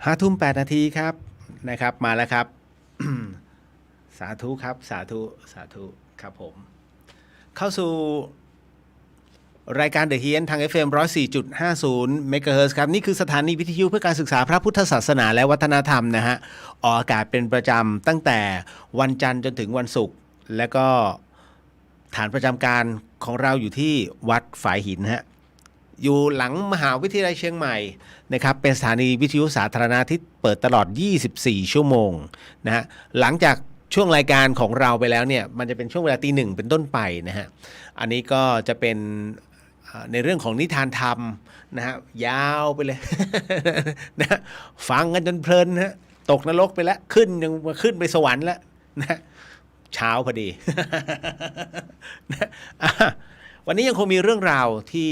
5 ทุ่ม 8 นาทีครับนะครับมาแล้วครับ สาธุครับสาธุสาธุครับผมเข้าสู่รายการ The Hien ทาง FM 104.50 เมกะเฮิรตซ์ครับนี่คือสถานีวิทยุเพื่อการศึกษาพระพุทธศาสนาและวัฒนธรรมนะฮะออกอากาศเป็นประจำตั้งแต่วันจันทร์จนถึงวันศุกร์และก็ฐานประจำการของเราอยู่ที่วัดฝายหินฮะอยู่หลังมหาวิทยาลัยเชียงใหม่นะครับเป็นสถานีวิทยุสาธารณะที่เปิดตลอด24 ชั่วโมงนะฮะหลังจากช่วงรายการของเราไปแล้วเนี่ยมันจะเป็นช่วงเวลาตี 1เป็นต้นไปนะฮะอันนี้ก็จะเป็นในเรื่องของนิทานธรรมนะฮะยาวไปเลย นะฟังกันจนเพลินนะตกนรกไปแล้วขึ้นไปสวรรค์แล้วนะเช้าพอดี นะวันนี้ยังคงมีเรื่องราวที่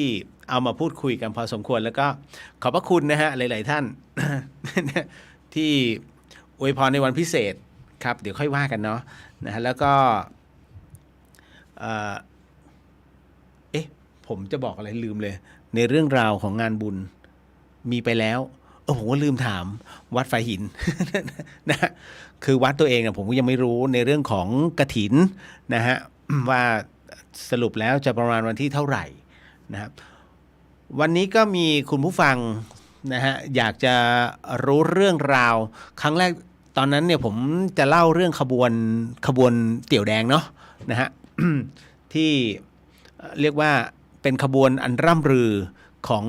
เอามาพูดคุยกันพอสมควรแล้วก็ขอบพระคุณนะฮะหลายๆท่าน ที่อวยพรในวันพิเศษครับเดี๋ยวค่อยว่ากันเนาะนะฮะแล้วก็ผมจะบอกอะไรลืมเลยในเรื่องราวของงานบุญมีไปแล้วผมก็ลืมถามวัดฝายหิน นะคือวัดตัวเองผมก็ยังไม่รู้ในเรื่องของกฐินนะฮะ ว่าสรุปแล้วจะประมาณวันที่เท่าไหร่นะครับวันนี้ก็มีคุณผู้ฟังนะฮะอยากจะรู้เรื่องราวครั้งแรกตอนนั้นเนี่ยผมจะเล่าเรื่องขบวนเตี่ยวแดงเนาะนะฮะ ที่เรียกว่าเป็นขบวนอันร่ำรือของ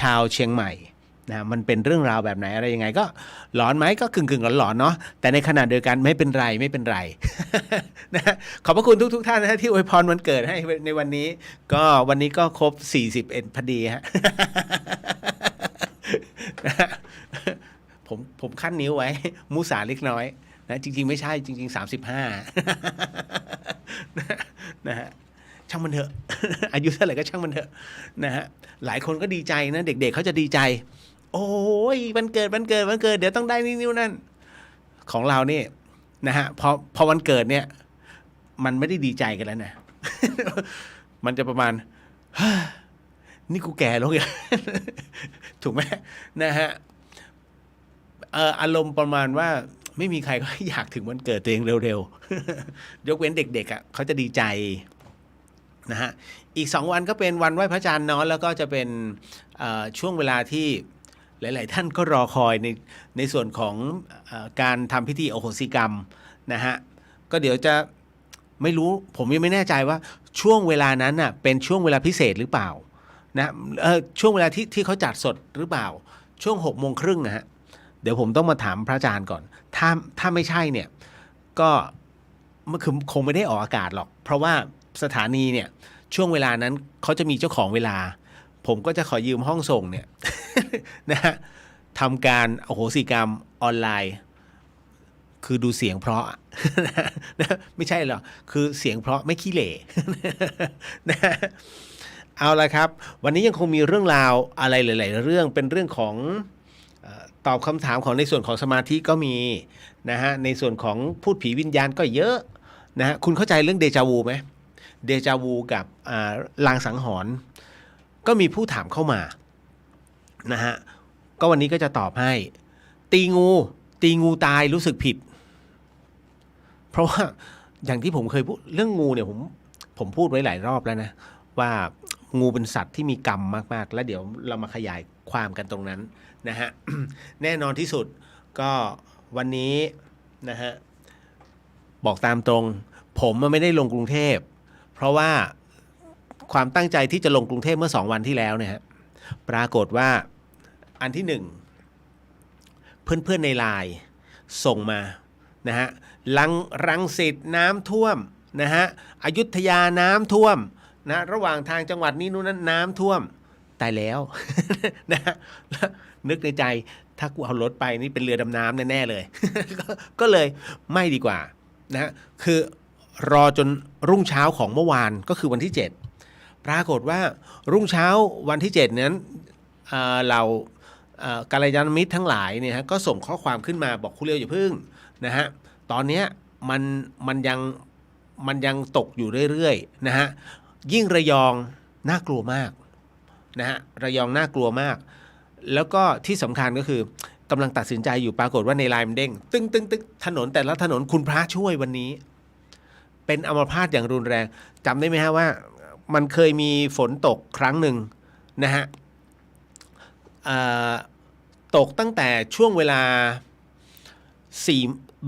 ชาวเชียงใหม่นะมันเป็นเรื่องราวแบบไหนอะไรยังไงก็หลอนไหมก็กึ่งหลอนๆเนาะแต่ในขณะเดียวกันไม่เป็นไร นะขอบพระคุณทุกท่านนะที่อวยพรวันเกิดให้ในวันนี้ก็ครบ41พอดีฮะ ผมขั้นนิ้วไว้มุสาเล็กน้อยนะจริงๆไม่ใช่จริงๆ35 นะฮะช่างมันเถอะ อายุเท่าไหร่ก็ช่างมันเถอะนะฮะหลายคนก็ดีใจนะเด็กๆเขาจะดีใจโอ้ยวันเกิดเดี๋ยวต้องได้นิ้วนั่นของเรานี่นะฮะพอวันเกิดเนี่ยมันไม่ได้ดีใจกันแล้วนะ มันจะประมาณ นี่กูแก่แล้วไง ถูกไหมนะฮะอารมณ์ประมาณว่าไม่มีใครก็อยากถึงวันเกิดตัวเองเร็วๆ ยกเว้นเด็กๆเขาจะดีใจนะฮะอีก2 วันก็เป็นวันไหว้พระจันทร์เนาะแล้วก็จะเป็นช่วงเวลาที่หลายๆท่านก็รอคอยในส่วนของการทำพิธีอโหสิกรรมนะฮะก็เดี๋ยวจะไม่รู้ผมยังไม่แน่ใจว่าช่วงเวลานั้นน่ะเป็นช่วงเวลาพิเศษหรือเปล่านะช่วงเวลาที่เขาจัดสดหรือเปล่าช่วง18:30นะฮะเดี๋ยวผมต้องมาถามพระอาจารย์ก่อนถ้าไม่ใช่เนี่ยก็มันคือคงไม่ได้ออกอากาศหรอกเพราะว่าสถานีเนี่ยช่วงเวลานั้นเขาจะมีเจ้าของเวลาผมก็จะขอยืมห้องส่งเนี่ย นะฮะทำการอโหสิกรรมออนไลน์คือดูเสียงเพราะ นะไม่ใช่หรอกคือเสียงเพราะไม่ขี้เหร่ นะเอาละครับวันนี้ยังคงมีเรื่องราวอะไรหลายๆเรื่องเป็นเรื่องของตอบคำถามของในส่วนของสมาธิก็มีนะฮะในส่วนของพูดผีวิญญาณก็เยอะนะฮะคุณเข้าใจเรื่องเดจาวูไหมเดจาวูกับลางสังหรณ์ก็มีผู้ถามเข้ามานะฮะก็วันนี้ก็จะตอบให้ตีงูตายรู้สึกผิดเพราะว่าอย่างที่ผมเคยพูดเรื่องงูเนี่ยผมพูดไว้หลายรอบแล้วนะว่างูเป็นสัตว์ที่มีกรรมมากๆแล้วเดี๋ยวเรามาขยายความกันตรงนั้นนะฮะ แน่นอนที่สุดก็วันนี้นะฮะบอกตามตรงผมไม่ได้ลงกรุงเทพเพราะว่าความตั้งใจที่จะลงกรุงเทพเมื่อ2 วันที่แล้วเนี่ยฮะปรากฏว่าอันที่1เพื่อนๆในไลน์ส่งมานะฮะรังสิตน้ำท่วมนะฮะอยุธยาน้ำท่วมนะระหว่างทางจังหวัดนี้นู้นนั้นน้ำท่วมตายแล้ว นะฮะนึกในใจถ้ากูเอารถไปนี่เป็นเรือดำน้ำแน่ๆเลย ก็เลยไม่ดีกว่านะฮะคือรอจนรุ่งเช้าของเมื่อวานก็คือวันที่7ปรากฏว่ารุ่งเช้าวันที่7นั้นเรากัลยาณมิตรทั้งหลายเนี่ยฮะก็ส่งข้อความขึ้นมาบอกคุณเลียวอย่าพึ่งนะฮะตอนนี้มันยังตกอยู่เรื่อยๆนะฮะยิ่งระยองน่ากลัวมากนะฮะระยองน่ากลัวมากแล้วก็ที่สำคัญก็คือ กำลังตัดสินใจอยู่ปรากฏว่าในไลน์มันเด้งตึ้งตึ้งตึ้งถนนแต่ละถนนคุณพระช่วยวันนี้เป็นอัมพาตอย่างรุนแรงจำได้ไหมฮะว่ามันเคยมีฝนตกครั้งหนึ่งนะฮะตกตั้งแต่ช่วงเวลา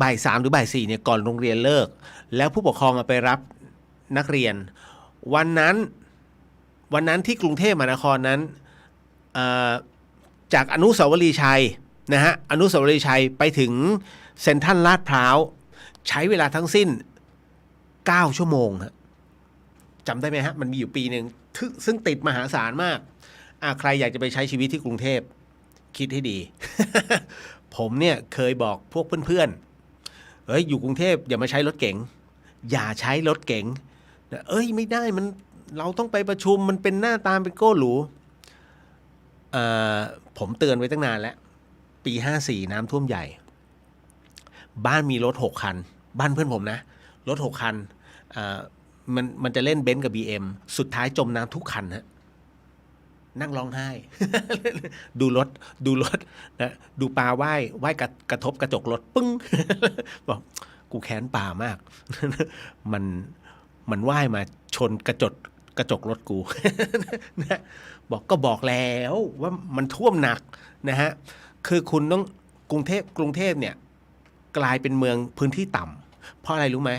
บ่ายสามหรือบ่ายสี่เนี่ยก่อนโรงเรียนเลิกแล้วผู้ปกครองไปรับนักเรียนวันนั้นที่กรุงเทพมหานครนั้นจากอนุสาวรีย์ชัยนะฮะอนุสาวรีย์ชัยไปถึงเซ็นทรัลลาดพร้าวใช้เวลาทั้งสิ้น9 ชั่วโมงฮะจำได้ไหมฮะมันมีอยู่ปีหนึ่งซึ่งติดมหาศาลมากใครอยากจะไปใช้ชีวิตที่กรุงเทพคิดให้ดี ผมเนี่ยเคยบอกพวกเพื่อนๆอยู่กรุงเทพอย่ามาใช้รถเก๋งอย่าใช้รถเก๋งไม่ได้มันเราต้องไปประชุมมันเป็นหน้าตาเป็นโก้หรูผมเตือนไว้ตั้งนานแล้วปี54น้ำท่วมใหญ่บ้านมีรถ6 คันบ้านเพื่อนผมนะรถ6 คันมันจะเล่นเบนซ์กับ BM สุดท้ายจมน้ำทุกคันฮะนั่งร้องไห้ ดูรถนะดูปลาว่ายกระทบกระจกรถปึ้ง บอกกูแค้นปลามาก มันว่ายมาชนกระจกรถกู นะบอกแล้วว่ามันท่วมหนักนะฮะคือคุณต้องกรุงเทพเนี่ยกลายเป็นเมืองพื้นที่ต่ำเพราะอะไรรู้ไหม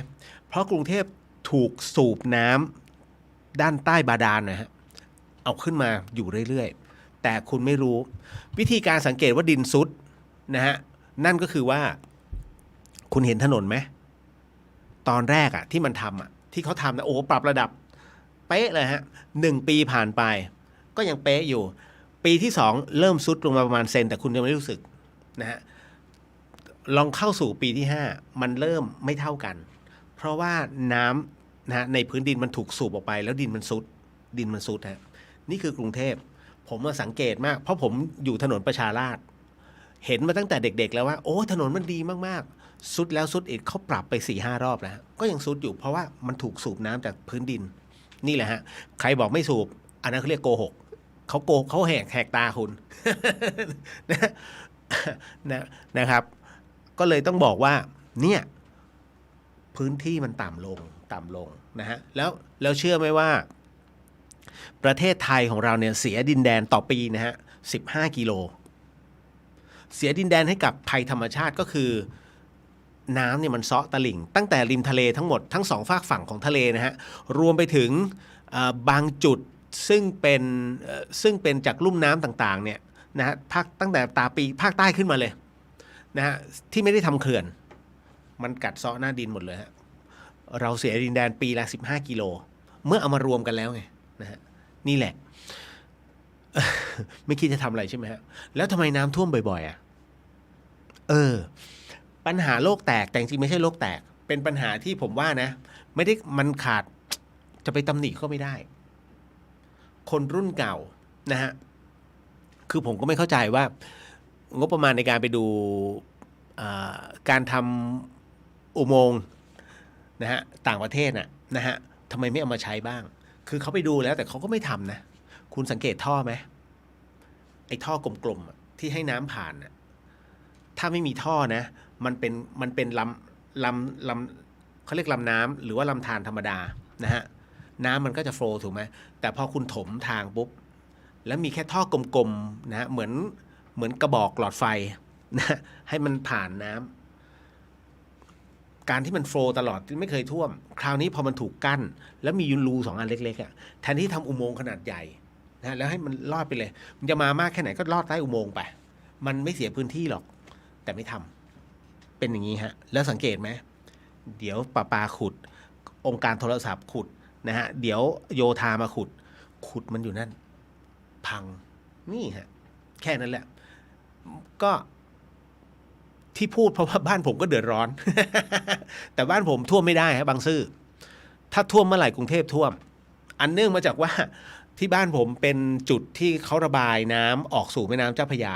เพราะกรุงเทพถูกสูบน้ำด้านใต้บาดาลนะฮะเอาขึ้นมาอยู่เรื่อยๆแต่คุณไม่รู้วิธีการสังเกตว่าดินซุดนะฮะนั่นก็คือว่าคุณเห็นถนนไหมตอนแรกอะที่มันทำอะที่เขาทำนะโอ้ปรับระดับเป๊ะเลยฮะ1 ปีผ่านไปก็ยังเป๊ะอยู่ปีที่2เริ่มซุดลงมาประมาณเซนแต่คุณยังไม่รู้สึกนะฮะลองเข้าสู่ปีที่5มันเริ่มไม่เท่ากันเพราะว่าน้ำนะในพื้นดินมันถูกสูบออกไปแล้วดินมันซุดฮะนี่คือกรุงเทพผมมาสังเกตมากเพราะผมอยู่ถนนประชาราษฎร์เห็นมาตั้งแต่เด็กๆแล้วว่าโอ้ถนนมันดีมากๆซุดแล้วซุดอีกเขาปรับไป 4-5 รอบแล้วก็ยังซุดอยู่เพราะว่ามันถูกสูบน้ำจากพื้นดินนี่แหละฮะใครบอกไม่สูบอันนั้นเขาเรียกโกหกเขาแหกตาคุณ นะครับก็เลยต้องบอกว่าเนี่ยพื้นที่มันต่ำลงนะฮะแล้วเชื่อไหมว่าประเทศไทยของเราเนี่ยเสียดินแดนต่อปีนะฮะ15 กิโลเสียดินแดนให้กับภัยธรรมชาติก็คือน้ำเนี่ยมันเซาะตลิ่งตั้งแต่ริมทะเลทั้งหมดทั้ง2 ฝากฝั่งของทะเลนะฮะรวมไปถึงบางจุดซึ่งเป็นจากลุ่มน้ำต่างๆเนี่ยนะฮะตั้งแต่ตาปีภาคใต้ขึ้นมาเลยนะฮะที่ไม่ได้ทำเขื่อนมันกัดเซาะหน้าดินหมดเลยฮะเราเสียดินแดนปีละ15 กิโลเมื่อเอามารวมกันแล้วไงนะฮะนี่แหละ ไม่คิดจะทำอะไรใช่ไหมฮะแล้วทำไมน้ำท่วมบ่อยๆอ่ะปัญหาโลกแตกแต่จริงๆไม่ใช่โลกแตกเป็นปัญหาที่ผมว่านะไม่ได้มันขาดจะไปตำหนิก็ไม่ได้คนรุ่นเก่านะฮะคือผมก็ไม่เข้าใจว่างบประมาณในการไปดูการทำอุโมงค์นะฮะต่างประเทศนะฮะทำไมไม่เอามาใช้บ้างคือเขาไปดูแล้วแต่เขาก็ไม่ทำนะคุณสังเกตท่อไหมไอ้ท่อกลมๆที่ให้น้ำผ่านน่ะถ้าไม่มีท่อนะมันเป็นลำเขาเรียกลำน้ำหรือว่าลำธารธรรมดานะฮะน้ำมันก็จะโฟลว์ถูกไหมแต่พอคุณถมทางปุ๊บแล้วมีแค่ท่อกลมๆนะฮะเหมือนกระบอกหลอดไฟนะให้มันผ่านน้ำการที่มันโฟลว์ตลอดไม่เคยท่วมคราวนี้พอมันถูกกั้นแล้วมีรู2 อันเล็กๆอ่ะแทนที่ทำอุโมงค์ขนาดใหญ่นะแล้วให้มันลอดไปเลยมันจะมามากแค่ไหนก็ลอดใต้อุโมงค์ไปมันไม่เสียพื้นที่หรอกแต่ไม่ทำเป็นอย่างนี้ฮะแล้วสังเกตไหมเดี๋ยวประปาขุดองค์การโทรศัพท์ขุดนะฮะเดี๋ยวโยธามาขุดมันอยู่นั่นพังนี่ฮะแค่นั้นแหละก็ที่พูดเพราะว่าบ้านผมก็เดือดร้อน แต่บ้านผมท่วมไม่ได้ฮะบางซื่อถ้าท่วมเมื่อไหร่กรุงเทพท่วมอันเนื่องมาจากว่าที่บ้านผมเป็นจุดที่เขาระบายน้ำออกสู่แม่น้ำเจ้าพระยา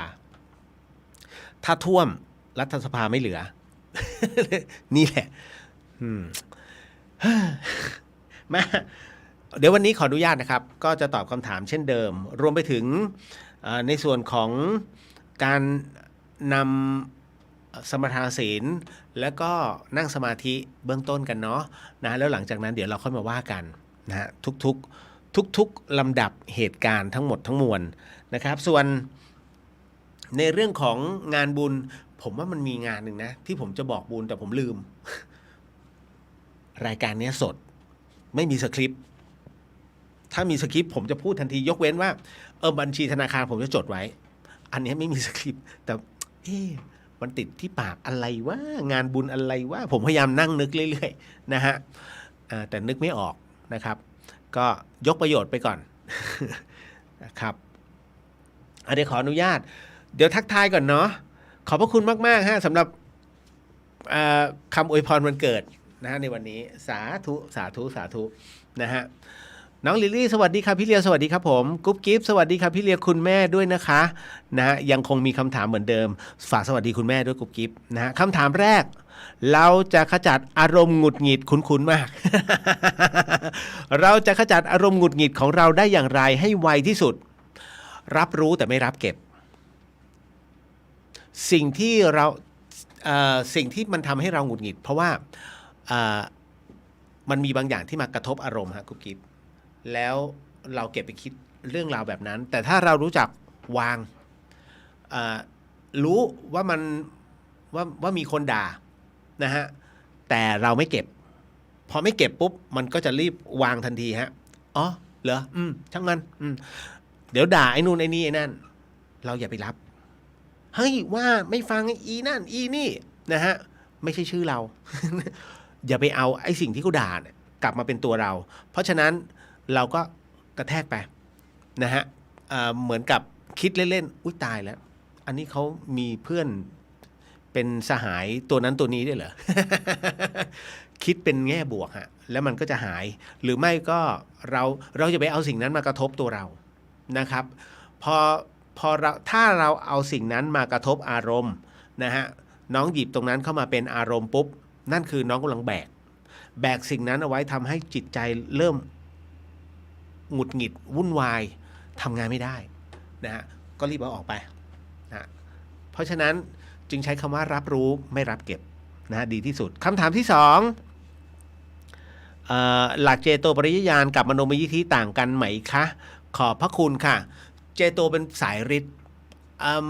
ถ้าท่วมรัฐสภาไม่เหลือ นี่แหละมาเดี๋ยววันนี้ขออนุญาตนะครับก็จะตอบคำถามเช่นเดิมรวมไปถึงในส่วนของการ นำสมถะศีลแล้วก็นั่งสมาธิเบื้องต้นกันเนาะนะแล้วหลังจากนั้นเดี๋ยวเราค่อยมาว่ากันนะฮะทุกลำดับเหตุการณ์ทั้งหมดทั้งมวลนะครับส่วนในเรื่องของงานบุญผมว่ามันมีงานหนึ่งนะที่ผมจะบอกบุญแต่ผมลืม รายการนี้สดไม่มีสคริปต์ถ้ามีสคริปต์ผมจะพูดทันทียกเว้นว่าบัญชีธนาคารผมจะจดไว้อันนี้ไม่มีสคริปต์แต่มันติดที่ปากอะไรวะงานบุญอะไรวะผมพยายามนั่งนึกเรื่อยๆนะฮะแต่นึกไม่ออกนะครับก็ยกประโยชน์ไปก่อน นะครับเดี๋ยวขออนุญาตเดี๋ยวทักทายก่อนเนาะขอบพระคุณมากๆฮะสำหรับคำอวยพรวันเกิดนะฮะในวันนี้สาธุนะฮะน้องลิลลี่สวัสดีครับพี่เลียสวัสดีครับผมกุ๊บกิ๊บสวัสดีครับพี่เลียคุณแม่ด้วยนะคะนะฮะยังคงมีคำถามเหมือนเดิมฝากสวัสดีคุณแม่ด้วยกุ๊บกิ๊บนะฮะคำถามแรกเราจะขจัดอารมณ์หงุดหงิดคุ้นๆมาก เราจะขจัดอารมณ์หงุดหงิดของเราได้อย่างไรให้ไวที่สุดรับรู้แต่ไม่รับเก็บสิ่งที่มันทำให้เราหงุดหงิดเพราะว่ามันมีบางอย่างที่มากระทบอารมณ์ฮะกุ๊บกิ๊บแล้วเราเก็บไปคิดเรื่องราวแบบนั้นแต่ถ้าเรารู้จักวางรู้ว่ามันว่ามีคนด่านะฮะแต่เราไม่เก็บพอไม่เก็บปุ๊บมันก็จะรีบวางทันทีฮะอ๋อเหรอช่างมันเดี๋ยวด่าไอ้นู่นไอ้นี่ไอ้นั่นเราอย่าไปรับเฮ้ยว่าไม่ฟังอีนั่นอีนี่นะฮะไม่ใช่ชื่อเรา อย่าไปเอาไอ้สิ่งที่เขาด่าเนี่ยกลับมาเป็นตัวเราเพราะฉะนั้นเราก็กระแทกไปนะฮะเหมือนกับคิดเล่นๆอุ้ยตายแล้วอันนี้เขามีเพื่อนเป็นสหายตัวนั้นตัวนี้ด้วยเหรอ คิดเป็นแง่บวกฮะแล้วมันก็จะหายหรือไม่ก็เราจะไปเอาสิ่งนั้นมากระทบตัวเรานะครับพอเราถ้าเราเอาสิ่งนั้นมากระทบอารมณ์นะฮะน้องหยิบตรงนั้นเข้ามาเป็นอารมณ์ปุ๊บนั่นคือน้องกำลังแบกสิ่งนั้นเอาไว้ทำให้จิตใจเริ่มหงุดหงิดวุ่นวายทำงานไม่ได้นะฮะก็รีบเอาออกไปนะเพราะฉะนั้นจึงใช้คำว่ารับรู้ไม่รับเก็บนะฮะดีที่สุดคำถามที่สองหลักเจโตปริยญาณกับมโนมยิทธิต่างกันไหมคะขอบพระคุณค่ะเจโตเป็นสายฤทธิ์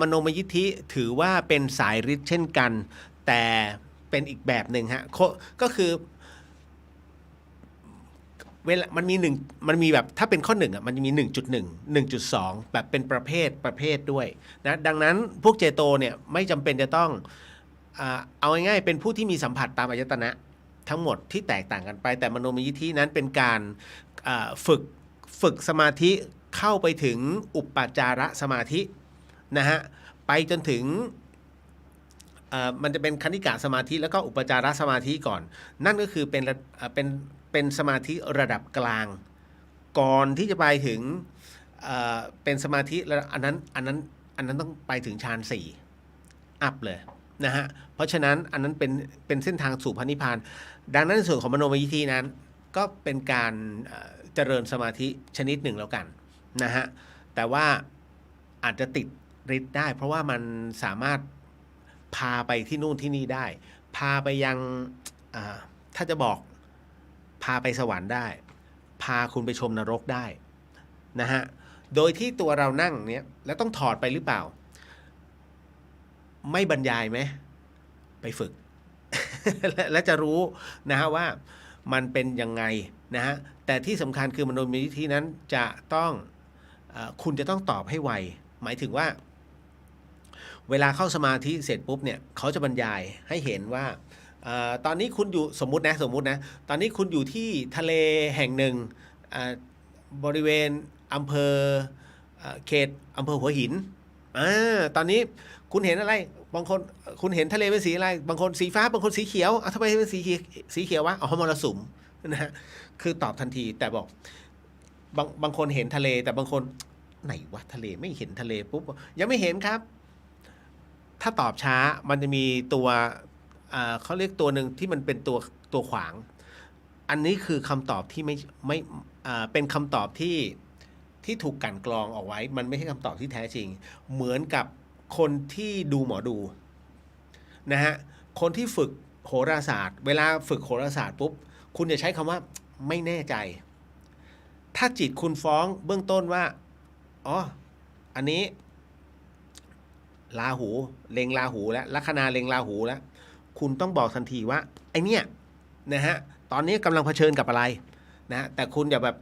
มโนมยิทธิถือว่าเป็นสายฤทธิ์เช่นกันแต่เป็นอีกแบบหนึ่งฮะก็คือเวลามันมีแบบถ้าเป็นข้อ1มันจะมี 1.1 1.2 แบบเป็นประเภทด้วยนะดังนั้นพวกเจโตเนี่ยไม่จำเป็นจะต้องเอาง่ายๆเป็นผู้ที่มีสัมผัสตามอายตนะทั้งหมดที่แตกต่างกันไปแต่มโนมยิทธินั้นเป็นการฝึกสมาธิเข้าไปถึงอุปจารสมาธินะฮะไปจนถึงมันจะเป็นคณิกะสมาธิแล้วก็อุปจารสมาธิก่อนนั่นก็คือเป็นสมาธิระดับกลางก่อนที่จะไปถึงเป็นสมาธิอันนั้นต้องไปถึงฌาน4อัพเลยนะฮะเพราะฉะนั้นอันนั้นเป็นเส้นทางสู่พระนิพพานดังนั้นในส่วนของมโนมยิทธินั้นก็เป็นการเจริญสมาธิชนิดหนึ่งแล้วกันนะฮะแต่ว่าอาจจะติดฤทธิ์ได้เพราะว่ามันสามารถพาไปที่นู่นที่นี่ได้พาไปยังถ้าจะบอกพาไปสวรรค์ได้พาคุณไปชมนรกได้นะฮะโดยที่ตัวเรานั่งเนี้ยแล้วต้องถอดไปหรือเปล่าไม่บรรยายไหมไปฝึก และจะรู้นะฮะว่ามันเป็นยังไงนะฮะแต่ที่สำคัญคือมโนมยิทธินั้นจะต้องคุณจะต้องตอบให้ไวหมายถึงว่าเวลาเข้าสมาธิเสร็จปุ๊บเนี่ยเขาจะบรรยายให้เห็นว่าตอนนี้คุณอยู่สมมุตินะตอนนี้คุณอยู่ที่ทะเลแห่งหนึ่งบริเวณอำเภอเขตอำเภอหัวหินตอนนี้คุณเห็นอะไรบางคนคุณเห็นทะเลเป็นสีอะไรบางคนสีฟ้าบางคนสีเขียวทำไมเป็นสีเขียววะอ๋อมรสุมนะฮะคือตอบทันทีแต่บอกบางคนเห็นทะเลแต่บางคนไหนวะทะเลไม่เห็นทะเลปุ๊บยังไม่เห็นครับถ้าตอบช้ามันจะมีตัวเขาเรียกตัวหนึ่งที่มันเป็นตัวขวางอันนี้คือคำตอบที่ไม่เป็นคำตอบที่ถูกกลั่นกรองออกไว้มันไม่ใช่คำตอบที่แท้จริงเหมือนกับ คนที่ดูหมอดูนะฮะคนที่ฝึกโหราศาสตร์เวลาฝึกโหราศาสตร์ปุ๊บคุณจะใช้คำว่าไม่แน่ใจถ้าจิตคุณฟ้องเบื้องต้นว่าอ๋ออันนี้ราหูเล็งราหูแล้วลัคนาเล็งราหูแล้วคุณต้องบอกทันทีว่าไอเนี้ยนะฮะตอนนี้กำลังเผชิญกับอะไรนะแต่คุณอย่าแบบ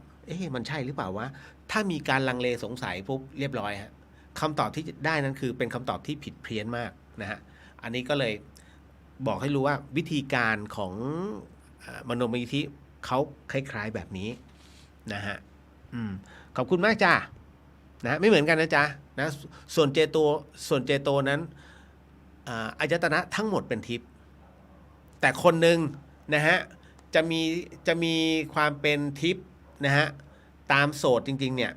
มันใช่หรือเปล่าวะถ้ามีการลังเลสงสัยปุ๊บเรียบร้อยฮะคำตอบที่ได้นั้นคือเป็นคำตอบที่ผิดเพี้ยนมากนะฮะอันนี้ก็เลยบอกให้รู้ว่าวิธีการของมโนมยิทธิเขาคล้ายๆแบบนี้นะฮะขอบคุณมากจ้านะไม่เหมือนกันนะจ๊ะนะส่วนเจโตนั้นอายตนะทั้งหมดเป็นทิพย์แต่คนหนึ่งนะฮะจะมีความเป็นทิพย์นะฮะตามโสตจริงๆเนี่ย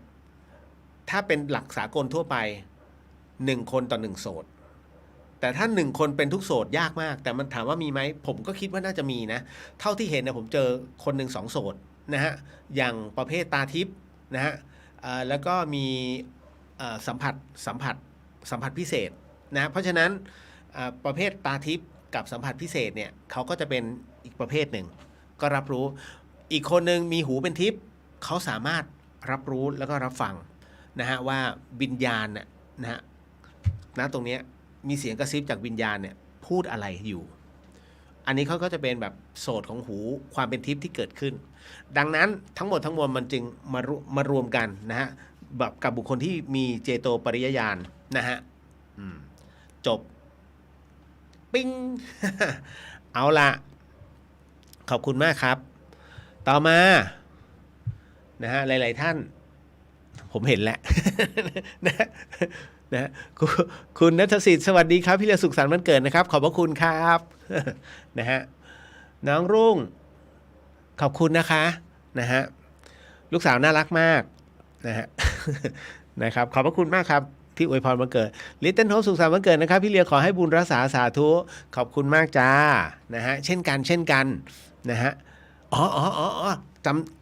ถ้าเป็นหลักสากลทั่วไป1 คนต่อ1โสตแต่ถ้า1 คนเป็นทุกโสตยากมากแต่มันถามว่ามีไหมผมก็คิดว่าน่าจะมีนะเท่าที่เห็นนะผมเจอคนหนึ่ง2 โสตนะฮะอย่างประเภทตาทิพย์นะฮะแล้วก็มีสัมผัสพิเศษนะเพราะฉะนั้นประเภทตาทิพย์กับสัมผัสพิเศษเนี่ยเขาก็จะเป็นอีกประเภทหนึ่งก็รับรู้อีกคนหนึ่งมีหูเป็นทิพย์เขาสามารถรับรู้แล้วก็รับฟังนะฮะว่าวิญญาณนะฮะตรงนี้มีเสียงกระซิบจากวิญญาณเนี่ยพูดอะไรอยู่อันนี้เขาก็จะเป็นแบบโสตของหูความเป็นทิพย์ที่เกิดขึ้นดังนั้นทั้งหมดทั้งมวลมันจึงมารวมกันนะฮะแบบกับบุคคลที่มีเจโตปริยญาณนะฮะจบปิ้ง เอาละขอบคุณมากครับต่อมานะฮะหลายๆท่านผมเห็นแล้ว นะคุณณัฐสิทธิ์สวัสดีครับพี่เลียสุขสันต์วันเกิดนะครับขอบพระคุณครับ นะฮะน้องรุ่งขอบคุณนะคะนะฮะลูกสาวน่ารักมากนะฮะ นะครับขอบพระคุณมากครับที่อวยพรวันเกิดลิตเติ้ลโฮปสุขสันต์วันเกิดนะครับพี่เลียขอให้บุญรักษาสาธุขอบคุณมากจ้านะฮะเช่นกันนะฮะ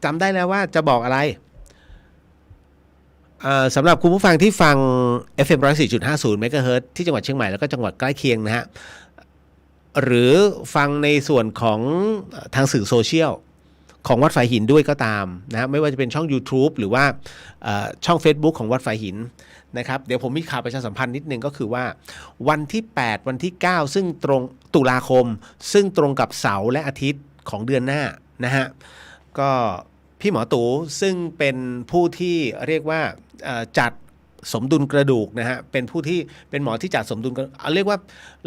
จำได้แล้วว่าจะบอกอะไรสำหรับคุณผู้ฟังที่ฟัง FM 104.50 เมกะเฮิรตซ์ที่จังหวัดเชียงใหม่แล้วก็จังหวัดใกล้เคียงนะฮะหรือฟังในส่วนของทางสื่อโซเชียลของวัดฝายหินด้วยก็ตามนะไม่ว่าจะเป็นช่อง YouTube หรือว่าช่อง Facebook ของวัดฝายหินนะครับเดี๋ยวผมมีข่าวประชาสัมพันธ์นิดนึงก็คือว่าวันที่8วันที่9ซึ่งตรงตุลาคมซึ่งตรงกับเสาร์และอาทิตย์ของเดือนหน้านะฮะก็พี่หมอตู่ซึ่งเป็นผู้ที่เรียกว่าจัดสมดุลกระดูกนะฮะเป็นผู้ที่เป็นหมอที่จัดสมดุลเรียกว่า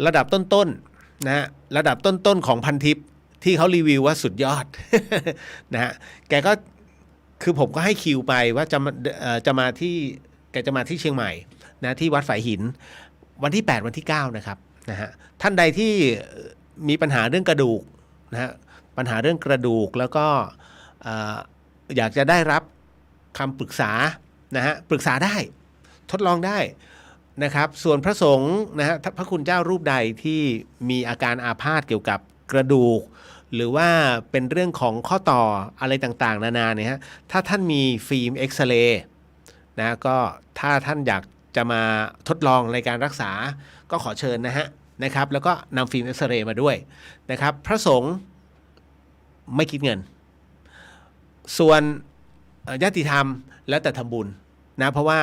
ระดับต้นๆนะฮะระดับต้นๆของพันทิปที่เขารีวิวว่าสุดยอด นะฮะแกก็คือผมก็ให้คิวไปว่าจะมาที่แกจะมาที่เชียงใหม่นะที่วัดฝายหินวันที่8วันที่9นะครับนะฮะท่านใดที่มีปัญหาเรื่องกระดูกนะฮะปัญหาเรื่องกระดูกแล้วก็อยากจะได้รับคำปรึกษานะฮะปรึกษาได้ทดลองได้นะครับส่วนพระสงฆ์นะฮะพระคุณเจ้ารูปใดที่มีอาการอาพาธเกี่ยวกับกระดูกหรือว่าเป็นเรื่องของข้อต่ออะไรต่างๆนานาเนี่ยฮะถ้าท่านมีฟิล์มเอ็กซเรย์นะก็ถ้าท่านอยากจะมาทดลองในการรักษาก็ขอเชิญนะครับแล้วก็นำฟิล์มเอ็กซเรย์มาด้วยนะครับพระสงฆ์ไม่คิดเงินส่วนญาติธรรมแล้วแต่ทำบุญนะเพราะว่า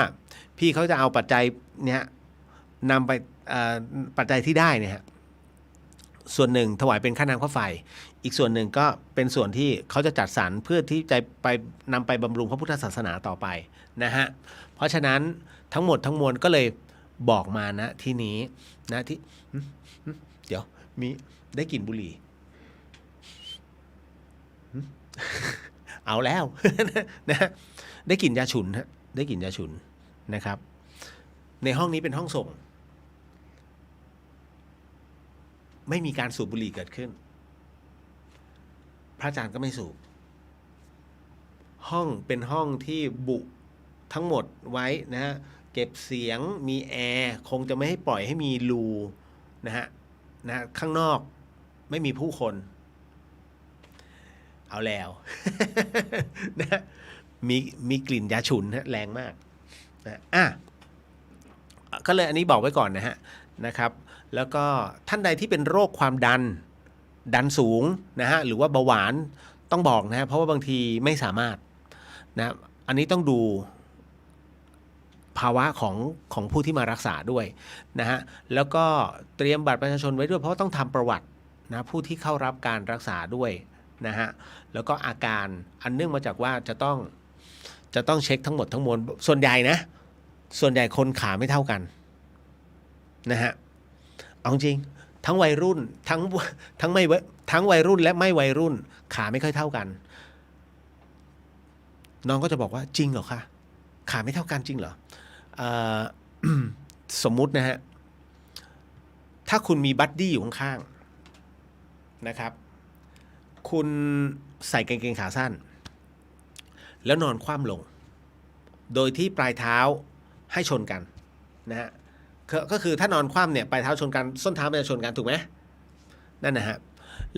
พี่เขาจะเอาปัจจัยเนี่ยนำไปปัจจัยที่ได้เนี่ยส่วนหนึ่งถวายเป็นค่าน้ำค่าไฟอีกส่วนหนึ่งก็เป็นส่วนที่เขาจะจัดสรรเพื่อที่จะไปนำไปบำรุงพระพุทธศาสนาต่อไปนะฮะเพราะฉะนั้นทั้งหมดทั้งมวลก็เลยบอกมานะที่นี้นะที่เดี๋ยวมีได้กลิ่นบุหรี่เอาแล้วนะได้กลิ่นยาฉุนฮะได้กลิ่นยาฉุนนะครับในห้องนี้เป็นห้องส่งไม่มีการสูบบุหรี่เกิดขึ้นพระอาจารย์ก็ไม่สูบห้องเป็นห้องที่บุทั้งหมดไว้นะฮะเก็บเสียงมีแอร์คงจะไม่ให้ปล่อยให้มีรูนะฮะข้างนอกไม่มีผู้คนเอาแล้วนะมีกลิ่นยาฉุนฮะแรงมากนะ ก็เลยอันนี้บอกไว้ก่อนนะครับแล้วก็ท่านใดที่เป็นโรคความดันสูงนะฮะหรือว่าเบาหวานต้องบอกนะฮะเพราะว่าบางทีไม่สามารถนะอันนี้ต้องดูภาวะของผู้ที่มารักษาด้วยนะฮะแล้วก็เตรียมบัตรประชาชนไว้ด้วยเพราะว่าต้องทำประวัตินะผู้ที่เข้ารับการรักษาด้วยนะฮะแล้วก็อาการอันเนื่องมาจากว่าจะต้องเช็คทั้งหมดทั้งมวลส่วนใหญ่คนขาไม่เท่ากันนะฮะเอาจริงทั้งวัยรุ่นทั้งวัยรุ่นและไม่วัยรุ่นขาไม่ค่อยเท่ากันน้องก็จะบอกว่าจริงเหรอคะขาไม่เท่ากันจริงเหรอสมมุตินะฮะถ้าคุณมีบัดดี้อยู่ข้างๆนะครับคุณใส่กางเกงขาสั้นแล้วนอนคว่ำลงโดยที่ปลายเท้าให้ชนกันนะฮะก็คือถ้านอนคว่ำเนี่ยปลายเท้าชนกันส้นเท้ามันจะชนกันถูกไหมนั่นนะฮะ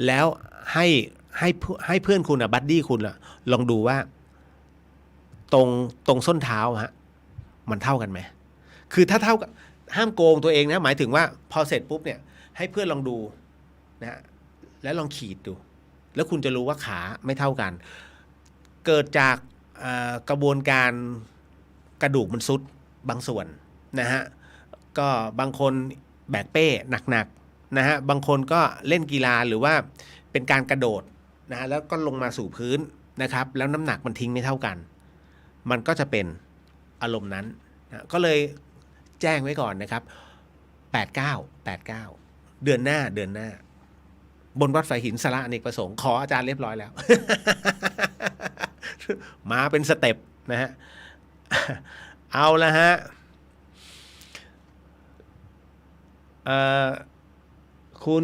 แล้วให้เพื่อนคุณบัดดี้คุณลองดูว่าตรงส้นเท้าฮะมันเท่ากันไหมคือถ้าเท่ากันห้ามโกงตัวเองนะหมายถึงว่าพอเสร็จปุ๊บเนี่ยให้เพื่อนลองดูนะฮะแล้วลองขีดดูแล้วคุณจะรู้ว่าขาไม่เท่ากันเกิดจากกระบวนการกระดูกมันซุดบางส่วนนะฮะก็บางคนแบกเป้หนักๆนะฮะบางคนก็เล่นกีฬาหรือว่าเป็นการกระโดดนะฮะแล้วก็ลงมาสู่พื้นนะครับแล้วน้ำหนักมันทิ้งไม่เท่ากันมันก็จะเป็นอารมณ์นั้นนะก็เลยแจ้งไว้ก่อนนะครับ89เดือนหน้าบนวัดไฟหินสาระอเนกประสงค์ขออาจารย์เรียบร้อยแล้ว มาเป็นสเต็ปนะฮะ เอาละฮะคุณ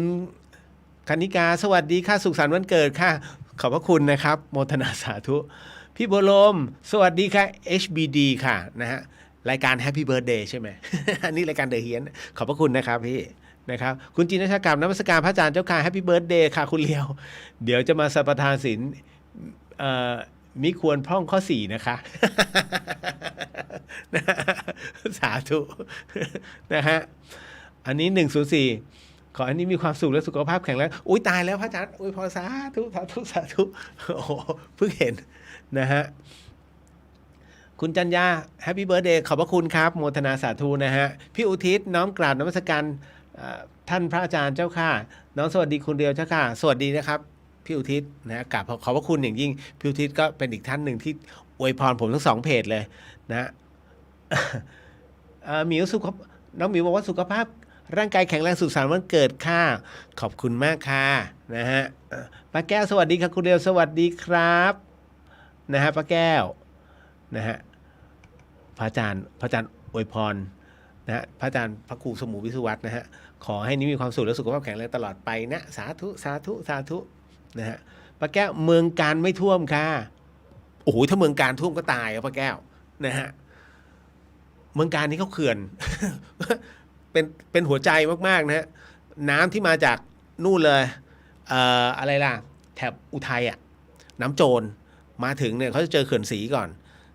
คณิกาสวัสดีค่ะสุขสันต์วันเกิดค่ะขอบพระคุณนะครับโมทนาสาธุพี่บัวลมสวัสดีค่ะ HBD ค่ะนะฮะรายการ Happy Birthday ใช่ไหม อันนี้รายการเดอะเฮียนขอบพระคุณนะครับพี่นะครับคุณจินชกรรมนมัสการพระอาจารย์เจ้าค่ะ Happy Birthday ค่ะคุณเลียวเดี๋ยวจะมาสัปทานศีลมิควรพร่องข้อ4นะคะ สาธุนะฮะอันนี้104ขออันนี้มีความสุขและสุขภาพแข็งแรงอุ้ยตายแล้วพระอาจารย์อุ้ยพอสาธุโอ้โหเพิ่งเห็นนะฮะคุณจัญญาแฮปปี้เบิร์ธเดย์ขอบพระคุณครับโมทนาสาธุนะฮะพี่อุทิศน้อมกราบนมัสการท่านพระอาจารย์เจ้าค่ะน้องสวัสดีคุณเดียวเจ้าค่ะสวัสดีนะครับพี่อุทิศนะกราบขอบพระคุณอย่างยิ่งพี่อุทิศก็เป็นอีกท่านหนึ่งที่อวยพรผมทั้ง2เพจเลยนะหมิวน้องหมิวบอกว่าสุขภาพร่างกายแข็งแรงสุขสันต์วันเกิดค่ะขอบคุณมากค่ะนะฮะป้าแก้วสวัสดีค่ะคุณเดียวสวัสดีครับนะฮะป้าแก้วนะฮะพระอาจารย์อวยพรนะฮะพระอาจารย์พระครูสมุวิสุวัฒน์นะฮะขอให้นี้มีความสุขและสุขภาพแข็งแรงตลอดไปนะสาธุนะฮะป้าแก้วเมืองการไม่ท่วมค่ะโอ้โหถ้าเมืองการท่วมก็ตายอ่ะป้าแก้วนะฮะเมืองการนี่เขาเขื่อน เป็นหัวใจมากๆนะฮะน้ำที่มาจากนู่นเลยอะไรล่ะแถบอุทัยอ่ะน้ำโจรมาถึงเนี่ยเขาจะเจอเขื่อนศรีก่อน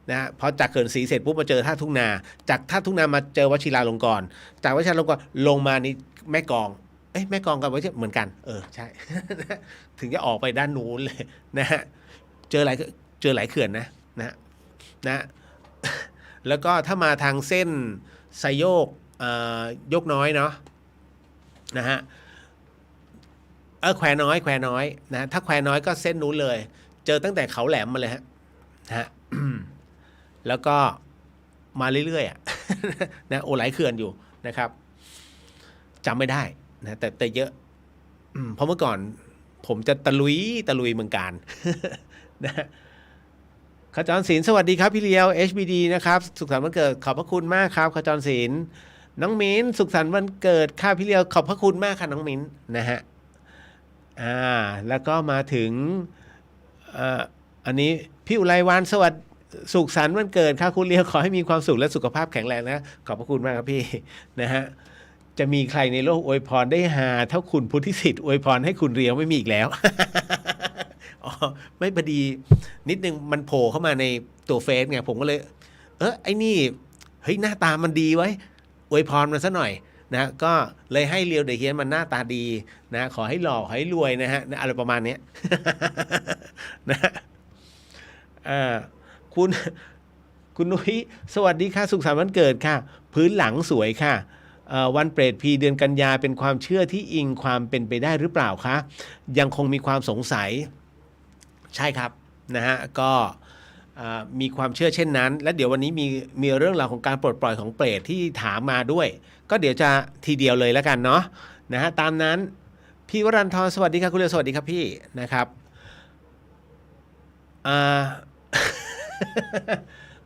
นะพอจากเขื่อนศรีเสร็จปุ๊บมาเจอท่าทุ่งนาจากท่าทุ่งนามาเจอวชิราลงกรณ์จากวชิราลงกรณ์ลงมานี่แม่กลองแม่กลองกับวชิเหมือนกันใช่ ถึงจะออกไปด้านนู้นเลยนะฮะเจอหลายเขื่อนนะแล้วก็ถ้ามาทางเส้นไซโยกยกน้อยเนาะนะฮะแควน้อยนะถ้าแควน้อยก็เส้นนู้นเลยเจอตั้งแต่เขาแหลมมาเลยฮะนะฮะ แล้วก็มาเรื่อยๆนะโอ้หลายเขื่อนอยู่นะครับจำไม่ได้นะแต่เยอะเพราะเมื่อก่อนผมจะตะลุยเมืองการ นะขจรศิลป์สวัสดีครับพี่เลียว HBD นะครับสุขสันต์วันเกิดขอบพระคุณมากครับขจรศิลป์น้องมิ้นสุขสันต์วันเกิดค่ะพี่เลียวขอบพระคุณมากค่ะน้องมิ้นนะฮะแล้วก็มาถึงอันนี้พี่อุไรวันสวัสดีสุขสันต์วันเกิดค่ะคุณเลียวขอให้มีความสุขและสุขภาพแข็งแรงนะขอบพระคุณมากครับพี่นะฮะจะมีใครในโลกอวยพรได้หาเท่าคุณพุทธิสิทธิ์อวยพรให้คุณเลียวไม่มีอีกแล้ว ไม่พอดีนิดนึงมันโผล่เข้ามาในตัวเฟซไงผมก็เลยไอ้นี่เฮ้ยหน้าตามันดีไว้ อวยพรมันซะหน่อยนะก็เลยให้เรียวเดอะเฮียนมันหน้าตาดีนะขอให้หล่อขอให้รวยนะฮะอะไรประมาณนี้ นะคุณคุณนุ้ยสวัสดีค่ะสุขสันต์วันเกิดค่ะพื้นหลังสวยค่ะวันเปรตพีเดือนกันยาเป็นความเชื่อที่อิงความเป็นไปได้หรือเปล่าคะยังคงมีความสงสัยใช่ครับนะฮะก็มีความเชื่อเช่นนั้นและเดี๋ยววันนี้มีเรื่องราวของการปลดปล่อยของเปรตที่ถามมาด้วยก็เดี๋ยวจะทีเดียวเลยแล้วกันเนาะนะฮะตามนั้นพี่วรันทรสวัสดีครับคุณเรียวสวัสดีครับพี่นะครับ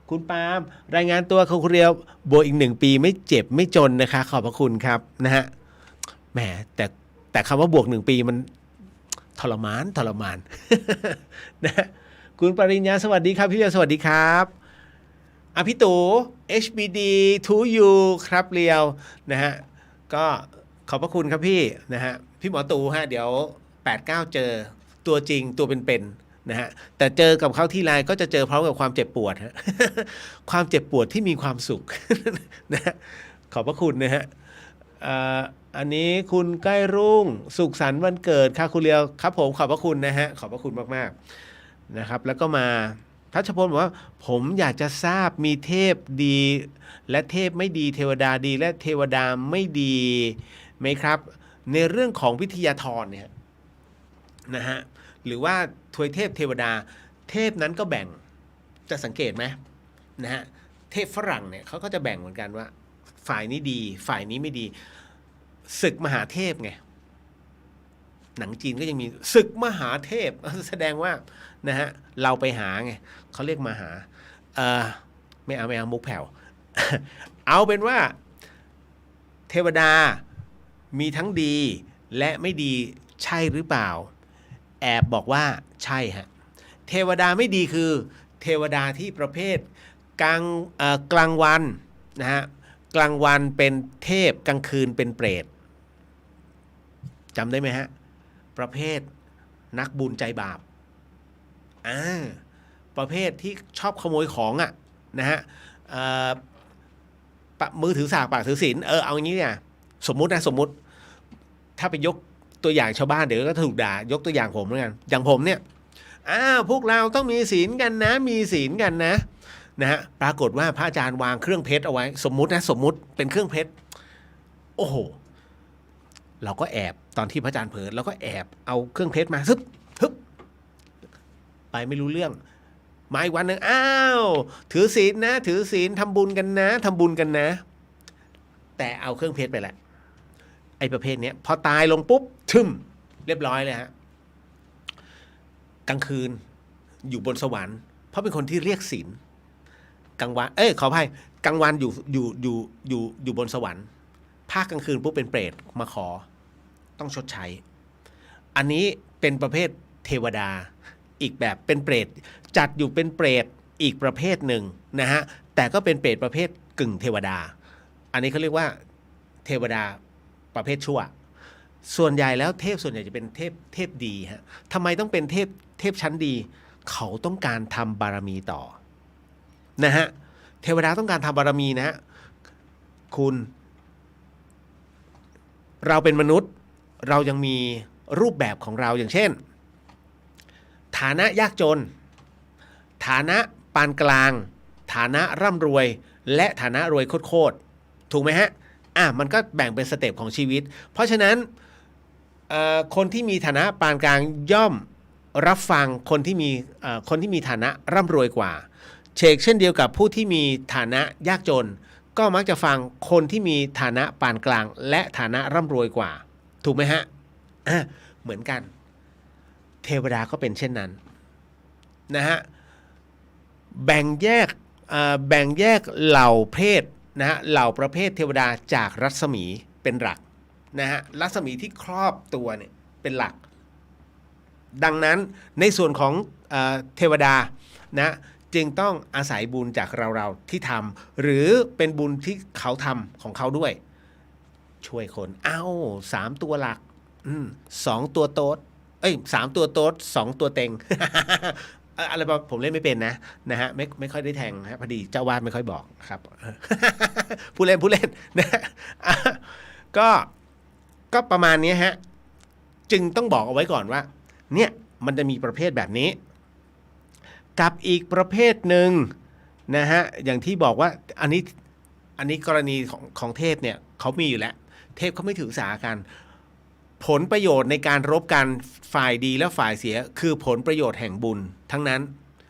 คุณปาล์มรายงานตัวคุณเรียวบวกอีก1 ปีไม่เจ็บไม่จนนะคะขอบพระคุณครับนะฮะแหมแต่คำว่าบวก1 ปีมันทรมานนะคุณปริญญาสวัสดีครับพี่เรียวสวัสดีครับพี่ตู่ HBD to you ครับเรียวนะฮะก็ขอบพระคุณครับพี่นะฮะพี่หมอตู่ฮะเดี๋ยว8-9เจอตัวจริงตัวเป็นๆนะฮะแต่เจอกับเขาที่ไรก็จะเจอพร้อมกับความเจ็บปวดฮะ ความเจ็บปวดที่มีความสุข นะฮะขอบพระคุณนะฮะอันนี้คุณใกล้รุ่งสุขสันต์วันเกิดค่ะคุณเลียวครับผมขอบพระคุณนะฮะขอบพระคุณมากๆนะครับแล้วก็มาทัชพลบอกว่าผมอยากจะทราบมีเทพดีและเทพไม่ดีเทวดาดีและเทวดาไม่ดีไหมครับในเรื่องของวิทยาธรเนี่ยนะฮะหรือว่าทวยเทพเทวดาเทพนั้นก็แบ่งจะสังเกตไหมนะฮะเทพฝรั่งเนี่ยเขาก็จะแบ่งเหมือนกันว่าฝ่ายนี้ดีฝ่ายนี้ไม่ดีศึกมหาเทพไงหนังจีนก็ยังมีศึกมหาเทพแสดงว่านะฮะเราไปหาไงเขาเรียกมาหาไม่เอามุกแผ่ว เอาเป็นว่าเทวดามีทั้งดีและไม่ดีใช่หรือเปล่าแอบบอกว่าใช่ฮะเทวดาไม่ดีคือเทวดาที่ประเภทกลางวันนะฮะกลางวันเป็นเทพกลางคืนเป็นเปรตจำได้ไหมฮะประเภทนักบุญใจบาปประเภทที่ชอบขโมยของอ่ะนะฮะมือถือสากปากถือศีลเอาอย่างนี้เนี่ยสมมุติถ้าไปยกตัวอย่างชาวบ้านเดี๋ยวก็ถูกด่ายกตัวอย่างผมแล้วกันอย่างผมเนี่ยพวกเราต้องมีศีลกันนะมีศีลกันนะฮะปรากฏว่าพระอาจารย์วางเครื่องเพชรเอาไว้สมมุติเป็นเครื่องเพชรโอ้โหเราก็แอบตอนที่พระอาจารย์เผลอเราก็แอบเอาเครื่องเพชรมาซึบไปไม่รู้เรื่องมาอีกวันหนึ่งถือศีลนะถือศีลทำบุญกันนะแต่เอาเครื่องเพชรไปแหละไอ้ประเภทนี้พอตายลงปุ๊บเรียบร้อยเลยฮะกลางคืนอยู่บนสวรรค์เพราะเป็นคนที่เรียกศีลกลางวันขออภัยกลางวันอยู่บนสวรรค์ภาคกลางคืนปุ๊บเป็นเปรตมาขอต้องชดใช้อันนี้เป็นประเภทเทวดาอีกแบบเป็นเปรตจัดอยู่เป็นเปรตอีกประเภทหนึ่งนะฮะแต่ก็เป็นเปรตประเภทกึ่งเทวดาอันนี้เขาเรียกว่าเทวดาประเภทชั่วส่วนใหญ่แล้วเทพส่วนใหญ่จะเป็นเทพดีฮะทำไมต้องเป็นเทพชั้นดีเขาต้องการทำบารมีต่อนะฮะเทวดาต้องการทำบารมีนะฮะคุณเราเป็นมนุษย์เรายังมีรูปแบบของเราอย่างเช่นฐานะยากจนฐานะปานกลางฐานะร่ำรวยและฐานะรวยโคตรถูกไหมฮะมันก็แบ่งเป็นสเต็ปของชีวิตเพราะฉะนั้นคนที่มีฐานะปานกลางย่อมรับฟังคนที่มีฐานะร่ำรวยกว่าเช่นเดียวกับผู้ที่มีฐานะยากจนก็มักจะฟังคนที่มีฐานะปานกลางและฐานะร่ำรวยกว่าถูกไหมฮะเหมือนกันเทวดาก็เป็นเช่นนั้นนะฮะแบ่งแยกเหล่าเพศนะฮะเหล่าประเภทเทวดาจากรัศมีเป็นหลักนะฮะรัศมีที่ครอบตัวเนี่ยเป็นหลักดังนั้นในส่วนของเทวดานะจึงต้องอาศัยบุญจากเราที่ทำหรือเป็นบุญที่เขาทำของเขาด้วยช่วยคน3 ตัวหลัก2 ตัวโต๊ด3 ตัวโต๊ด2 ตัวเต็ง อะไรแบบผมเล่นไม่เป็นนะฮะไม่ค่อยได้แทงฮะพอดีเจ้าวาดไม่ค่อยบอกครับ ผู้เล่นนะฮะอ่ะก็ก็ประมาณนี้ฮะจึงต้องบอกเอาไว้ก่อนว่าเนี่ยมันจะมีประเภทแบบนี้กับอีกประเภทหนึ่งนะฮะอย่างที่บอกว่าอันนี้กรณีของเทพเนี่ยเขามีอยู่แล้วเทพเขาไม่ถือสากันผลประโยชน์ในการรบกันฝ่ายดีและฝ่ายเสียคือผลประโยชน์แห่งบุญทั้งนั้น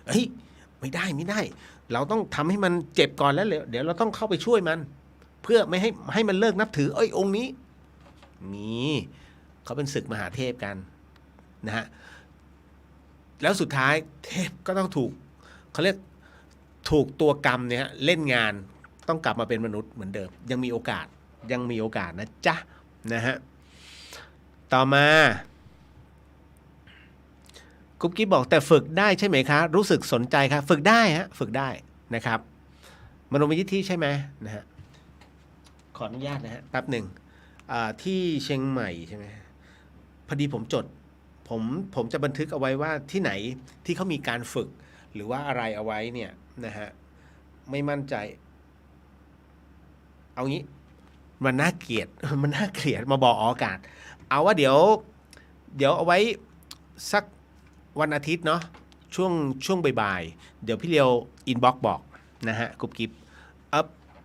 เฮ้ยไม่ได้เราต้องทำให้มันเจ็บก่อนแล้วเดี๋ยวเราต้องเข้าไปช่วยมันเพื่อไม่ให้มันเลิกนับถือองค์นี้มีเขาเป็นศึกมหาเทพกันนะฮะแล้วสุดท้ายเทพก็ต้องถูกเขาเรียกถูกตัวกรรมเนี่ยเล่นงานต้องกลับมาเป็นมนุษย์เหมือนเดิมยังมีโอกาสนะจ๊ะนะฮะต่อมากุ๊บกิ๊บบอกแต่ฝึกได้ใช่ไหมคะรู้สึกสนใจครับฝึกได้ฮะฝึกได้นะครับมโนมยิทธิใช่ไหมนะฮะขออนุญาตนะฮะแป๊บหนึ่งที่เชียงใหม่ใช่ไหมพอดีผมจดผมจะบันทึกเอาไว้ว่าที่ไหนที่เขามีการฝึกหรือว่าอะไรเอาไว้เนี่ยนะฮะไม่มั่นใจเอางี้มันน่าเกลียดมาบอกออกอากาศเอาว่าเดี๋ยวเอาไว้สักวันอาทิตย์เนาะช่วงบ่ายๆเดี๋ยวพี่เลียวอินบ็อกซ์บอกนะฮะกุ๊บกิ๊บ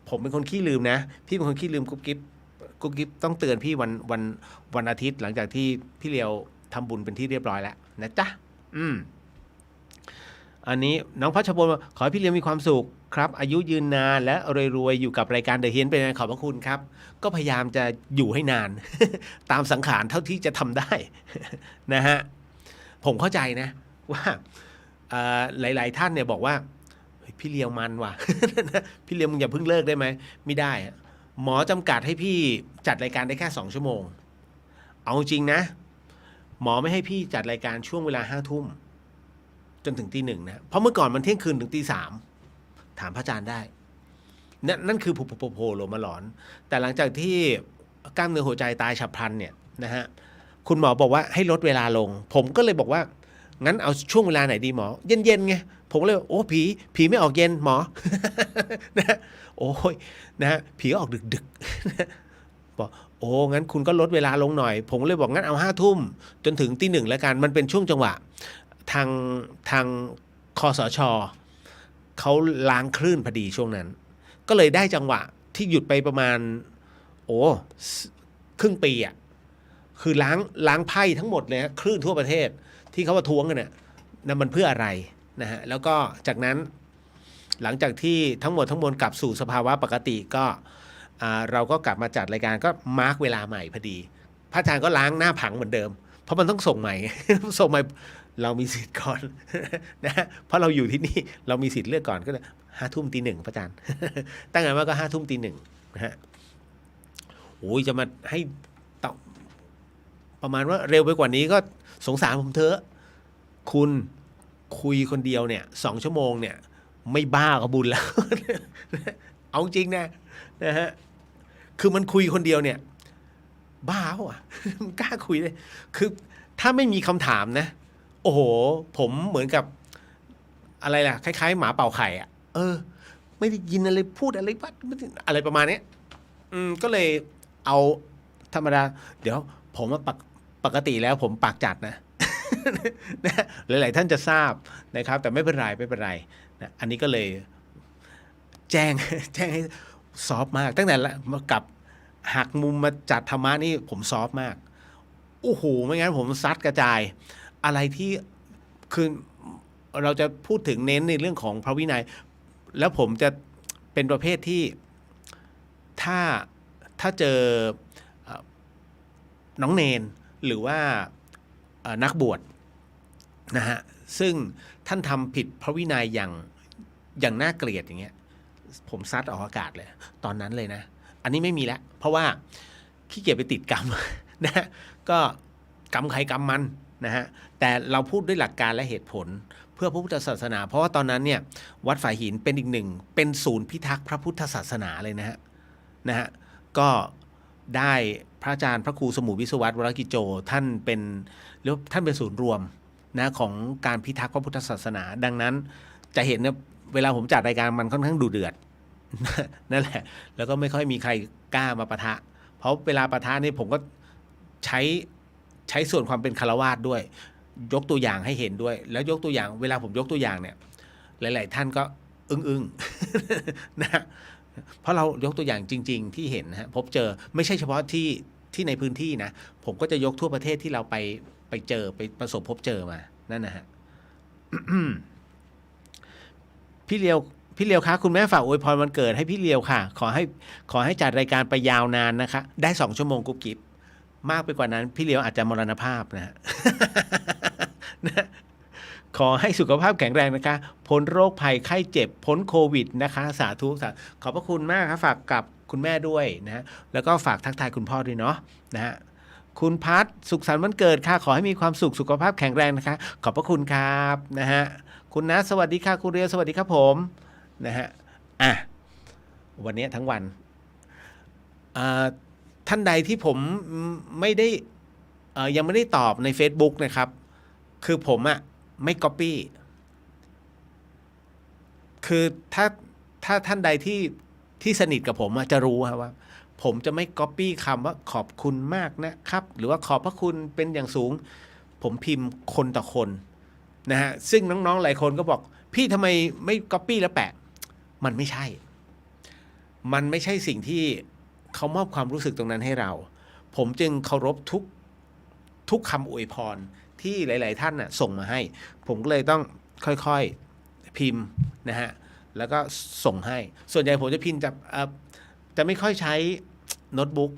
ผมเป็นคนขี้ลืมนะพี่เป็นคนขี้ลืมกุ๊บกิ๊บต้องเตือนพี่วันอาทิตย์หลังจากที่พี่เลียวทำบุญเป็นที่เรียบร้อยแล้วนะจ๊ะอันนี้น้องพัชบลขอให้พี่เลียวมีความสุขครับอายุยืนนานและรวยๆอยู่กับรายการเดอะเฮียนเป็นไงขอบพระคุณครับก็พยายามจะอยู่ให้นาน ตามสังขารเท่าที่จะทำได้ นะฮะผมเข้าใจนะว่าหลายๆท่านเนี่ยบอกว่าพี่เลียวมันว่ะ พี่เลียวมึงอย่าเพิ่งเลิกได้ไหมไม่ได้หมอจำกัดให้พี่จัดรายการได้แค่2 ชั่วโมงเอาจริงนะหมอไม่ให้พี่จัดรายการช่วงเวลา5 ทุ่มจนถึงตี 1นะเพราะเมื่อก่อนมันเที่ยงคืนถึงตี 3ถามพระอาจารย์ได้นั่นคือโผล่มาหลอนแต่หลังจากที่กล้ามเนื้อหัวใจตายฉับพลันเนี่ยนะฮะคุณหมอบอกว่าให้ลดเวลาลงผมก็เลยบอกว่างั้นเอาช่วงเวลาไหนดีหมอเย็นไงผมเลยโอ้ผีไม่ออกเย็นหมอ นะโอ้ยนะฮะผีออกดึกบอกโอ้งั้นคุณก็ลดเวลาลงหน่อยผมเลยบอกงั้นเอา5 ทุ่มจนถึงตี 1แล้วกันมันเป็นช่วงจังหวะทางคสช.เขาล้างคลื่นพอดีช่วงนั้นก็เลยได้จังหวะที่หยุดไปประมาณครึ่งปีอ่ะคือล้างไพ่ทั้งหมดเลยคลื่นทั่วประเทศที่เขาประท้วงกันเนี่ยนั่นมันเพื่ออะไรนะฮะแล้วก็จากนั้นหลังจากที่ทั้งหมดกลับสู่สภาวะปกติก็เราก็กลับมาจัดรายการก็มาร์กเวลาใหม่พอดีพระอาจารย์ก็ล้างหน้าผังเหมือนเดิมเพราะมันต้องส่งใหม่ ส่งใหม่เรามีสิทธิ์ก่อนนะเพราะเราอยู่ที่นี่เรามีสิทธิ์เลือกก่อนก็เลย5 ทุ่มตี 1พระอาจารย์ ตั้งแต่ว่าก็5 ทุ่มตี 1นะฮะโอ้ยจะมาให้ประมาณว่าเร็วไปกว่านี้ก็สงสารผมเถอะคุณคุยคนเดียวเนี่ย2 ชั่วโมงเนี่ยไม่บ้าก็บุญแล้ว เอาจริงนะฮะคือมันคุยคนเดียวเนี่ยบ้าว่ะ มันกล้าคุยเลยคือถ้าไม่มีคำถามนะโอ้โหผมเหมือนกับอะไรล่ะคล้ายๆหมาเป่าไข่อ่ะไม่ได้ยินอะไรพูดอะไรบ้าอะไรประมาณนี้ก็เลยเอาธรรมดาเดี๋ยวผมปกติแล้วผมปากจัดนะ หลายๆท่านจะทราบนะครับแต่ไม่เป็นไรนะอันนี้ก็เลยแจ้งให้ซอฟมากตั้งแต่มากับหักมุมมาจัดธรรมะนี่ผมซอฟมากโอ้โหไม่งั้นผมซัดกระจายอะไรที่คือเราจะพูดถึงเน้นในเรื่องของพระวินัยแล้วผมจะเป็นประเภทที่ถ้าเจอน้องเนนหรือว่านักบวชนะฮะซึ่งท่านทำผิดพระวินัยอย่างน่าเกลียดอย่างเงี้ยผมซัดออกอากาศเลยตอนนั้นเลยนะอันนี้ไม่มีแล้วเพราะว่าขี้เกียจไปติดกรรม นะก็กรรมใครกรรมมันนะฮะแต่เราพูดด้วยหลักการและเหตุผลเพื่อพระพุทธศาสนาเพราะว่าตอนนั้นเนี่ยวัดฝายหินเป็นอีกหนึ่งเป็นศูนย์พิทักษ์พระพุทธศาสนาเลยนะฮะก็ได้พระอาจารย์พระครูสมุวิศวัตรวรกิจโจท่านเป็นศูนย์รวม นะของการพิทักษ์พระพุทธศาสนาดังนั้นจะเห็นนะเวลาผมจัดรายการมันค่อนข้างดุเดือด นั่นแหละแล้วก็ไม่ค่อยมีใครกล้ามาปะทะเพราะเวลาปะทะนี่ผมก็ใช้ส่วนความเป็นฆราวาสด้วยยกตัวอย่างให้เห็นด้วยแล้วยกตัวอย่างเวลาผมยกตัวอย่างเนี่ยหลายๆท่านก็อึ้งๆ นะเพราะเรายกตัวอย่างจริงๆที่เห็นนะฮะพบเจอไม่ใช่เฉพาะที่ในพื้นที่นะผมก็จะยกทั่วประเทศที่เราไปเจอไปประสบพบเจอมานั่นนะฮะ พี่เลียวคะคุณแม่ฝากอวยพรวันเกิดให้พี่เลียวค่ะขอให้จัดรายการไปยาวนานนะคะได้2 ชั่วโมงกุ๊บกิ๊บมากไปกว่านั้นพี่เลียวอาจจะมรณภาพนะฮะ นะขอให้สุขภาพแข็งแรงนะคะพ้นโรคภัยไข้เจ็บพ้นโควิดนะคะสาธุขอบพระคุณมากครับฝากกับคุณแม่ด้วยนะฮะแล้วก็ฝากทักทายคุณพ่อด้วยเนาะนะฮะคุณพัฒสุขสันต์วันเกิดค่ะขอให้มีความสุขสุขภาพแข็งแรงนะคะขอบพระคุณครับนะฮะคุณนัทสวัสดีค่ะคุณเรียวสวัสดีครับผมนะฮะวันนี้ทั้งวันท่านใดที่ผมไม่ได้ยังไม่ได้ตอบใน Facebook นะครับคือผมไม่ copy คือถ้าท่านใดที่สนิทกับผมจะรู้ครับว่าผมจะไม่ copy คำว่าขอบคุณมากนะครับหรือว่าขอบพระคุณเป็นอย่างสูงผมพิมพ์คนต่อคนนะฮะซึ่งน้องๆหลายคนก็บอกพี่ทำไมไม่ copy แล้วแปะมันไม่ใช่สิ่งที่เขามอบความรู้สึกตรงนั้นให้เราผมจึงเคารพทุกคำอวยพรที่หลายๆท่านส่งมาให้ผมก็เลยต้องค่อยๆพิมพ์นะฮะแล้วก็ส่งให้ส่วนใหญ่ผมจะพิมพ์จะไม่ค่อยใช้โน้ตบุ๊ก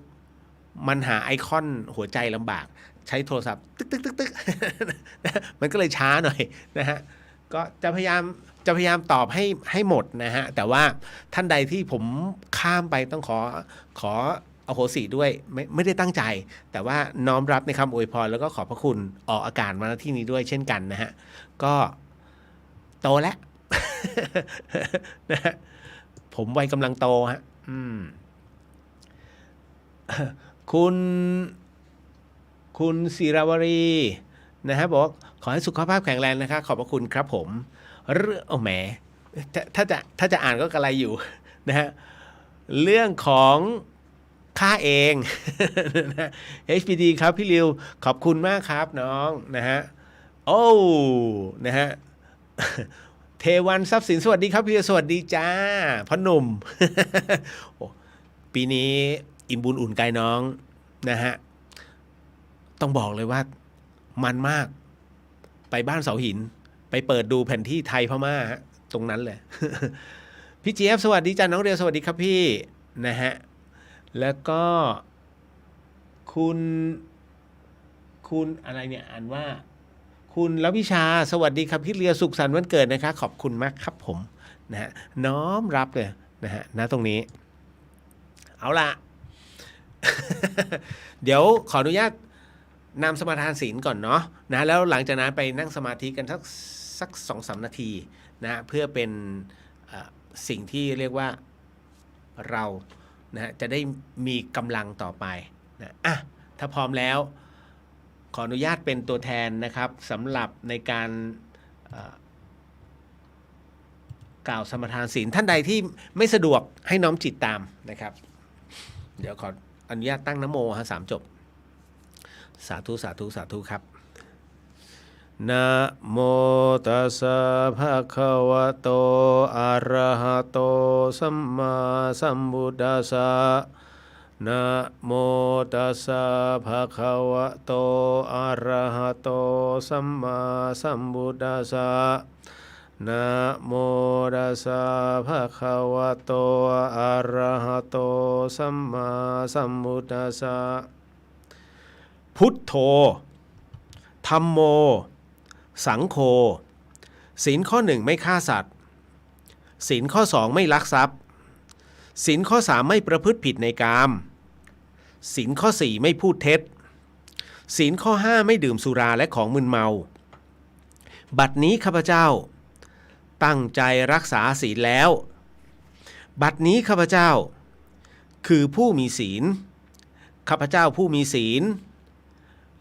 มันหาไอคอนหัวใจลำบากใช้โทรศัพท์ตึกมันก็เลยช้าหน่อยนะฮะก็จะพยายามตอบให้หมดนะฮะแต่ว่าท่านใดที่ผมข้ามไปต้องขออโหสิด้วยไม่ได้ตั้งใจแต่ว่าน้อมรับในคำอวยพรแล้วก็ขอบพระคุณออกอากาศมาณที่นี้ด้วยเช่นกันนะฮะก็โตแล้ว นะฮะผมวัยกำลังโตฮะคุณศิราวรีนะฮะบอกขอให้สุขภาพแข็งแรงนะคะขอบพระคุณครับผมแหมถ้าจะอ่านก็กระไรอยู่นะฮะเรื่องของค่าเอง HPD ครับพี่ริวขอบคุณมากครับน้องนะฮะโอ้นะฮะ เทวันทรัพย์สินสวัสดีครับพี่สวัสดีจ้าพ่อหนุ่ม ปีนี้อิ่มบุญอุ่นกายน้องนะฮะต้องบอกเลยว่ามันมากไปบ้านเสาหินไปเปิดดูแผนที่ไทยพม่าฮะตรงนั้นเลย พี่เจี๊ยบสวัสดีจ้าน้องเรียวสวัสดีครับพี่นะฮะแล้วก็คุณอะไรเนี่ยอ่านว่าคุณลวิชาสวัสดีครับพี่เรียวสุขสันต์วันเกิดนะคะขอบคุณมากครับผมนะฮะน้อมรับเลยนะฮะณตรงนี้เอาล่ะ เดี๋ยวขออนุญาตนำสมาทานศีลก่อนเนาะนะแล้วหลังจากนั้นไปนั่งสมาธิกันสัก 2-3 นาทีนะเพื่อเป็นสิ่งที่เรียกว่าเรานะจะได้มีกำลังต่อไปนะถ้าพร้อมแล้วขออนุญาตเป็นตัวแทนนะครับสำหรับในการกล่าวสมาทานศีลท่านใดที่ไม่สะดวกให้น้อมจิตตามนะครับเดี๋ยวขออนุญาตตั้งนะโม3 จบสาธุสาธุสาธุครับนะโมตัสสะภะคะวะโตอะระหะโตสัมมาสัมพุทธัสสะนะโมตัสสะภะคะวะโตอะระหะโตสัมมาสัมพุทธัสสะนะโมตัสสะภะคะวะโตอะระหะโตสัมมาสัมพุทธัสสะพุทโธธัมโมสังโฆศีลข้อ 1ไม่ฆ่าสัตว์ศีลข้อ 2ไม่ลักทรัพย์ศีลข้อ 3ไม่ประพฤติผิดในกามศีลข้อ 4ไม่พูดเท็จศีลข้อ 5ไม่ดื่มสุราและของมึนเมาบัดนี้ข้าพเจ้าตั้งใจรักษาศีลแล้วบัดนี้ข้าพเจ้าคือผู้มีศีลข้าพเจ้าผู้มีศีล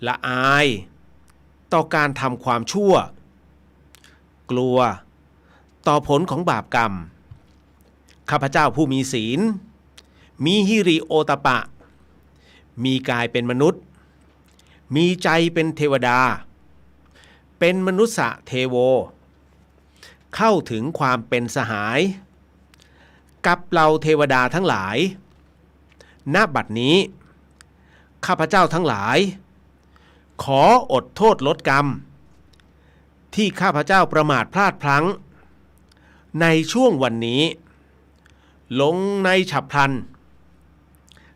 ละอาย ต่อการทำความชั่วกลัวต่อผลของบาปกรรมข้าพเจ้าผู้มีศีลมีฮิริโอตปะมีกายเป็นมนุษย์มีใจเป็นเทวดาเป็นมนุษสเทโวเข้าถึงความเป็นสหายกับเราเทวดาทั้งหลายณบัดนี้ข้าพเจ้าทั้งหลายขออดโทษลดกรรมที่ข้าพเจ้าประมาทพลาดพลั้งในช่วงวันนี้ลงในฉับพลัน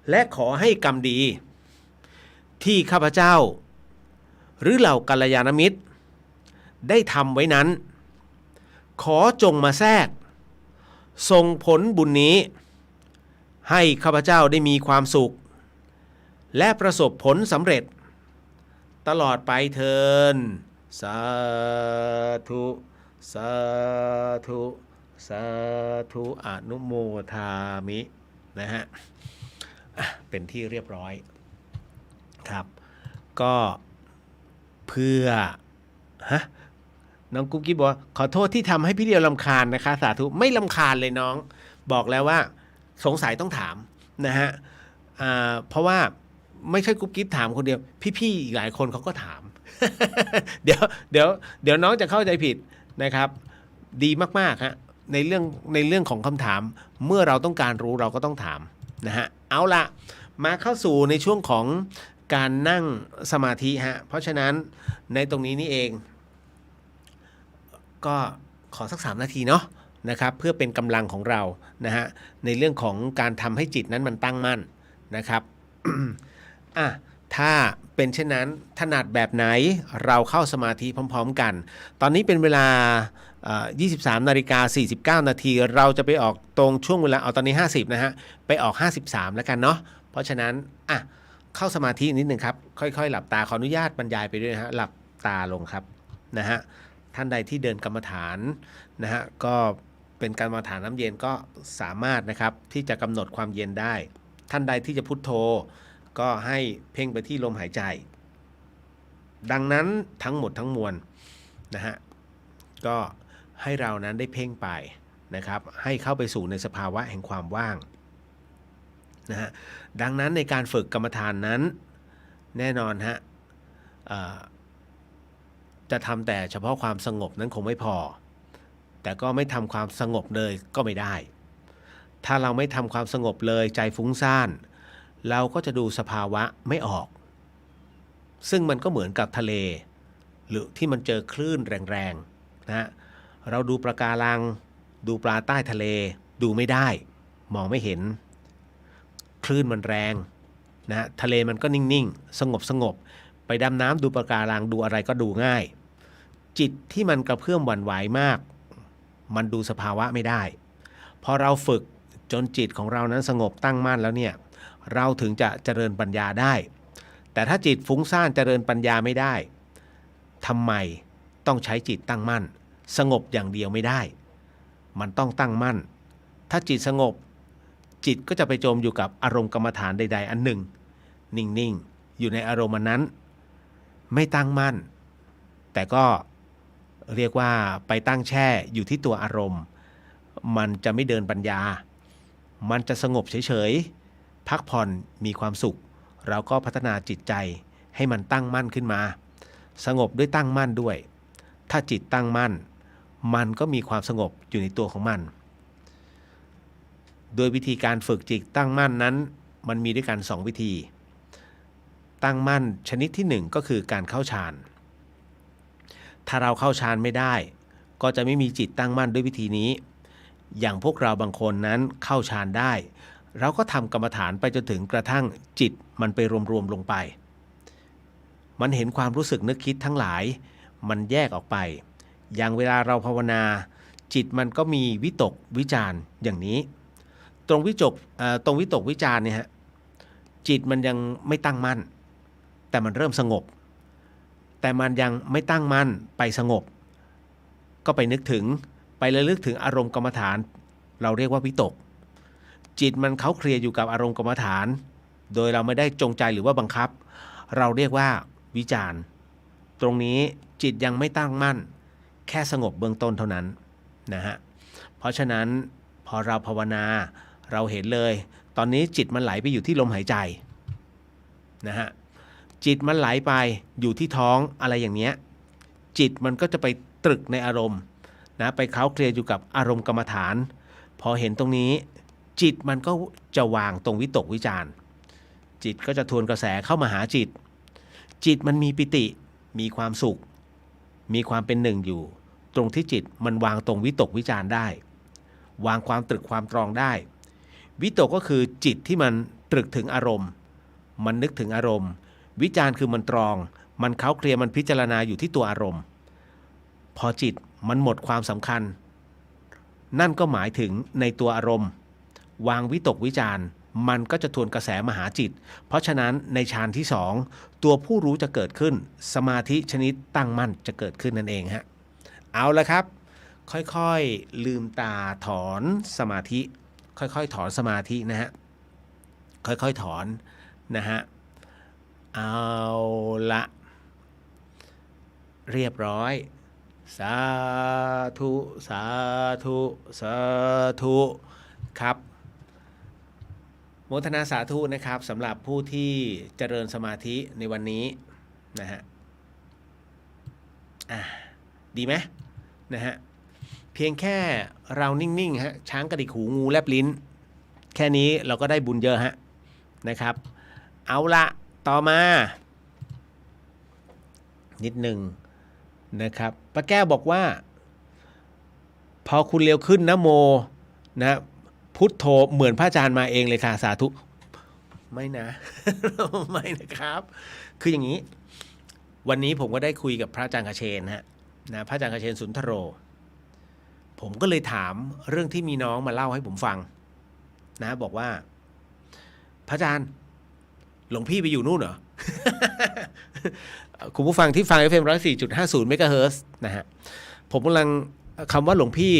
และขอให้กรรมดีที่ข้าพเจ้าหรือเหล่ากัลยาณมิตรได้ทำไว้นั้นขอจงมาแทรกส่งผลบุญนี้ให้ข้าพเจ้าได้มีความสุขและประสบผลสำเร็จตลอดไปเถิดสาธุสาธุสาธุอนุโมทามินะฮะเป็นที่เรียบร้อยครับก็เพื่อน้องกุ๊กกิ๊บบอกขอโทษที่ทำให้พี่เดียวรำคาญนะคะสาธุไม่รำคาญเลยน้องบอกแล้วว่าสงสัยต้องถามนะฮะเพราะว่าไม่ใช่กุ๊กกิ๊บถามคนเดียวพี่ๆอีกหลายคนเขาก็ถาม เดี๋ยวน้องจะเข้าใจผิดนะครับดีมากๆฮะในเรื่องของคำถามเมื่อเราต้องการรู้เราก็ต้องถามนะฮะเอาละมาเข้าสู่ในช่วงของการนั่งสมาธิฮะเพราะฉะนั้นในตรงนี้นี่เองก็ขอสัก3 นาทีเนาะนะครับเพื่อเป็นกำลังของเรานะฮะในเรื่องของการทำให้จิตนั้นมันตั้งมั่นนะครับ ถ้าเป็นเช่นนั้นถนัดแบบไหนเราเข้าสมาธิพร้อมๆกันตอนนี้เป็นเวลา23:49 นาทีเราจะไปออกตรงช่วงเวลาเอาตอนนี้50นะฮะไปออก53แล้วกันเนาะเพราะฉะนั้นเข้าสมาธินิดนึงครับค่อยๆหลับตาขออนุญาตบรรยายไปด้วยนะฮะหลับตาลงครับนะฮะท่านใดที่เดินกรรมฐานนะฮะก็เป็นกรรมฐานน้ำเย็นก็สามารถนะครับที่จะกำหนดความเย็นได้ท่านใดที่จะพุทโธก็ให้เพ่งไปที่ลมหายใจดังนั้นทั้งหมดทั้งมวลนะฮะก็ให้เรานั้นได้เพ่งไปนะครับให้เข้าไปสู่ในสภาวะแห่งความว่างนะฮะดังนั้นในการฝึกกรรมฐานนั้นแน่นอนฮะจะทำแต่เฉพาะความสงบนั้นคงไม่พอแต่ก็ไม่ทำความสงบเลยก็ไม่ได้ถ้าเราไม่ทำความสงบเลยใจฟุ้งซ่านเราก็จะดูสภาวะไม่ออกซึ่งมันก็เหมือนกับทะเลหรือที่มันเจอคลื่นแรงๆนะเราดูปะการังดูปลาใต้ทะเลดูไม่ได้มองไม่เห็นคลื่นมันแรงนะทะเลมันก็นิ่งๆสงบไปดำน้ำดูปะการังดูอะไรก็ดูง่ายจิตที่มันกระเพื่อมหวั่นไหวมากมันดูสภาวะไม่ได้พอเราฝึกจนจิตของเรานั้นสงบตั้งมั่นแล้วเนี่ยเราถึงจะเจริญปัญญาได้แต่ถ้าจิตฟุ้งซ่านเจริญปัญญาไม่ได้ทำไมต้องใช้จิตตั้งมั่นสงบอย่างเดียวไม่ได้มันต้องตั้งมั่นถ้าจิตสงบจิตก็จะไปจมอยู่กับอารมณ์กรรมฐานใดๆอันหนึ่งนิ่งๆอยู่ในอารมณ์นั้นไม่ตั้งมั่นแต่ก็เรียกว่าไปตั้งแช่อยู่ที่ตัวอารมณ์มันจะไม่เดินปัญญามันจะสงบเฉยๆพักผ่อนมีความสุขเราก็พัฒนาจิตใจให้มันตั้งมั่นขึ้นมาสงบด้วยตั้งมั่นด้วยถ้าจิตตั้งมั่นมันก็มีความสงบอยู่ในตัวของมันโดยวิธีการฝึกจิตตั้งมั่นนั้นมันมีด้วยกัน2 วิธีตั้งมั่นชนิดที่1ก็คือการเข้าฌานถ้าเราเข้าฌานไม่ได้ก็จะไม่มีจิตตั้งมั่นด้วยวิธีนี้อย่างพวกเราบางคนนั้นเข้าฌานได้เราก็ทำกรรมฐานไปจนถึงกระทั่งจิตมันไปรวมๆลงไปมันเห็นความรู้สึกนึกคิดทั้งหลายมันแยกออกไปอย่างเวลาเราภาวนาจิตมันก็มีวิตกวิจารอย่างนี้ตรงวิตกวิจารเนี่ยฮะจิตมันยังไม่ตั้งมั่นแต่มันเริ่มสงบแต่มันยังไม่ตั้งมั่นไปสงบก็ไปนึกถึงไประลึกถึงอารมณ์กรรมฐานเราเรียกว่าวิตกจิตมันเคล้าเคลียอยู่กับอารมณ์กรรมฐานโดยเราไม่ได้จงใจหรือว่าบังคับเราเรียกว่าวิจาร ตรงนี้จิตยังไม่ตั้งมั่นแค่สงบเบื้องต้นเท่านั้นนะฮะเพราะฉะนั้นพอเราภาวนาเราเห็นเลยตอนนี้จิตมันไหลไปอยู่ที่ลมหายใจนะฮะจิตมันไหลไปอยู่ที่ท้องอะไรอย่างเนี้ยจิตมันก็จะไปตรึกในอารมณ์นะไปเคล้าเคลียอยู่กับอารมณ์กรรมฐานพอเห็นตรงนี้จิตมันก็จะวางตรงวิตกวิจารจิตก็จะทวนกระแสเข้ามาหาจิตจิตมันมีปิติมีความสุขมีความเป็นหนึ่งอยู่ตรงที่จิตมันวางตรงวิตกวิจารได้ วางความตรึกความตรองได้วิตกก็คือจิตที่มันตรึกถึงอารมณ์มันนึกถึงอารมณ์วิจารคือมันตรองมันเคล้าเคลียมันพิจารณาอยู่ที่ตัวอารมณ์พอจิตมันหมดความสำคัญนั่นก็หมายถึงในตัวอารมณ์วางวิตกวิจารมันก็จะทวนกระแสมาหาจิตเพราะฉะนั้นในฌานที่2ตัวผู้รู้จะเกิดขึ้นสมาธิชนิดตั้งมั่นจะเกิดขึ้นนั่นเองฮะเอาละครับค่อยๆลืมตาถอนสมาธิค่อยๆถอนสมาธินะฮะค่อยๆถอนนะฮะเอาละเรียบร้อยสาธุสาธุสาธุครับโมทนาสาธุนะครับสำหรับผู้ที่เจริญสมาธิในวันนี้นะฮะดีไหมนะฮะเพียงแค่เรานิ่งๆฮะช้างกระดิกหูงูแลบลิ้นแค่นี้เราก็ได้บุญเยอะฮะนะครับเอาละต่อมานิดหนึ่งนะครับป้าแก้วบอกว่าพอคุณเร็วขึ้นนะโมนะพุทโธเหมือนพระอาจารย์มาเองเลยค่ะสาธุไม่นะ ไม่นะครับคืออย่างนี้วันนี้ผมก็ได้คุยกับพระอาจารย์คเชนฮะนะพระอาจารย์คเชนสุนทโรผมก็เลยถามเรื่องที่มีน้องมาเล่าให้ผมฟังนะบอกว่าพระอาจารย์หลวงพี่ไปอยู่นู่นเหรอ คุณผู้ฟังที่ฟัง FM 104.50 เมกะเฮิรตซ์นะฮะผมกำลังคำว่าหลวงพี่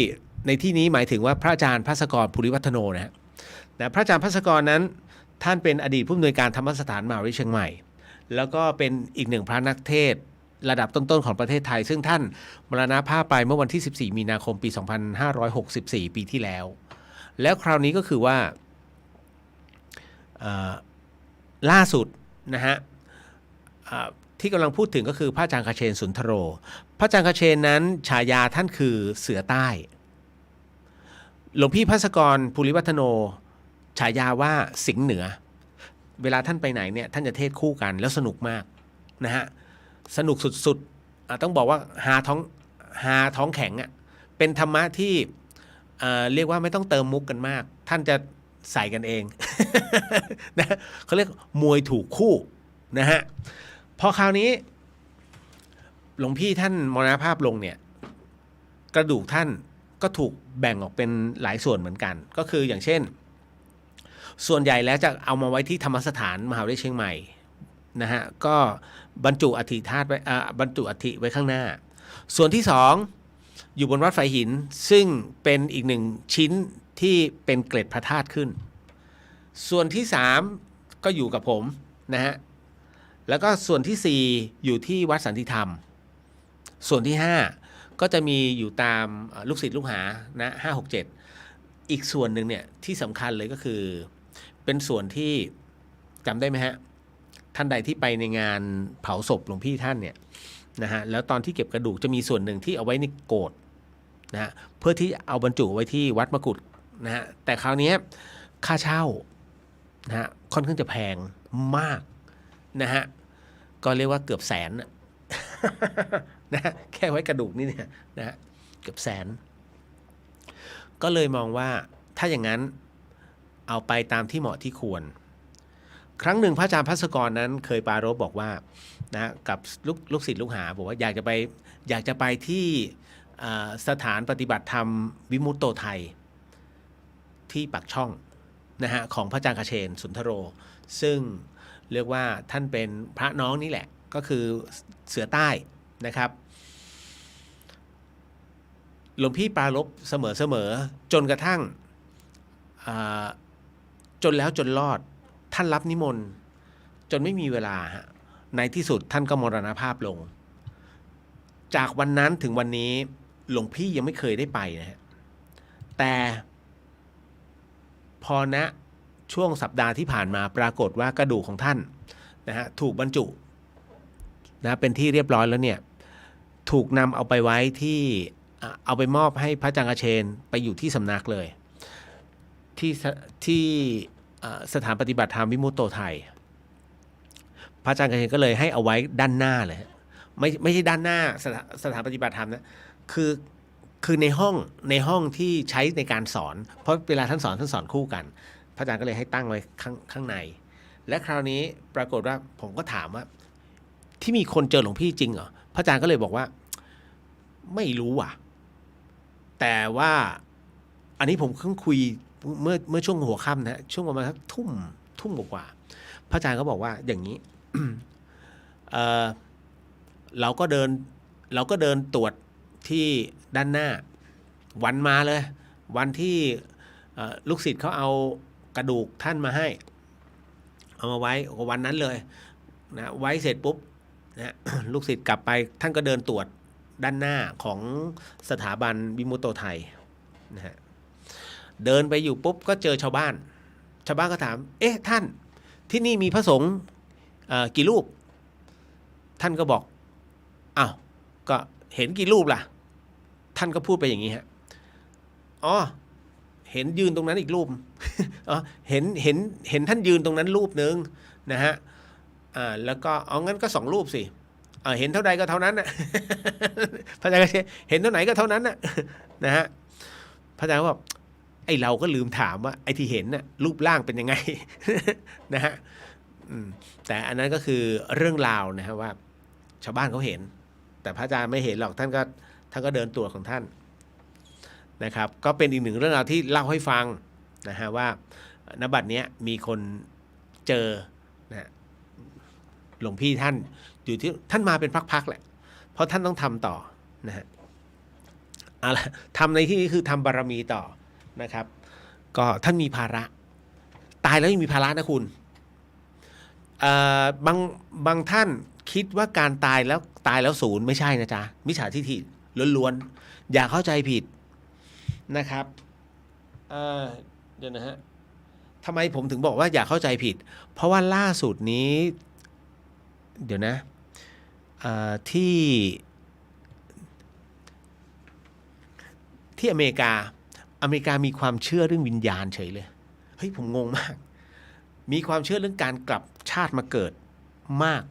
ในที่นี้หมายถึงว่าพระอาจารย์ภัสกร ภูริวัฒโนนะฮะพระอาจารย์ภัสกรนั้นท่านเป็นอดีตผู้อำนวยการธรรมสถานมหาวิทยาลัยเชียงใหม่แล้วก็เป็นอีกหนึ่งพระนักเทศน์ระดับต้นๆของประเทศไทยซึ่งท่านมรณภาพไปเมื่อวันที่14มีนาคมปี2564ปีที่แล้วแล้วคราวนี้ก็คือว่าล่าสุดนะฮะที่กำลังพูดถึงก็คือพระอาจารย์คเชนสุนทโรพระอาจารย์คเชนนั้นฉายาท่านคือเสือใต้หลวงพี่ภัสกร ภูริวัฒโนฉายาว่าสิงห์เหนือเวลาท่านไปไหนเนี่ยท่านจะเทศคู่กันแล้วสนุกมากนะฮะสนุกสุดๆต้องบอกว่าหาท้องแข็งอ่ะเป็นธรรมะที่เรียกว่าไม่ต้องเติมมุกกันมากท่านจะใส่กันเอง นะเขาเรียกมวยถูกคู่นะฮะพอคราวนี้หลวงพี่ท่านมรณภาพลงเนี่ยกระดูกท่านก็ถูกแบ่งออกเป็นหลายส่วนเหมือนกันก็คืออย่างเช่นส่วนใหญ่แล้วจะเอามาไว้ที่ธรรมสถานมหาวิทยาลัยเชียงใหม่นะฮะก็บรรจุอัฐิธาตุไว้บรรจุอัฐิไว้ข้างหน้าส่วนที่2อยู่บนวัดไฟหินซึ่งเป็นอีกหนึ่งชิ้นที่เป็นเกล็ดพระธาตุขึ้นส่วนที่3ก็อยู่กับผมนะฮะแล้วก็ส่วนที่4อยู่ที่วัดสันติธรรมส่วนที่5ก็จะมีอยู่ตามลูกศิษย์ลูกหานะ5 6 7อีกส่วนหนึ่งเนี่ยที่สำคัญเลยก็คือเป็นส่วนที่จำได้ไหมฮะท่านใดที่ไปในงานเผาศพหลวงพี่ท่านเนี่ยนะฮะแล้วตอนที่เก็บกระดูกจะมีส่วนหนึ่งที่เอาไว้ในโกฐนะฮะเพื่อที่เอาบรรจุไว้ที่วัดมกุฏนะฮะแต่คราวนี้ค่าเช่านะฮะค่อนข้างจะแพงมากนะฮะก็เรียกว่าเกือบแสนนะแค่ไว้กระดูกนี่เนี่ยนะฮะเกือบแสนก็เลยมองว่าถ้าอย่างนั้นเอาไปตามที่เหมาะที่ควรครั้งหนึ่งพระอาจารย์ภัสกรนั้นเคยปรารภบอกว่านะกับลูกศิษย์ลูกหาบอกว่าอยากจะไปที่สถานปฏิบัติธรรมวิมุตโตไทยที่ปากช่องนะฮะของพระอาจารย์คเชนสุนทโรซึ่งเรียกว่าท่านเป็นพระน้องนี่แหละก็คือเสือใต้นะครับหลวงพี่ปรารภเสมอจนกระทั่งจนแล้วจนรอดท่านรับนิมนต์จนไม่มีเวลาฮะในที่สุดท่านก็มรณภาพลง จากวันนั้นถึงวันนี้หลวงพี่ยังไม่เคยได้ไปนะฮะแต่พอณช่วงสัปดาห์ที่ผ่านมาปรากฏว่ากระดูกของท่านนะฮะถูกบรรจุนะเป็นที่เรียบร้อยแล้วเนี่ยถูกนำเอาไปไว้ที่เอาไปมอบให้พระจังกเชนไปอยู่ที่สำนักเลยที่สถานปฏิบัติธรรมวิมุตโตไทยพระอาจารย์กเชนก็เลยให้เอาไว้ด้านหน้าเลยไม่ใช่ด้านหน้าสถานปฏิบัติธรรมนะคือในห้องที่ใช้ในการสอนเพราะเวลาท่านสอนคู่กันพระอาจารย์ก็เลยให้ตั้งไว้ข้างในและคราวนี้ปรากฏว่าผมก็ถามว่าที่มีคนเจอหลวงพี่จริงเหรอพระอาจารย์ก็เลยบอกว่าไม่รู้อ่ะแต่ว่าอันนี้ผมเพิ่งคุยเมื่อช่วงหัวค่ำนะช่วงประมาณทุ่มกว่าพระอาจารย์ก็บอกว่าอย่างนี้ เราก็เดินตรวจที่ด้านหน้าวันมาเลยวันที่ลูกศิษย์เขาเอากระดูกท่านมาให้เอามาไว้วันนั้นเลยนะไว้เสร็จปุ๊บนะลูกศิษย์กลับไปท่านก็เดินตรวจด้านหน้าของสถาบันวิมุตโตไทยนะฮะเดินไปอยู่ปุ๊บก็เจอชาวบ้านก็ถามเอ๊ะท่านที่นี่มีพระสงฆ์กี่รูปท่านก็บอกอ้าวก็เห็นกี่รูปล่ะท่านก็พูดไปอย่างนี้ฮะอ๋อเห็นยืนตรงนั้นอีกรูป อ๋อเห็นท่านยืนตรงนั้นรูปนึงนะฮะแล้วก็เอางั้นก็2 รูปสิเห็นเท่าใดก็เท่านั้นน่ะ พระอาจารย์ก็เห็นเท่าไหนก็เท่านั้นน่ะ นะฮะพระอาจารย์ก็บอกไอ้เราก็ลืมถามว่าไอ้ที่เห็นน่ะรูปร่างเป็นยังไง นะฮะแต่อันนั้นก็คือเรื่องราวนะฮะว่าชาวบ้านเขาเห็นแต่พระอาจารย์ไม่เห็นหรอกท่านก็เดินตรวจของท่านนะครับก็เป็นอีกหนึ่งเรื่องราวที่เล่าให้ฟังนะฮะว่าณบัดนี้มีคนเจอนะหลวงพี่ท่านอยู่ที่ท่านมาเป็นพักๆแหละเพราะท่านต้องทำต่อนะฮะทำในที่นี้คือทำบารมีต่อนะครับก็ท่านมีภาระตายแล้วยังมีภาระนะคุณบางท่านคิดว่าการตายแล้วศูนย์ไม่ใช่นะจ๊ะมิจฉาทิฏฐิล้วนๆอย่าเข้าใจผิดนะครับเดี๋ยวนะฮะทำไมผมถึงบอกว่าอย่าเข้าใจผิดเพราะว่าล่าสุดนี้เดี๋ยวนะที่อเมริกามีความเชื่อเรื่องวิญญาณเฉยเลยเฮ้ยผมงงมากมีความเชื่อเรื่องการกลับชาติมาเกิดมาก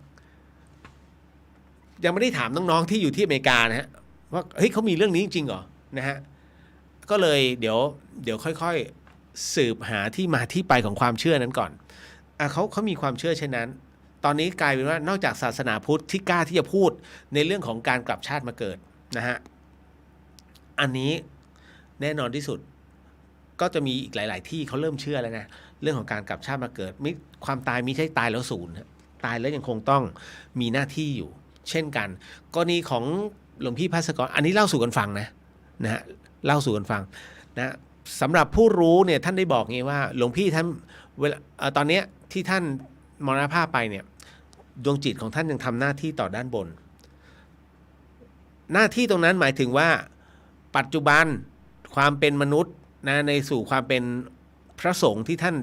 ยังไม่ได้ถามน้องๆที่อยู่ที่อเมริกานะฮะว่าเฮ้ยเขามีเรื่องนี้จริงเหรอนะฮะก็เลยเดี๋ยวค่อยๆสืบหาที่มาที่ไปของความเชื่อนั้นก่อนเขามีความเชื่อเช่นนั้นตอนนี้กลายเป็นว่านอกจากศาสนาพุทธที่กล้าที่จะพูดในเรื่องของการกลับชาติมาเกิดนะฮะอันนี้แน่นอนที่สุดก็จะมีอีกหลายๆที่เขาเริ่มเชื่อแล้วนะเรื่องของการกลับชาติมาเกิดความตายไม่ใช่ตายแล้วศูนย์ตายแล้วยังคงต้องมีหน้าที่อยู่เช่นกันกรณีของหลวงพี่ภัสกรอันนี้เล่าสู่กันฟังนะฮะเล่าสู่กันฟังนะสำหรับผู้รู้เนี่ยท่านได้บอกงี้ว่าหลวงพี่ท่านเวลาตอนนี้ที่ท่านมรณภาพไปเนี่ยดวงจิตของท่านยังทำหน้าที่ต่อด้านบนหน้าที่ตรงนั้นหมายถึงว่าปัจจุบันความเป็นมนุษย์นะในสู่ความเป็นพระสงฆ์ที่ท่าน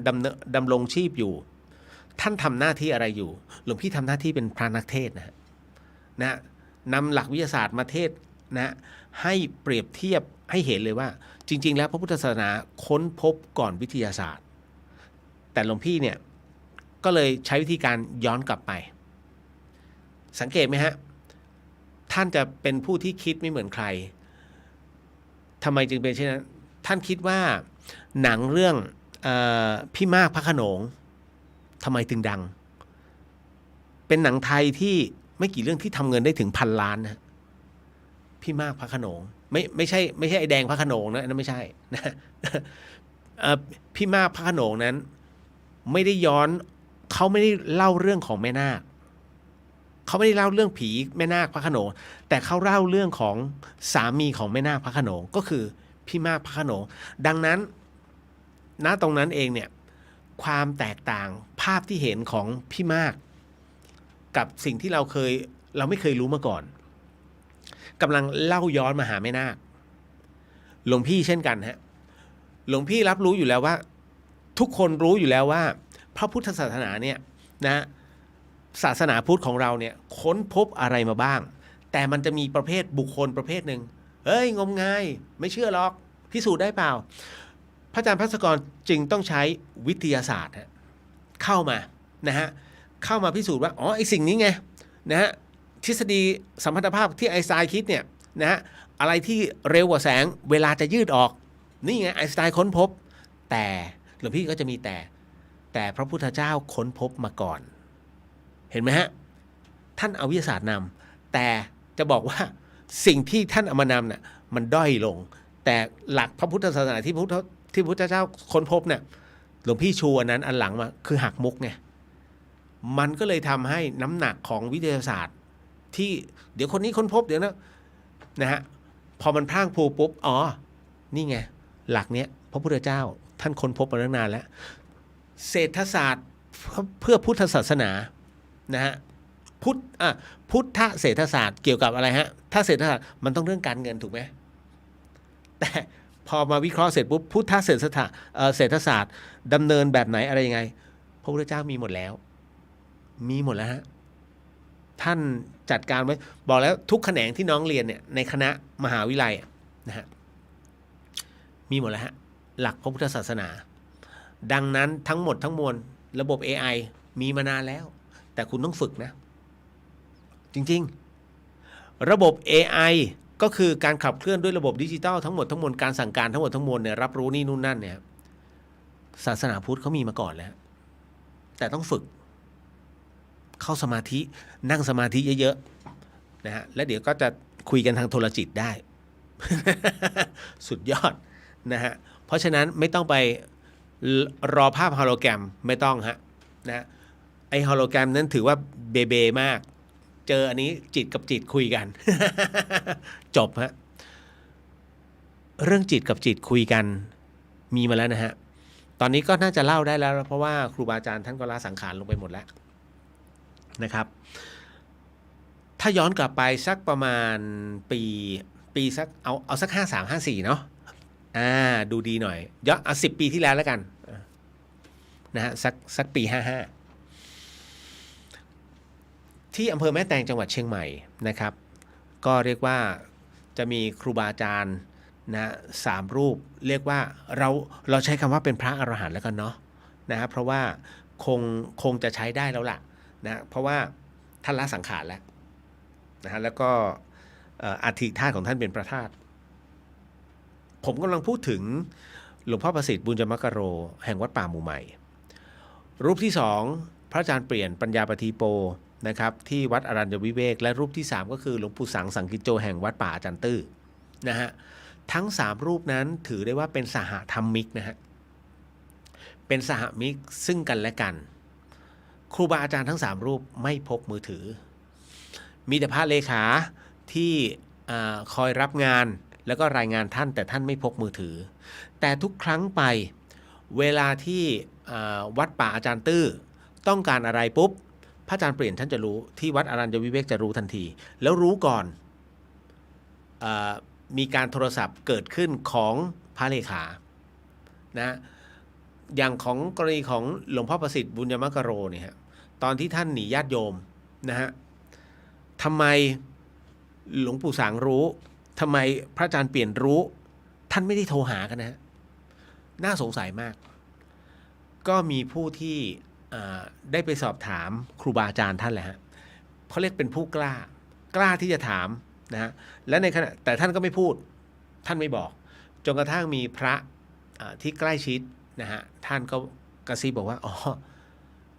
ดำรงชีพอยู่ท่านทำหน้าที่อะไรอยู่หลวงพี่ทำหน้าที่เป็นพระนักเทศนะนำหลักวิทยาศาสตร์มาเทศนะให้เปรียบเทียบให้เห็นเลยว่าจริงๆแล้วพระพุทธศาสนาค้นพบก่อนวิทยาศาสตร์แต่หลวงพี่เนี่ยก็เลยใช้วิธีการย้อนกลับไปสังเกตไหมฮะท่านจะเป็นผู้ที่คิดไม่เหมือนใครทำไมจึงเป็นเช่นนั้นท่านคิดว่าหนังเรื่องพี่มากพระโขนงทำไมถึงดังเป็นหนังไทยที่ไม่กี่เรื่องที่ทำเงินได้ถึง1,000 ล้านนะพี่มากพระโขนงไม่ใช่ไอ้แดงพระโขนงนะนั่นไม่ใช่นะพี่มากพระโขนงนั้นไม่ได้ย้อนเขาไม่ได้เล่าเรื่องของแม่นาคเขาไม่ได้เล่าเรื่องผีแม่นาคพระโขนงแต่เขาเล่าเรื่องของสามีของแม่นาคพระโขนงก็คือพี่มากพระโขนงดังนั้นณตรงนั้นเองเนี่ยความแตกต่างภาพที่เห็นของพี่มากกับสิ่งที่เราไม่เคยรู้มาก่อน กำลังเล่าย้อนมาหาแม่นาคหลวงพี่เช่นกันฮะหลวงพี่รับรู้อยู่แล้วว่าทุกคนรู้อยู่แล้วว่าพระพุทธศาสนาเนี่ยนะศาสนาพุทธของเราเนี่ยค้นพบอะไรมาบ้างแต่มันจะมีประเภทบุคคลประเภทหนึ่งเฮ้ยงมงายไม่เชื่อหรอกพิสูจน์ได้เปล่าพระอาจารย์ภัสกรจึงต้องใช้วิทยาศาสตร์เข้ามานะฮะเข้ามาพิสูจน์ว่าอ๋อไอสิ่งนี้ไงนะฮะทฤษฎีสัมพัทธภาพที่ไอน์สไตน์คิดเนี่ยนะฮะอะไรที่เร็วกว่าแสงเวลาจะยืดออกนี่ไงไอน์สไตน์ค้นพบแต่หลวงพี่ก็จะมีแต่พระพุทธเจ้าค้นพบมาก่อนเห็นไหมฮะท่านเอาวิทยาศาสตร์นำแต่จะบอกว่าสิ่งที่ท่านเอามานำเนี่ยมันด้อยลงแต่หลักพระพุทธศาสนาที่พระพุทธเจ้าค้นพบเนี่ยหลวงพี่ชูอันนั้นอันหลังมาคือหักมุกไงมันก็เลยทำให้น้ำหนักของวิทยาศาสตร์ที่เดี๋ยวคนนี้ค้นพบเดี๋ยวนะฮะพอมันพรั่งพรูปุ๊บอ๋อนี่ไงหลักเนี้ยพระพุทธเจ้าท่านค้นพบมาตั้งนานแล้วเศรษฐศาสตร์เพื่อพุทธศาสนานะฮะพุทธเศรษฐศาสตร์เกี่ยวกับอะไรฮะถ้าเศรษฐศาสตร์มันต้องเรื่องการเงินถูกไหมแต่พอมาวิเคราะห์เสร็จปุ๊บพุทธเศรษฐศาสตร์ดำเนินแบบไหนอะไรยังไงพระพุทธเจ้ามีหมดแล้วฮะท่านจัดการไว้บอกแล้วทุกแขนงที่น้องเรียนเนี่ยในคณะมหาวิทยาลัยนะฮะมีหมดแล้วฮะหลักพระพุทธศาสนาดังนั้นทั้งหมดทั้งมวลระบบ AI มีมานานแล้วแต่คุณต้องฝึกนะจริงๆระบบ AI ก็คือการขับเคลื่อนด้วยระบบดิจิตอลทั้งหมดทั้งมวลการสั่งการทั้งหมดทั้งมวลเนี่ยรับรู้นี่นู่นนั่นเนี่ยศาสนาพุทธเขามีมาก่อนแล้วแต่ต้องฝึกเข้าสมาธินั่งสมาธิเยอะๆนะฮะแล้วเดี๋ยวก็จะคุยกันทางโทรจิตได้ สุดยอดนะฮะเพราะฉะนั้นไม่ต้องไปรอภาพฮอโลแกรมไม่ต้องฮะนะไอฮอโลแกรมนั้นถือว่าเบมากเจออันนี้จิตกับจิตคุยกัน จบฮะเรื่องจิตกับจิตคุยกันมีมาแล้วนะฮะตอนนี้ก็น่าจะเล่าได้แล้วเพราะว่าครูบาอาจารย์ท่านก็ละสังขารลงไปหมดแล้วนะครับถ้าย้อนกลับไปสักประมาณปีสักเอาสัก53-54เนาะดูดีหน่อยย้อน10 ปีที่แล้วแล้วกันนะฮะสักปี55ที่อำเภอแม่แตงจังหวัดเชียงใหม่นะครับก็เรียกว่าจะมีครูบาอาจารย์นะ3 รูปเรียกว่าเราใช้คำว่าเป็นพระอรหันต์แล้วกันเนาะนะครับเพราะว่าคงจะใช้ได้แล้วล่ะนะเพราะว่าท่านละสังขารแล้วนะฮะแล้วก็อัฐิธาตุของท่านเป็นพระธาตุผมกำลังพูดถึงหลวงพ่อประสิทธิ์บุญยมัคคโรแห่งวัดป่าหมู่ใหม่รูปที่2พระอาจารย์เปลี่ยนปัญญาปทีโปนะครับที่วัดอรัญญวิเวกและรูปที่3ก็คือหลวงปู่สังสังกิจโจแห่งวัดป่าอาจารย์ตื้อนะฮะทั้ง3รูปนั้นถือได้ว่าเป็นสหธรรมิกนะฮะเป็นสหมิกซึ่งกันและกันครูบาอาจารย์ทั้ง3รูปไม่พกมือถือมีแต่พระเลขาที่คอยรับงานแล้วก็รายงานท่านแต่ท่านไม่พกมือถือแต่ทุกครั้งไปเวลาที่วัดป่าอาจารย์ตื้อต้องการอะไรปุ๊บพระอาจารย์เปลี่ยนท่านจะรู้ที่วัดอรัญญวิเวกจะรู้ทันทีแล้วรู้ก่อนมีการโทรศัพท์เกิดขึ้นของพระเลขานะอย่างของกรณีของหลวงพ่อประสิทธิ์บุญยมัคคโรเนี่ยฮะตอนที่ท่านหนีญาติโยมนะฮะทำไมหลวงปู่สังรู้ทำไมพระอาจารย์เปลี่ยนรู้ท่านไม่ได้โทรหากันนะฮะน่าสงสัยมากก็มีผู้ที่ได้ไปสอบถามครูบาอาจารย์ท่านแหละฮะเขาเรียกเป็นผู้กล้าที่จะถามนะฮะและในขณะแต่ท่านก็ไม่พูดท่านไม่บอกจนกระทั่งมีพระที่ใกล้ชิดนะฮะท่านก็กระซิบบอกว่าอ๋อ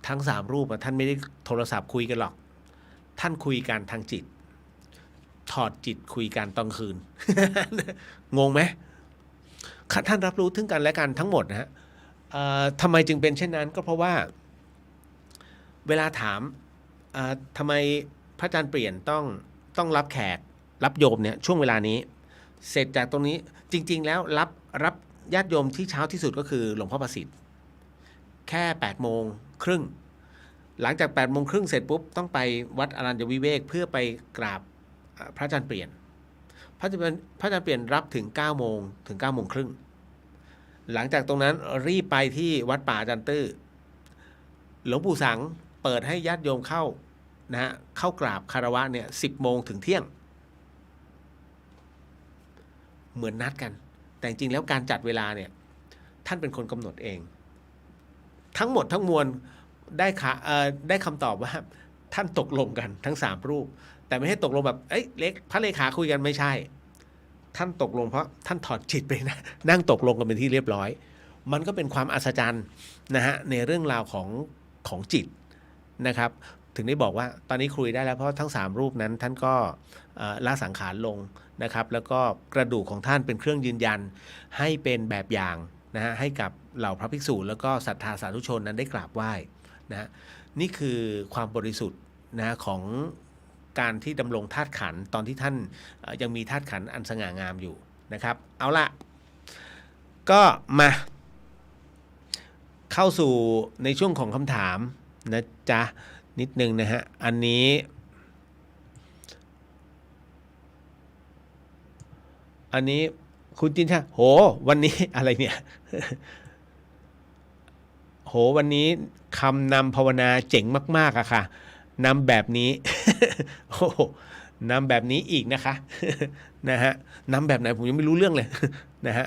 ทั้ง3 รูปท่านไม่ได้โทรศัพท์คุยกันหรอกท่านคุยกันทางจิตถอดจิตคุยกันตอนคืน งงไหมท่านรับรู้ถึงกันและกันทั้งหมดนะฮะทำไมจึงเป็นเช่นนั้นก็เพราะว่าเวลาถามทำไมพระอาจารย์เปลี่ยนต้องรับแขกรับโยมเนี่ยช่วงเวลานี้เสร็จจากตรงนี้จริงๆแล้วรับญาติโยมที่เช้าที่สุดก็คือหลวงพ่อประสิทธิ์แค่8:30หลังจาก8:30เสร็จปุ๊บต้องไปวัดอรัญญวิเวกเพื่อไปกราบพระอาจารย์เปลี่ยน พระอาจารย์เปลี่ยนรับถึง9โมงถึง9โมงครึ่งหลังจากตรงนั้นรีบไปที่วัดป่าอาจารย์ตื้อหลวงปู่สังเปิดให้ญาติโยมเข้านะฮะเข้ากราบคารวะเนี่ย10 โมงถึงเที่ยงเหมือนนัดกันแต่จริงๆแล้วการจัดเวลาเนี่ยท่านเป็นคนกำหนดเองทั้งหมดทั้งมวลได้คำตอบว่าท่านตกลงกันทั้ง3รูปแต่ไม่ให้ตกลงแบบพระเลขาคุยกันไม่ใช่ท่านตกลงเพราะท่านถอดจิตไปนะนั่งตกลงกันเป็นที่เรียบร้อยมันก็เป็นความอัศจรรย์นะฮะในเรื่องราวของจิตนะครับถึงได้บอกว่าตอนนี้คุยได้แล้วเพราะทั้ง3รูปนั้นท่านก็ละสังขารลงนะครับแล้วก็กระดูกของท่านเป็นเครื่องยืนยันให้เป็นแบบอย่างนะฮะให้กับเหล่าพระภิกษุแล้วก็ศรัทธาสาธุชนนั้นได้กราบไหว้นะนี่คือความบริสุทธิ์นะของการที่ดำรงธาตุขันธ์ตอนที่ท่านยังมีธาตุขันธ์อันสง่างามอยู่นะครับเอาละก็มาเข้าสู่ในช่วงของคำถามนะจ๊ะนิดนึงนะฮะอันนี้คุณจินช่าโหวันนี้อะไรเนี่ยโหวันนี้คำนำภาวนาเจ๋งมากๆอะค่ะนำแบบนี้ โอ้นำแบบนี้อีกนะคะ นะฮะนำแบบไหนผมยังไม่รู้เรื่องเลย นะฮะ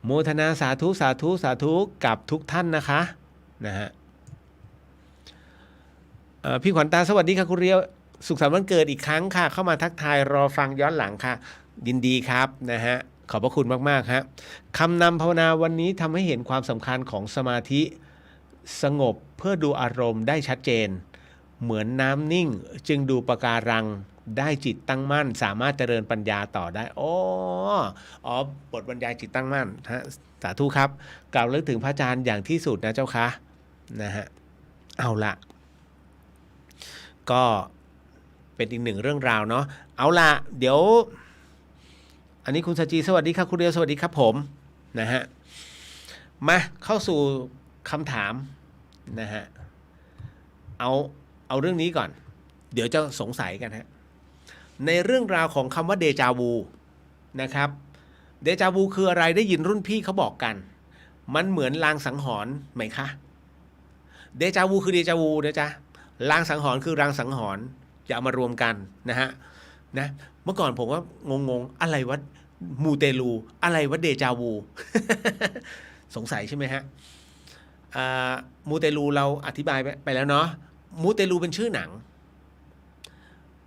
โมทนาสาธุสาธุสาธุกับทุกท่านนะคะนะฮะพี่ขวัญตาสวัสดีค่ะคุณเรียวสุขสันต์วันเกิดอีกครั้งค่ะเข้ามาทักทายรอฟังย้อนหลังค่ะยินดีครับนะฮะขอบพระคุณมากๆครับคำนำภาวนาวันนี้ทำให้เห็นความสำคัญของสมาธิสงบเพื่อดูอารมณ์ได้ชัดเจนเหมือนน้ำนิ่งจึงดูปะการังได้จิตตั้งมั่นสามารถเจริญปัญญาต่อได้บทบรรยายจิตตั้งมั่นฮะสาธุครับกล่าวเลิกถึงพระอาจารย์อย่างที่สุดนะเจ้าคะนะฮะเอาละก็เป็นอีกหนึ่งเรื่องราวเนาะเอาละเดี๋ยวอันนี้คุณสจีสวัสดีครับคุณเรียวสวัสดีครับผมนะฮะมาเข้าสู่คำถามนะฮะเอาเรื่องนี้ก่อนเดี๋ยวจะสงสัยกันฮะในเรื่องราวของคำว่าเดจาวูนะครับเดจาวูคืออะไรได้ยินรุ่นพี่เขาบอกกันมันเหมือนลางสังหรณ์ไหมคะเดจาวูคือเดจาวูนะจ๊ะลางสังหรณ์คือลางสังหรณ์จะเอามารวมกันนะฮะนะเมื่อก่อนผมว่างงอะไรวะมูเตลูอะไรวะเดจาวู สงสัยใช่ไหมฮะมูเตลูเราอธิบายไปแล้วเนาะมูเตลูเป็นชื่อหนัง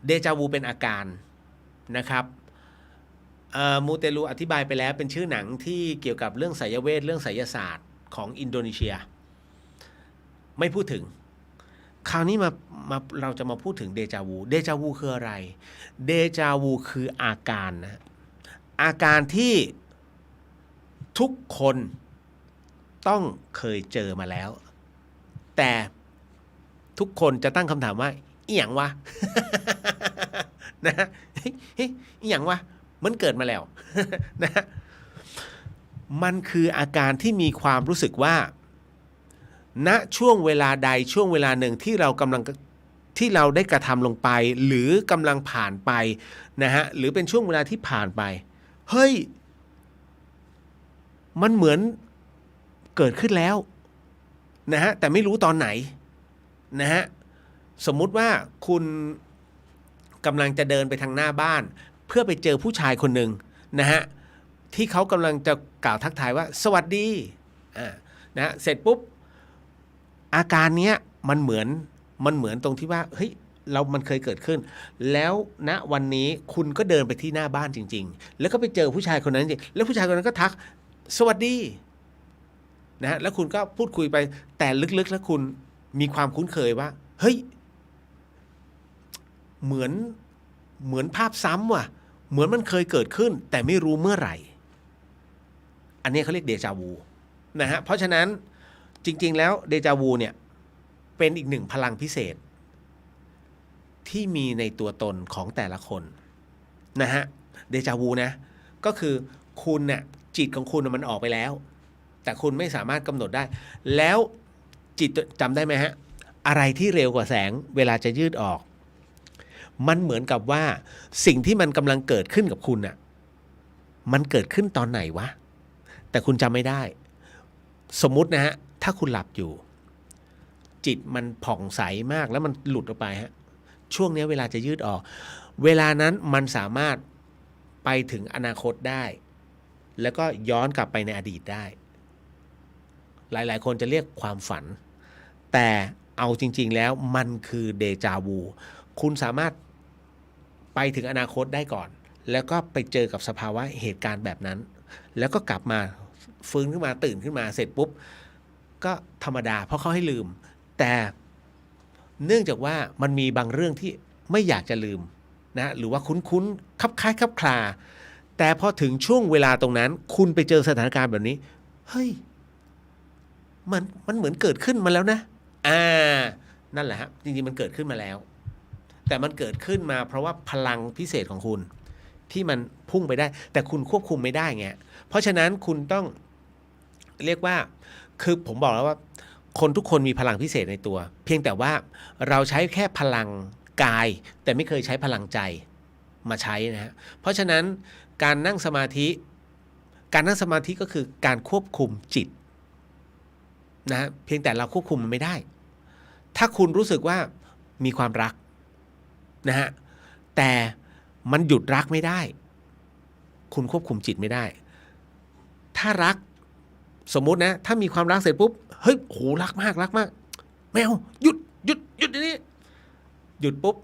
เดจาวูเป็นอาการนะครับมูเตลูอธิบายไปแล้วเป็นชื่อหนังที่เกี่ยวกับเรื่องไสยเวทเรื่องไสยศาสตร์ของอินโดนีเซียไม่พูดถึงคราวนี้มาเราจะมาพูดถึงเดจาวูเดจาวูคืออะไรเดจาวูคืออาการนะอาการที่ทุกคนต้องเคยเจอมาแล้วแต่ทุกคนจะตั้งคำถามว่าอีหยังวะ นะอีหยังวะมันเกิดมาแล้ว นะมันคืออาการที่มีความรู้สึกว่าณช่วงเวลาใดช่วงเวลาหนึ่งที่เราได้กระทำลงไปหรือกำลังผ่านไปนะฮะหรือเป็นช่วงเวลาที่ผ่านไปเฮ้ยมันเหมือนเกิดขึ้นแล้วนะฮะแต่ไม่รู้ตอนไหนนะฮะสมมุติว่าคุณกำลังจะเดินไปทางหน้าบ้านเพื่อไปเจอผู้ชายคนหนึ่งนะฮะที่เขากำลังจะกล่าวทักทายว่าสวัสดีนะเสร็จปุ๊บอาการเนี้ยมันเหมือนตรงที่ว่าเฮ้ยมันเคยเกิดขึ้นแล้วณวันนี้คุณก็เดินไปที่หน้าบ้านจริงๆแล้วก็ไปเจอผู้ชายคนนั้นจริงแล้วผู้ชายคนนั้นก็ทักสวัสดีนะฮะแล้วคุณก็พูดคุยไปแต่ลึกๆแล้วคุณมีความคุ้นเคยว่าเฮ้ยเหมือนภาพซ้ำว่ะเหมือนมันเคยเกิดขึ้นแต่ไม่รู้เมื่อไหร่อันนี้เขาเรียกเดจาวูนะฮะเพราะฉะนั้นจริงๆแล้วเดจาวูเนี่ยเป็นอีกหนึ่งพลังพิเศษที่มีในตัวตนของแต่ละคนนะฮะเดจาวูนะก็คือคุณเนี่ยจิตของคุณมันออกไปแล้วแต่คุณไม่สามารถกำหนดได้แล้วจิตจำได้ไหมฮะอะไรที่เร็วกว่าแสงเวลาจะยืดออก มันเหมือนกับว่าสิ่งที่มันกำลังเกิดขึ้นกับคุณน่ะมันเกิดขึ้นตอนไหนวะแต่คุณจำไม่ได้สมมุตินะฮะถ้าคุณหลับอยู่จิตมันผ่องใสมากแล้วมันหลุดออกไปฮะช่วงนี้เวลาจะยืดออกเวลานั้นมันสามารถไปถึงอนาคตได้แล้วก็ย้อนกลับไปในอดีตได้หลายๆคนจะเรียกความฝันแต่เอาจริงๆแล้วมันคือเดจาวูคุณสามารถไปถึงอนาคตได้ก่อนแล้วก็ไปเจอกับสภาวะเหตุการณ์แบบนั้นแล้วก็กลับมาฟื้นขึ้นมาตื่นขึ้นมาเสร็จปุ๊บก็ธรรมดาเพราะเขาให้ลืมแต่เนื่องจากว่ามันมีบางเรื่องที่ไม่อยากจะลืมนะหรือว่าคุ้นๆคับคล้ายคับคลาแต่พอถึงช่วงเวลาตรงนั้นคุณไปเจอสถานการณ์แบบนี้เฮ้ยมันเหมือนเกิดขึ้นมาแล้วนะนั่นแหละครับจริงๆมันเกิดขึ้นมาแล้วแต่มันเกิดขึ้นมาเพราะว่าพลังพิเศษของคุณที่มันพุ่งไปได้แต่คุณควบคุมไม่ได้ไงเพราะฉะนั้นคุณต้องเรียกว่าคือผมบอกแล้วว่าคนทุกคนมีพลังพิเศษในตัวเพียงแต่ว่าเราใช้แค่พลังกายแต่ไม่เคยใช้พลังใจมาใช้นะฮะเพราะฉะนั้นการนั่งสมาธิก็คือการควบคุมจิตนะเพียงแต่เราควบคุมมันไม่ได้ถ้าคุณรู้สึกว่ามีความรักนะฮะแต่มันหยุดรักไม่ได้คุณควบคุมจิตไม่ได้ถ้ารักสมมุตินะถ้ามีความรักเสร็จปุ๊บเฮ้ยโหรักมากแมวหยุดนี้หยุดปุ๊บ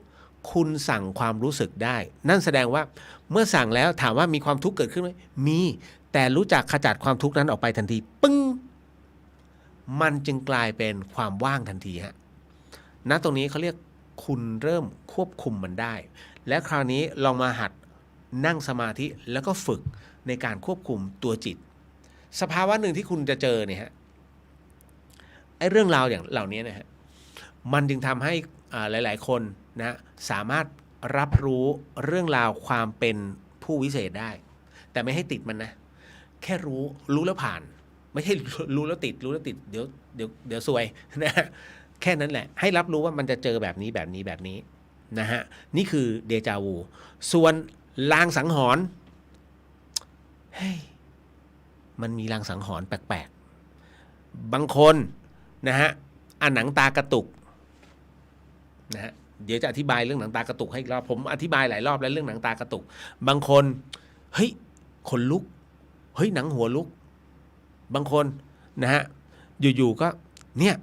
คุณสั่งความรู้สึกได้นั่นแสดงว่าเมื่อสั่งแล้วถามว่ามีความทุกข์เกิดขึ้นไหมมีแต่รู้จักขจัดความทุกข์นั้นออกไปทันทีปึ้งมันจึงกลายเป็นความว่างทันทีฮะณตรงนี้เขาเรียกคุณเริ่มควบคุมมันได้และคราวนี้ลองมาหัดนั่งสมาธิแล้วก็ฝึกในการควบคุมตัวจิตสภาวะหนึ่งที่คุณจะเจอเนี่ยฮะไอ้เรื่องราวอย่างเหล่านี้นะฮะมันจึงทำให้หลายๆคนนะสามารถรับรู้เรื่องราวความเป็นผู้วิเศษได้แต่ไม่ให้ติดมันนะแค่รู้แล้วผ่านไม่ใช่รู้แล้วติดเดี๋ยวซวยนะฮะแค่นั้นแหละให้รับรู้ว่ามันจะเจอแบบนี้นะฮะนี่คือเดจาวูส่วนลางสังหรณ์เฮ้ยมันมีลางสังหรณ์แปลกๆบางคนนะฮะหนังตากระตุกนะฮะเดี๋ยวจะอธิบายเรื่องหนังตากระตุกให้อีกรอบผมอธิบายหลายรอบแล้วเรื่องหนังตากระตุกบางคนเฮ้ยขนลุกเฮ้ยหนังหัวลุกบางคนนะฮะอยู่ๆก็เนี่ย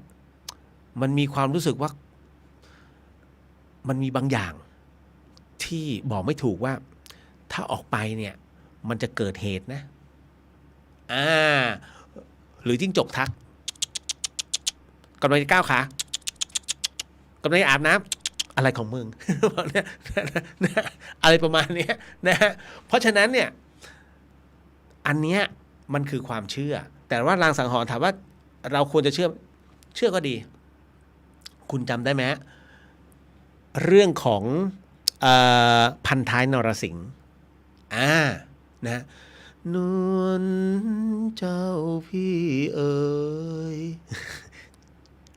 มันมีความรู้สึกว่ามันมีบางอย่างที่บอกไม่ถูกว่าถ้าออกไปเนี่ยมันจะเกิดเหตุนะหรือจิ้งจกทักกำลังจะก้าวขากำลังจะอาบน้ำอะไรของมึง อะไรประมาณนี้นะฮะเพราะฉะนั้นเนี่ยอันเนี้ยมันคือความเชื่อแต่ว่าลางสังหรณ์ถามว่าเราควรจะเชื่อก็ดีคุณจำได้ไหมเรื่องของพันท้ายนรสิงห์นะนวลเจ้าพี่เอ๋ย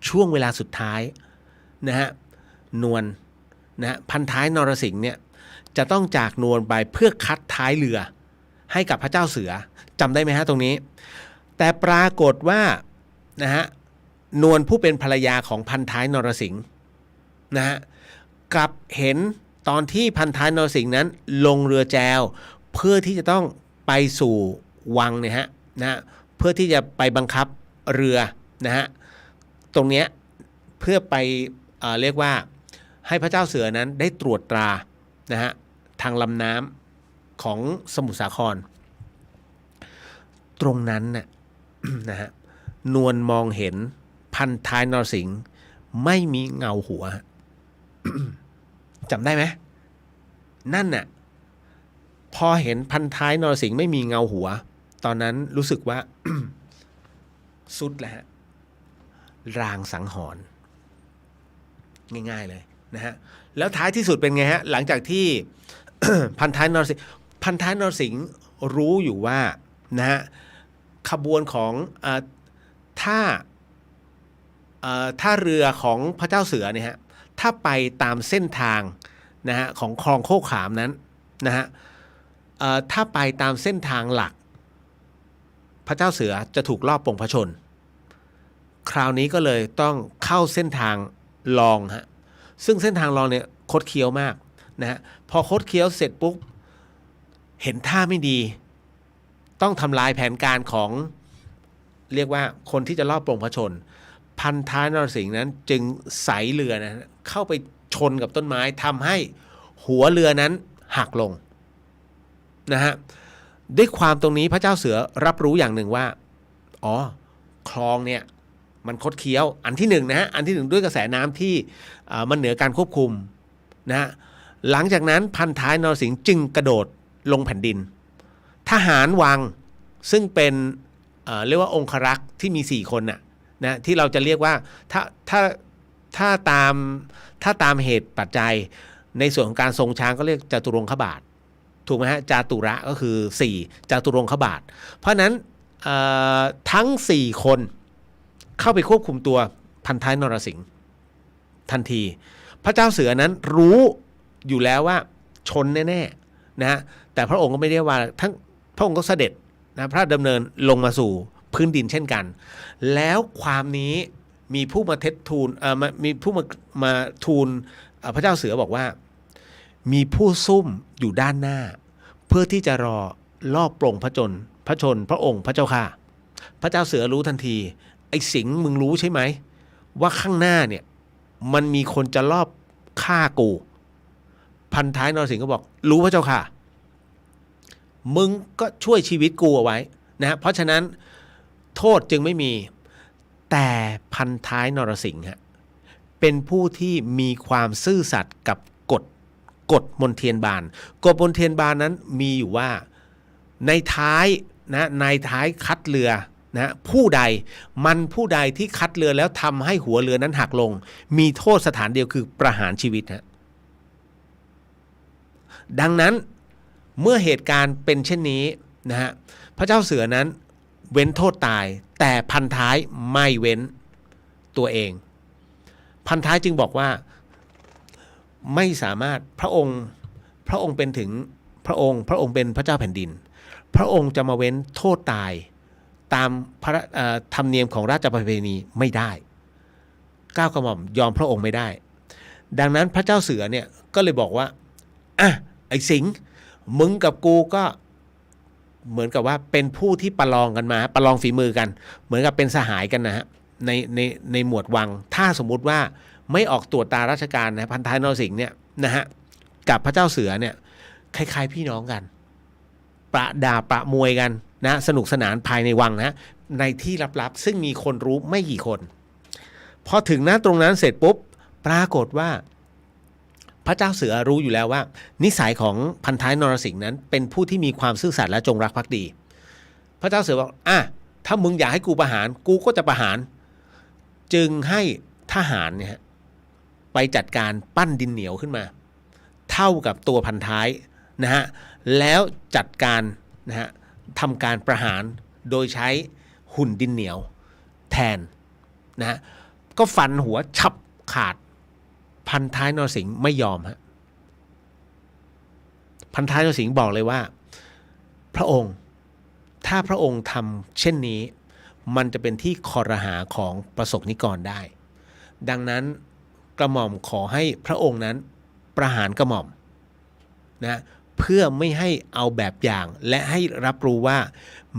ช่วงเวลาสุดท้ายนะฮะนวลนะพันท้ายนรสิงห์เนี่ยจะต้องจากนวลไปเพื่อคัดท้ายเรือให้กับพระเจ้าเสือจำได้ไหมฮะตรงนี้แต่ปรากฏว่านะฮะนวลผู้เป็นภรรยาของพันท้ายนรสิงห์นะฮะกลับเห็นตอนที่พันท้ายนรสิงห์นั้นลงเรือแจวเพื่อที่จะต้องไปสู่วังเนี่ยฮะนะเพื่อที่จะไปบังคับเรือนะฮะตรงเนี้ยเพื่อไปเรียกว่าให้พระเจ้าเสือนั้นได้ตรวจตรานะฮะทางลำน้ำของสมุทรสาครตรงนั้นน่ะ นะฮะนวลมองเห็นพันท้ายนรสิงห์ไม่มีเงาหัว จำได้ไหมนั่นน่ะพอเห็นพันท้ายนรสิงห์ไม่มีเงาหัวตอนนั้นรู้สึกว่า สุดแล้วฮะรางสังหรณ์ง่ายๆเลยนะฮะแล้วท้ายที่สุดเป็นไงฮะหลังจากที่ พันท้ายนรสิงห์รู้อยู่ว่านะฮะขบวนของถ้าเรือของพระเจ้าเสือเนี่ยฮะถ้าไปตามเส้นทาง นะฮะของคลองโคกขามนั้นนะฮะถ้าไปตามเส้นทางหลักพระเจ้าเสือจะถูกลอบปลงพระชนคราวนี้ก็เลยต้องเข้าเส้นทางรองฮะซึ่งเส้นทางรองเนี่ยคดเคี้ยวมากนะฮะพอคดเคี้ยวเสร็จปุ๊บเห็นท่าไม่ดีต้องทำลายแผนการของเรียกว่าคนที่จะลอบปลงพระชนพันท้ายนรสิงห์นั้นจึงไสเรือนะเข้าไปชนกับต้นไม้ทำให้หัวเรือนั้นหักลงนะฮะด้วยความตรงนี้พระเจ้าเสือรับรู้อย่างหนึ่งว่าอ๋อคลองเนี่ยมันคดเคี้ยวอันที่หนึ่งนะฮะอันที่หนึ่งด้วยกระแสน้ำที่มันเหนือการควบคุมนะฮะหลังจากนั้นพันท้ายนรสิงห์จึงกระโดดลงแผ่นดินทหารวังซึ่งเป็นเรียกว่าองครักษ์ที่มี4คนน่ะนะที่เราจะเรียกว่าถ้าตามเหตุปัจจัยในส่วนของการทรงช้างก็เรียกจตุรงคบาทถูกไหมฮะจาตุระก็คือ4จาตุรงคบาทเพราะนั้นทั้ง4คนเข้าไปควบคุมตัวพันท้ายนรสิงห์ทันทีพระเจ้าเสือนั้นรู้อยู่แล้วว่าชนแน่ๆนะฮะแต่พระองค์ก็ไม่ได้ว่าทั้งพระองค์ก็เสด็จนะพระดำเนินลงมาสู่พื้นดินเช่นกันแล้วความนี้มีผู้มาเท็จทูลมีผู้มาทูลพระเจ้าเสือบอกว่ามีผู้ซุ่มอยู่ด้านหน้าเพื่อที่จะรอลอบปลงพระชนพระองค์พระเจ้าค่ะพระเจ้าเสือรู้ทันทีไอ้สิงห์มึงรู้ใช่ไหมว่าข้างหน้าเนี่ยมันมีคนจะลอบฆ่ากูพันท้ายนรสิงห์ก็บอกรู้พระเจ้าค่ะมึงก็ช่วยชีวิตกูเอาไว้นะเพราะฉะนั้นโทษจึงไม่มีแต่พันท้ายนรสิงห์เป็นผู้ที่มีความซื่อสัตย์กับกฎมนเทียนบานกฎมนเทียนบานนั้นมีอยู่ว่าในท้ายคัดเรือนะผู้ใดที่คัดเรือแล้วทำให้หัวเรือนั้นหักลงมีโทษสถานเดียวคือประหารชีวิตฮะดังนั้นเมื่อเหตุการณ์เป็นเช่นนี้นะฮะพระเจ้าเสือนั้นเว้นโทษตายแต่พันท้ายไม่เว้นตัวเองพันท้ายจึงบอกว่าไม่สามารถพระองค์เป็นถึงพระองค์เป็นพระเจ้าแผ่นดินพระองค์จะมาเว้นโทษตายตามธรรมเนียมของราชประเพณีไม่ได้ก้าวกระหม่อมยอมพระองค์ไม่ได้ดังนั้นพระเจ้าเสือเนี่ยก็เลยบอกว่าอ่ะไอ้สิงห์มึงกับกูก็เหมือนกับว่าเป็นผู้ที่ประลองกันมาประลองฝีมือกันเหมือนกับเป็นสหายกันนะฮะในหมวดวังถ้าสมมุติว่าไม่ออกตรวจตาราชการนะพันท้ายนรสิงห์เนี่ยนะฮะกับพระเจ้าเสือเนี่ยคล้ายๆพี่น้องกันประดาประมวยกันนะสนุกสนานภายในวังนะในที่ลับๆซึ่งมีคนรู้ไม่กี่คนพอถึงตรงนั้นเสร็จปุ๊บปรากฏว่าพระเจ้าเสือรู้อยู่แล้วว่านิสัยของพันท้ายนรสิงห์นั้นเป็นผู้ที่มีความซื่อสัตย์และจงรักภักดีพระเจ้าเสือบอกถ้ามึงอยากให้กูประหารกูก็จะประหารจึงให้ทหารเนี่ยไปจัดการปั้นดินเหนียวขึ้นมาเท่ากับตัวพันท้ายนะฮะแล้วจัดการนะฮะทำการประหารโดยใช้หุ่นดินเหนียวแทนนะฮะก็ฟันหัวฉับขาดพันท้ายนรสิงห์ไม่ยอมฮะพันท้ายนรสิงห์บอกเลยว่าพระองค์ถ้าพระองค์ทำเช่นนี้มันจะเป็นที่คอรหาของประสบนิกรได้ดังนั้นกระหม่อมขอให้พระองค์นั้นประหารกระหม่อมนะเพื่อไม่ให้เอาแบบอย่างและให้รับรู้ว่า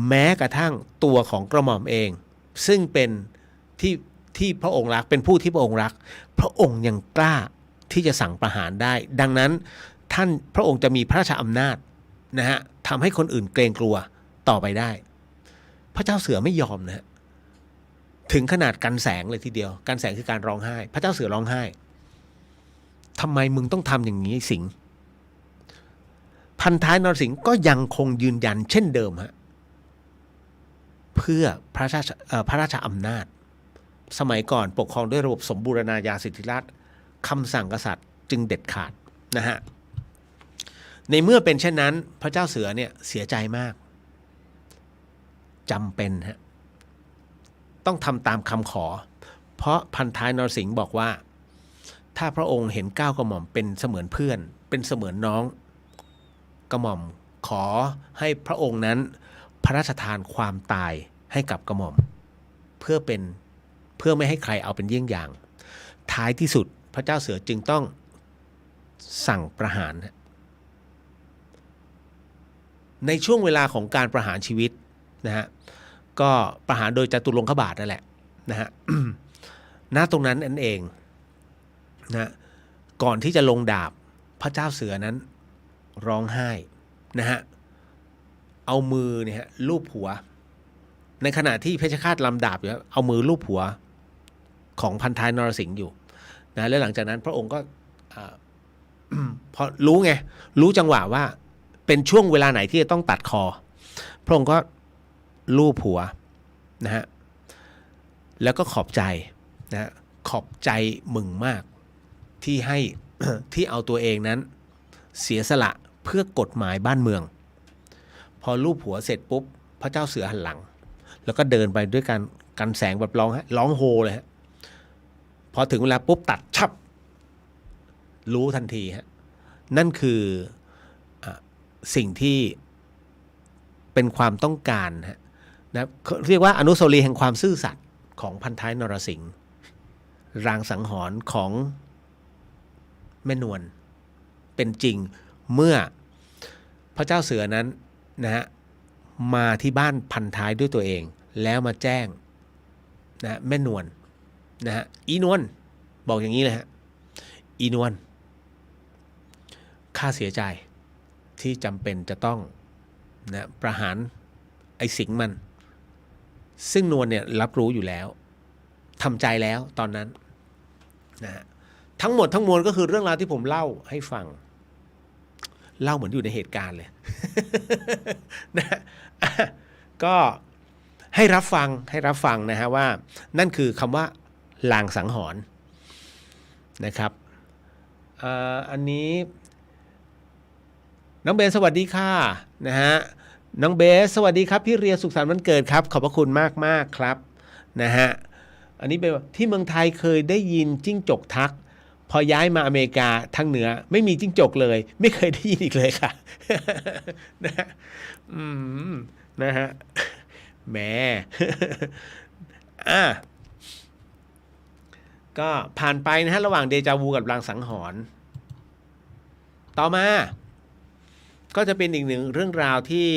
แม้กระทั่งตัวของกระหม่อมเองซึ่งเป็นที่พระองค์รักเป็นผู้ที่พระองค์รักพระองค์ยังกล้าที่จะสั่งประหารได้ดังนั้นท่านพระองค์จะมีพระราชอำนาจนะฮะทำให้คนอื่นเกรงกลัวต่อไปได้พระเจ้าเสือไม่ยอมนะถึงขนาดกันแสงเลยทีเดียวกันแสงคือการร้องไห้พระเจ้าเสือร้องไห้ทำไมมึงต้องทำอย่างนี้สิงห์พันท้ายนรสิงห์ก็ยังคงยืนยันเช่นเดิมฮะเพื่อพระราชอำนาจสมัยก่อนปกครองด้วยระบบสมบูรณาญาสิทธิราชย์คำสั่งกษัตริย์จึงเด็ดขาดนะฮะในเมื่อเป็นเช่นนั้นพระเจ้าเสือเนี่ยเสียใจมากจำเป็นฮะต้องทำตามคำขอเพราะพันท้ายนรสิงห์บอกว่า ถ้าพระองค์เห็นเก้ากระหม่อมเป็นเสมือนเพื่อนเป็นเสมือนน้องกระหม่อมขอให้พระองค์นั้นพระราชทานความตายให้กับกระหม่อมเพื่อไม่ให้ใครเอาเป็นเยี่ยงอย่างท้ายที่สุดพระเจ้าเสือจึงต้องสั่งประหารในช่วงเวลาของการประหารชีวิตนะฮะก็ประหารโดยจตุรงคบาทนั่นแหละนะฮะ ณตรงนั้นนั่นเองนะก่อนที่จะลงดาบพระเจ้าเสือนั้นร้องไห้นะฮะเอามือเนี่ยลูบหัวในขณะที่เพชฌฆาตลำดาบอยู่เอามือลูบหัวของพันท้ายนรสิงห์อยู่นะแล้วหลังจากนั้นพระองค์ก็พอรู้ไงรู้จังหวะว่าเป็นช่วงเวลาไหนที่จะต้องตัดคอพระองค์ก็ลูบหัวนะฮะแล้วก็ขอบใจนะขอบใจมึงมากที่ให้ ที่เอาตัวเองนั้นเสียสละเพื่อกฎหมายบ้านเมืองพอลูบหัวเสร็จปุ๊บพระเจ้าเสือหันหลังแล้วก็เดินไปด้วยกันแสงแบบร้องโฮเลยฮะพอถึงเวลาปุ๊บตัดชับรู้ทันทีฮะนั่นคือสิ่งที่เป็นความต้องการนะเรียกว่าอนุสาวรีย์แห่งความซื่อสัตย์ของพันท้ายนรสิงห์รางสังหรณ์ของแม่นวลเป็นจริงเมื่อพระเจ้าเสือนั้นนะฮะมาที่บ้านพันท้ายด้วยตัวเองแล้วมาแจ้งนะแม่นวลนะฮะอีนวลบอกอย่างนี้เลยฮะอีนวลข้าเสียใจที่จำเป็นจะต้องนะประหารไอ้สิงห์มันซึ่งนวลเนี่ยรับรู้อยู่แล้วทำใจแล้วตอนนั้นนะฮะทั้งหมดทั้งมวลก็คือเรื่องราวที่ผมเล่าให้ฟังเล่าเหมือนอยู่ในเหตุการณ์เลย นะก็ให้รับฟังนะฮะว่านั่นคือคำว่าลางสังหรณ์นะครับอันนี้น้องเบสสวัสดีค่ะนะฮะน้องเบสสวัสดีครับพี่เรียสุขสันต์วันเกิดครับขอบพระคุณมากครับนะฮะอันนี้เป็นที่เมืองไทยเคยได้ยินจิ้งจกทักพอย้ายมาอเมริกาทางเหนือไม่มีจิ้งจกเลยไม่เคยได้ยินอีกเลยค่ะ นะฮะนะฮะแหม ก็ผ่านไปนะฮะระหว่างเดจาวูกับลางสังหรณ์ต่อมาก็จะเป็นอีกหนึ่งเรื่องราวที่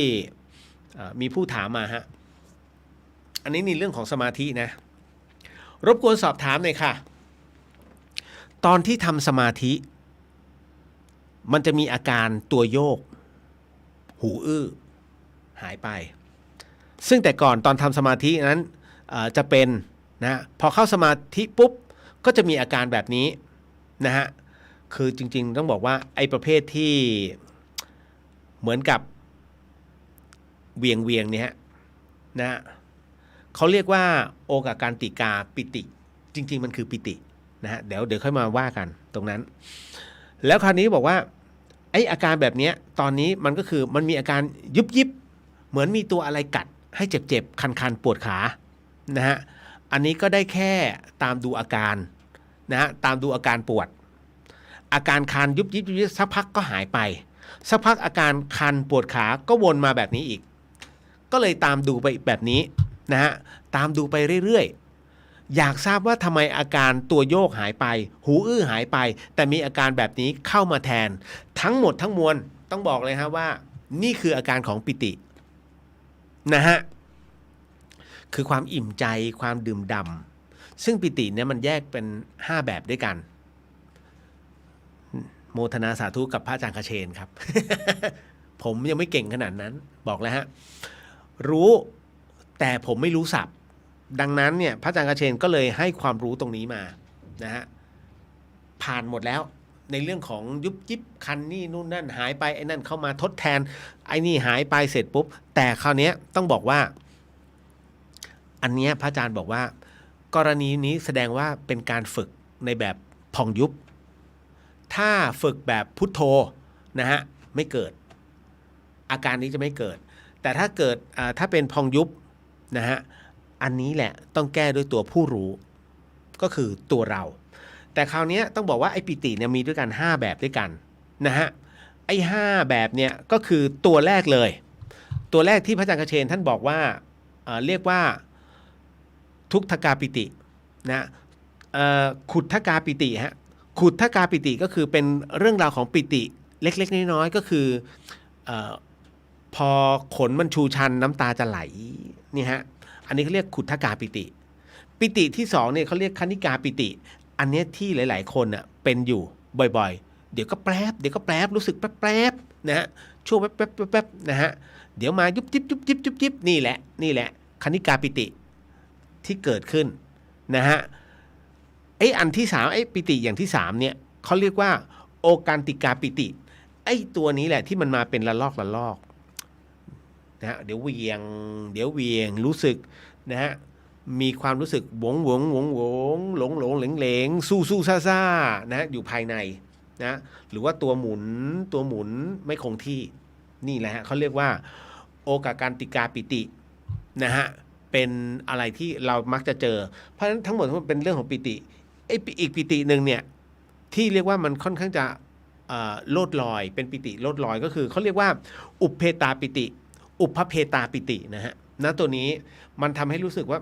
มีผู้ถามมาฮะอันนี้นี่เรื่องของสมาธินะรบกวนสอบถามหน่อยค่ะตอนที่ทำสมาธิมันจะมีอาการตัวโยกหูอื้อหายไปซึ่งแต่ก่อนตอนทำสมาธินั้นจะเป็นนะพอเข้าสมาธิปุ๊บก็จะมีอาการแบบนี้นะฮะคือจริงๆต้องบอกว่าไอ้ประเภทที่เหมือนกับเวียงเนี่ยนะฮะเขาเรียกว่าโอกาการติกาปิติจริงๆมันคือปิตินะฮะเดี๋ยวค่อยมาว่ากันตรงนั้นแล้วคราวนี้บอกว่าไอ้อาการแบบนี้ตอนนี้มันก็คือมันมีอาการยิบเหมือนมีตัวอะไรกัดให้เจ็บๆคันๆปวดขานะฮะอันนี้ก็ได้แค่ตามดูอาการนะฮะตามดูอาการปวดอาการคันยุบยิบสักพักก็หายไปสักพักอาการคันปวดขาก็วนมาแบบนี้อีกก็เลยตามดูไปแบบนี้นะฮะตามดูไปเรื่อยๆอยากทราบว่าทำไมอาการตัวโยกหายไปหูอื้อหายไปแต่มีอาการแบบนี้เข้ามาแทนทั้งหมดทั้งมวลต้องบอกเลยฮะว่านี่คืออาการของปิตินะฮะคือความอิ่มใจความดื่มด่ำซึ่งปิติเนี่ยมันแยกเป็น5แบบด้วยกันโมทนาสาธุกับพระอาจารย์คเชนครับ ผมยังไม่เก่งขนาดนั้นบอกแล้วฮะรู้แต่ผมไม่รู้ศัพท์ดังนั้นเนี่ยพระอาจารย์คเชนก็เลยให้ความรู้ตรงนี้มานะฮะผ่านหมดแล้วในเรื่องของยุบยิบคันนี่นู่นนั่นหายไปไอ้นั่นเข้ามาทดแทนไอ้นี่หายไปเสร็จปุ๊บแต่คราวนี้ต้องบอกว่าอันนี้พระอาจารย์บอกว่ากรณีนี้แสดงว่าเป็นการฝึกในแบบพองยุบถ้าฝึกแบบพุทโธนะฮะไม่เกิดอาการนี้จะไม่เกิดแต่ถ้าเกิดถ้าเป็นพองยุบนะฮะอันนี้แหละต้องแก้ด้วยตัวผู้รู้ก็คือตัวเรา แต่คราวนี้ต้องบอกว่าไอ้ปิติเนี่ยมีด้วยกัน5แบบด้วยกันนะฮะไอ้5แบบเนี่ยก็คือตัวแรกเลยตัวแรกที่พระอาจารย์คเชนท่านบอกว่าเรียกว่าทุกขกาปิตินะขุทธกาปิติฮะขุทธกาปิติก็คือเป็นเรื่องราวของปิติเล็กๆน้อยๆก็คือพอขนมันชูชันน้ำตาจะไหลนี่ฮะอันนี้เขาเรียกขุทธกาปิติปิติที่2เนี่ยเขาเรียกคณิกาปิติอันนี้ที่หลายๆคนน่ะเป็นอยู่บ่อยๆเดี๋ยวก็แป๊บเดี๋ยวก็แป๊บรู้สึกแป๊บๆนะฮะช่วงแป๊บนะฮะเดี๋ยวมายุบจิบนี่แหละคณิกาปิติที่เกิดขึ้นนะฮะไอ้อันที่3ไอ้ปิติอย่างที่3เนี่ยเขาเรียกว่าโอกันติกาปิติไอ้ตัวนี้แหละที่มันมาเป็นละลอกนะฮะเดี๋ยวเวียงรู้สึกนะฮะมีความรู้สึกหลงเหลงสู้ซ่านะอยู่ภายในนะหรือว่าตัวหมุนไม่คงที่นี่แหละฮะเขาเรียกว่าโอกากันติกาปิตินะฮะเป็นอะไรที่เรามักจะเจอเพราะฉะนั้นทั้งหมดมันเป็นเรื่องของปิติอีกปิติหนึ่งเนี่ยที่เรียกว่ามันค่อนข้างจะโลดลอยเป็นปิติโลดลอยก็คือเขาเรียกว่าอุปเพตาปิติอุปเพตาปิตินะฮะตัวนี้มันทำให้รู้สึกว่า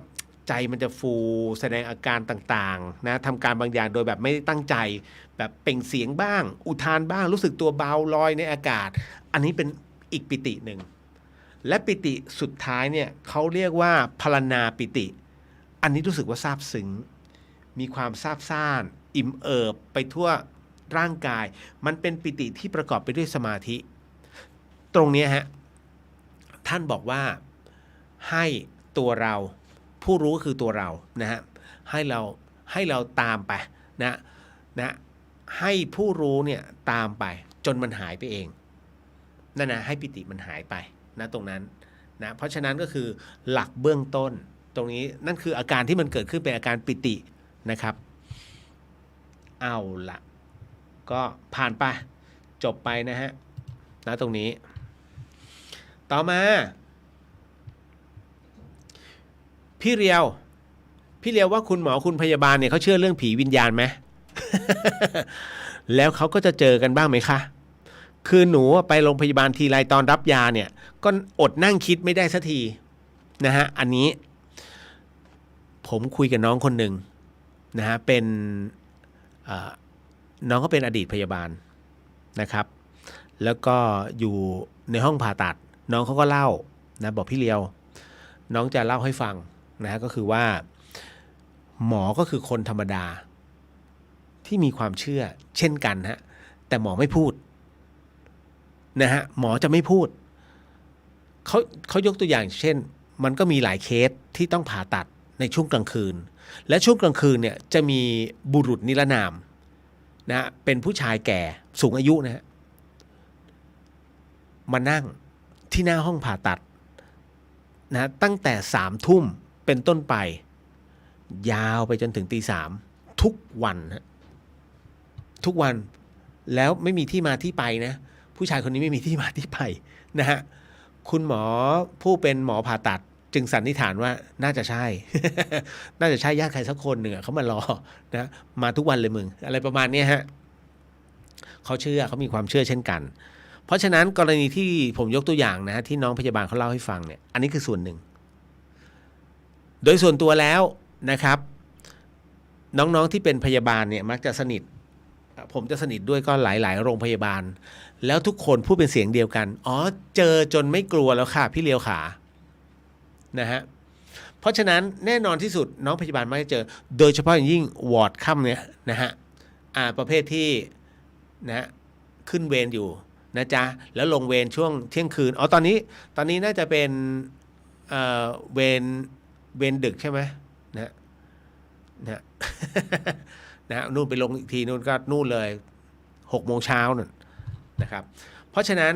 ใจมันจะฟูแสดงอาการต่างๆนะทำการบางอย่างโดยแบบไม่ได้ตั้งใจแบบเปล่งเสียงบ้างอุทานบ้างรู้สึกตัวเบาลอยในอากาศอันนี้เป็นอีกปิติหนึ่งและปิติสุดท้ายเนี่ยเขาเรียกว่าพลนาปิติอันนี้รู้สึกว่าซาบซึ้งมีความซาบซ่านอิ่มเอิบไปทั่วร่างกายมันเป็นปิติที่ประกอบไปด้วยสมาธิตรงนี้ฮะท่านบอกว่าให้ตัวเราผู้รู้คือตัวเรานะฮะให้เราตามไปนะให้ผู้รู้เนี่ยตามไปจนมันหายไปเองนั่นนะให้ปิติมันหายไปนะตรงนั้นนะเพราะฉะนั้นก็คือหลักเบื้องต้นตรงนี้นั่นคืออาการที่มันเกิดขึ้นเป็นอาการปิตินะครับเอาละก็ผ่านไปจบไปนะฮะนะตรงนี้ต่อมาพี่เรียวว่าคุณหมอคุณพยาบาลเนี่ยเขาเชื่อเรื่องผีวิญญาณไหม แล้วเขาก็จะเจอกันบ้างไหมคะคือหนูไปโรงพยาบาลทีไรตอนรับยาเนี่ยก็อดนั่งคิดไม่ได้สักทีนะฮะอันนี้ผมคุยกับน้องคนหนึ่งนะฮะเป็นน้องก็เป็นอดีตพยาบาลนะครับแล้วก็อยู่ในห้องผ่าตัดน้องเขาก็เล่านะบอกพี่เลียวน้องจะเล่าให้ฟังนะฮะก็คือว่าหมอก็คือคนธรรมดาที่มีความเชื่อเช่นกันฮะแต่หมอไม่พูดนะฮะหมอจะไม่พูดเขายกตัวอย่างเช่นมันก็มีหลายเคสที่ต้องผ่าตัดในช่วงกลางคืนและช่วงกลางคืนเนี่ยจะมีบุรุษนิรนามนะเป็นผู้ชายแก่สูงอายุนะฮะมานั่งที่หน้าห้องผ่าตัดนะตั้งแต่3 ทุ่มเป็นต้นไปยาวไปจนถึงตี 3ทุกวันฮะทุกวันแล้วไม่มีที่มาที่ไปนะผู้ชายคนนี้ไม่มีที่มาที่ไปนะฮะคุณหมอผู้เป็นหมอผ่าตัดจึงสันนิษฐานว่าน่าจะใช่ น่าจะใช่ญาติใครสักคนหนึ่งเขามารอนะมาทุกวันเลยมึงอะไรประมาณนี้ฮะเขาเชื่อเขามีความเชื่อเช่นกันเพราะฉะนั้นกรณีที่ผมยกตัวอย่างนะที่น้องพยาบาลเขาเล่าให้ฟังเนี่ยอันนี้คือส่วนหนึ่งโดยส่วนตัวแล้วนะครับน้องๆที่เป็นพยาบาลเนี่ยมักจะสนิทผมจะสนิทด้วยก็หลายๆโรงพยาบาลแล้วทุกคนพูดเป็นเสียงเดียวกันอ๋อเจอจนไม่กลัวแล้วค่ะพี่เลียวขานะฮะเพราะฉะนั้นแน่นอนที่สุดน้องพยาบาลมักจะเจอโดยเฉพาะอย่างยิ่งวอร์ดค่ำเนี่ยนะฮะประเภทที่นะขึ้นเวรอยู่นะจ๊ะแล้วลงเวรช่วงเที่ยงคืนอ๋อตอนนี้น่าจะเป็นเวรดึกใช่ไหมนะนะนู่นไปลงอีกทีนู่นก็นู่นเลย6 โมงเช้านั่นนะครับเพราะฉะนั้น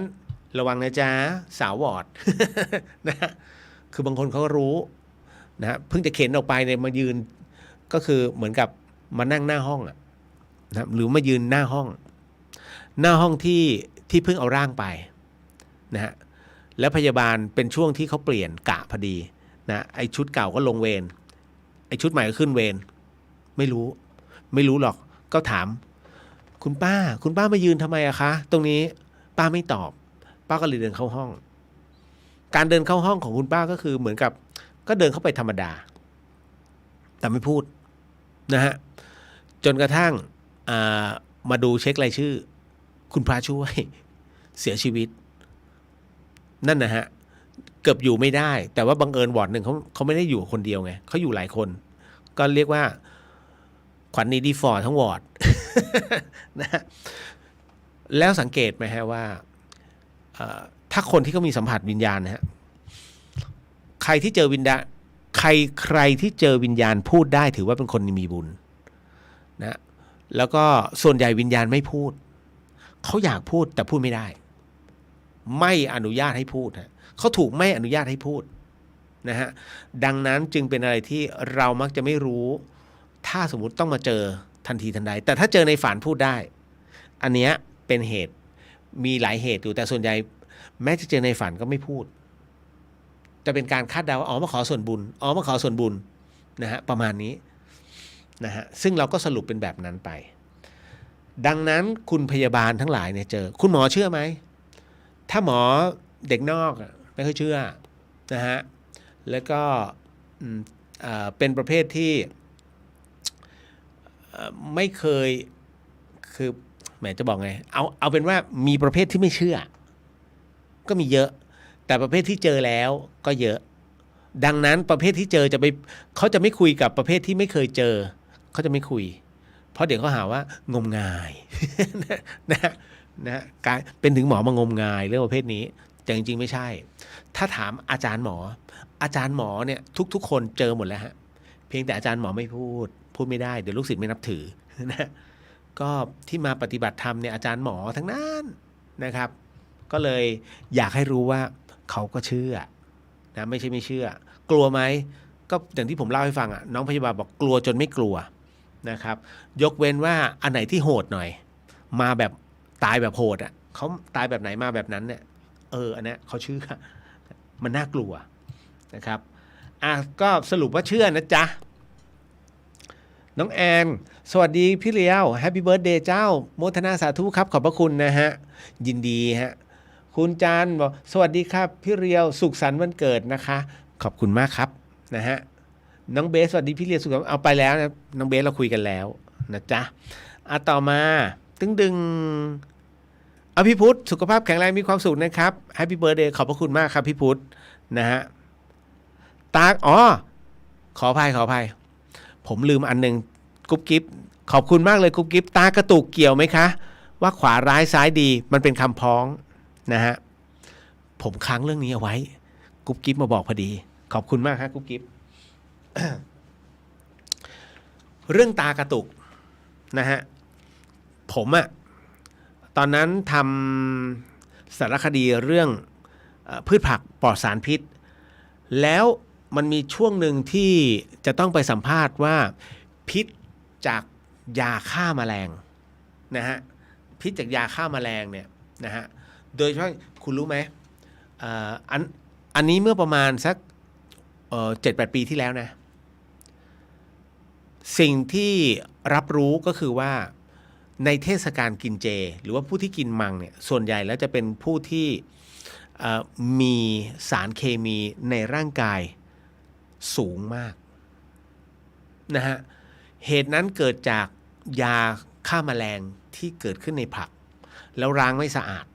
ระวังนะจ๊ะสาววอร์ด นะคือบางคนเขาก็รู้นะเพิ่งจะเข็นออกไปเนี่ยมายืนก็คือเหมือนกับมานั่งหน้าห้องอะนะหรือมายืนหน้าห้องที่เพิ่งเอาร่างไปนะฮะแล้วพยาบาลเป็นช่วงที่เขาเปลี่ยนกะพอดีนะไอชุดเก่าก็ลงเวรไอชุดใหม่ก็ขึ้นเวรไม่รู้หรอก ก็ถามคุณป้ามายืนทำไมอะคะตรงนี้ป้าไม่ตอบป้าก็เลยเดินเข้าห้องการเดินเข้าห้องของคุณป้าก็คือเหมือนกับก็เดินเข้าไปธรรมดาแต่ไม่พูดนะฮะจนกระทั่งมาดูเช็ครายชื่อคุณพระช่วยเสียชีวิตนั่นนะฮะเกือบอยู่ไม่ได้แต่ว่าบังเอิญวอร์ดหนึ่งเขาไม่ได้อยู่คนเดียวไงเขาอยู่หลายคนก็เรียกว่าขวัญดีฟอร์ทั้งวอร์ด นะฮะแล้วสังเกตไหมฮะว่าถ้าคนที่เขามีสัมผัสวิญญาณนะฮะใครที่เจอวิญญาณใครที่เจอวิญญาณพูดได้ถือว่าเป็นคนมีบุญนะแล้วก็ส่วนใหญ่วิญญาณไม่พูดเขาอยากพูดแต่พูดไม่ได้ไม่อนุญาตให้พูดฮะเขาถูกไม่อนุญาตให้พูดนะฮะดังนั้นจึงเป็นอะไรที่เรามักจะไม่รู้ถ้าสมมุติต้องมาเจอทันทีทันใดแต่ถ้าเจอในฝันพูดได้อันเนี้ยเป็นเหตุมีหลายเหตุอยู่แต่ส่วนใหญ่แม้จะเจอในฝันก็ไม่พูดจะเป็นการคาดเดาว่าอ๋อมาขอส่วนบุญมาขอส่วนบุญนะฮะประมาณนี้นะฮะซึ่งเราก็สรุปเป็นแบบนั้นไปดังนั้นคุณพยาบาลทั้งหลายเนี่ยเจอคุณหมอเชื่อไหมถ้าหมอเด็กนอกไม่ค่อยเชื่อนะฮะแล้วก็เป็นประเภทที่ไม่เคยคือแหมจะบอกไงเอาเป็นว่ามีประเภทที่ไม่เชื่อก็มีเยอะแต่ประเภทที่เจอแล้วก็เยอะดังนั้นประเภทที่เจอเขาจะไม่คุยกับประเภทที่ไม่เคยเจอเขาจะไม่คุยเพราะเดี๋ยวเขาหาว่างมงาย นะกลายเป็นถึงหมอมางมงายเรื่องประเภทนี้แต่จริงๆไม่ใช่ถ้าถามอาจารย์หมอเนี่ยทุกคนเจอหมดแล้วฮะเพียงแต่อาจารย์หมอไม่พูดไม่ได้เดี๋ยวลูกศิษย์ไม่นับถือนะก็ที่มาปฏิบัติธรรมเนี่ยอาจารย์หมอทั้งนั้นนะครับก็เลยอยากให้รู้ว่าเขาก็เชื่อนะไม่ใช่ไม่เชื่อกลัวไหมก็อย่างที่ผมเล่าให้ฟังอ่ะน้องพยาบาลบอกกลัวจนไม่กลัวนะครับยกเว้นว่าอันไหนที่โหดหน่อยมาแบบตายแบบโหดอ่ะเขาตายแบบไหนมาแบบนั้นเนี่ยอันนี้เขาเชื่อมันน่ากลัวนะครับก็สรุปว่าเชื่อนะจ๊ะน้องแอนสวัสดีพี่เลี้ยวแฮปปี้เบิร์ธเดย์เจ้าโมทนาสาธุครับขอบพระคุณนะฮะยินดีฮะคุณจันบอกสวัสดีครับพี่เรียวสุขสันต์วันเกิดนะคะขอบคุณมากครับนะฮะน้องเบสสวัสดีพี่เรียวสุขสันต์เอาไปแล้วนะน้องเบสเราคุยกันแล้วนะจ๊ะต่อมาดึงพี่พุทธสุขภาพแข็งแรงมีความสุขนะครับแฮปปี้เบิร์ธเดย์ขอบพระคุณมากครับพี่พุทธนะฮะขออภัยผมลืมอันนึงกุ๊บกิ๊บขอบคุณมากเลยกุ๊บกิ๊บตากระตุกเกี่ยวไหมคะว่าขวาร้ายซ้ายดีมันเป็นคำพ้องนะฮะผมค้างเรื่องนี้เอาไว้กุ๊บกิ๊บมาบอกพอดีขอบคุณมากครับกุ๊บกิ๊บ เรื่องตากระตุกนะฮะผมตอนนั้นทำสารคดีเรื่องพืชผักปลอดสารพิษแล้วมันมีช่วงหนึ่งที่จะต้องไปสัมภาษณ์ว่าพิษจากยาฆ่าแมลงนะฮะพิษจากยาฆ่าแมลงเนี่ยนะฮะโดยเฉพาะคุณรู้ไหมอันนี้เมื่อประมาณสัก7-8 ปีที่แล้วนะสิ่งที่รับรู้ก็คือว่าในเทศกาลกินเจหรือว่าผู้ที่กินมังเนี่ยส่วนใหญ่แล้วจะเป็นผู้ที่มีสารเคมีในร่างกายสูงมากนะฮะเหตุนั้นเกิดจากยาฆ่าแมลงที่เกิดขึ้นในผักแล้วล้างไม่สะอาด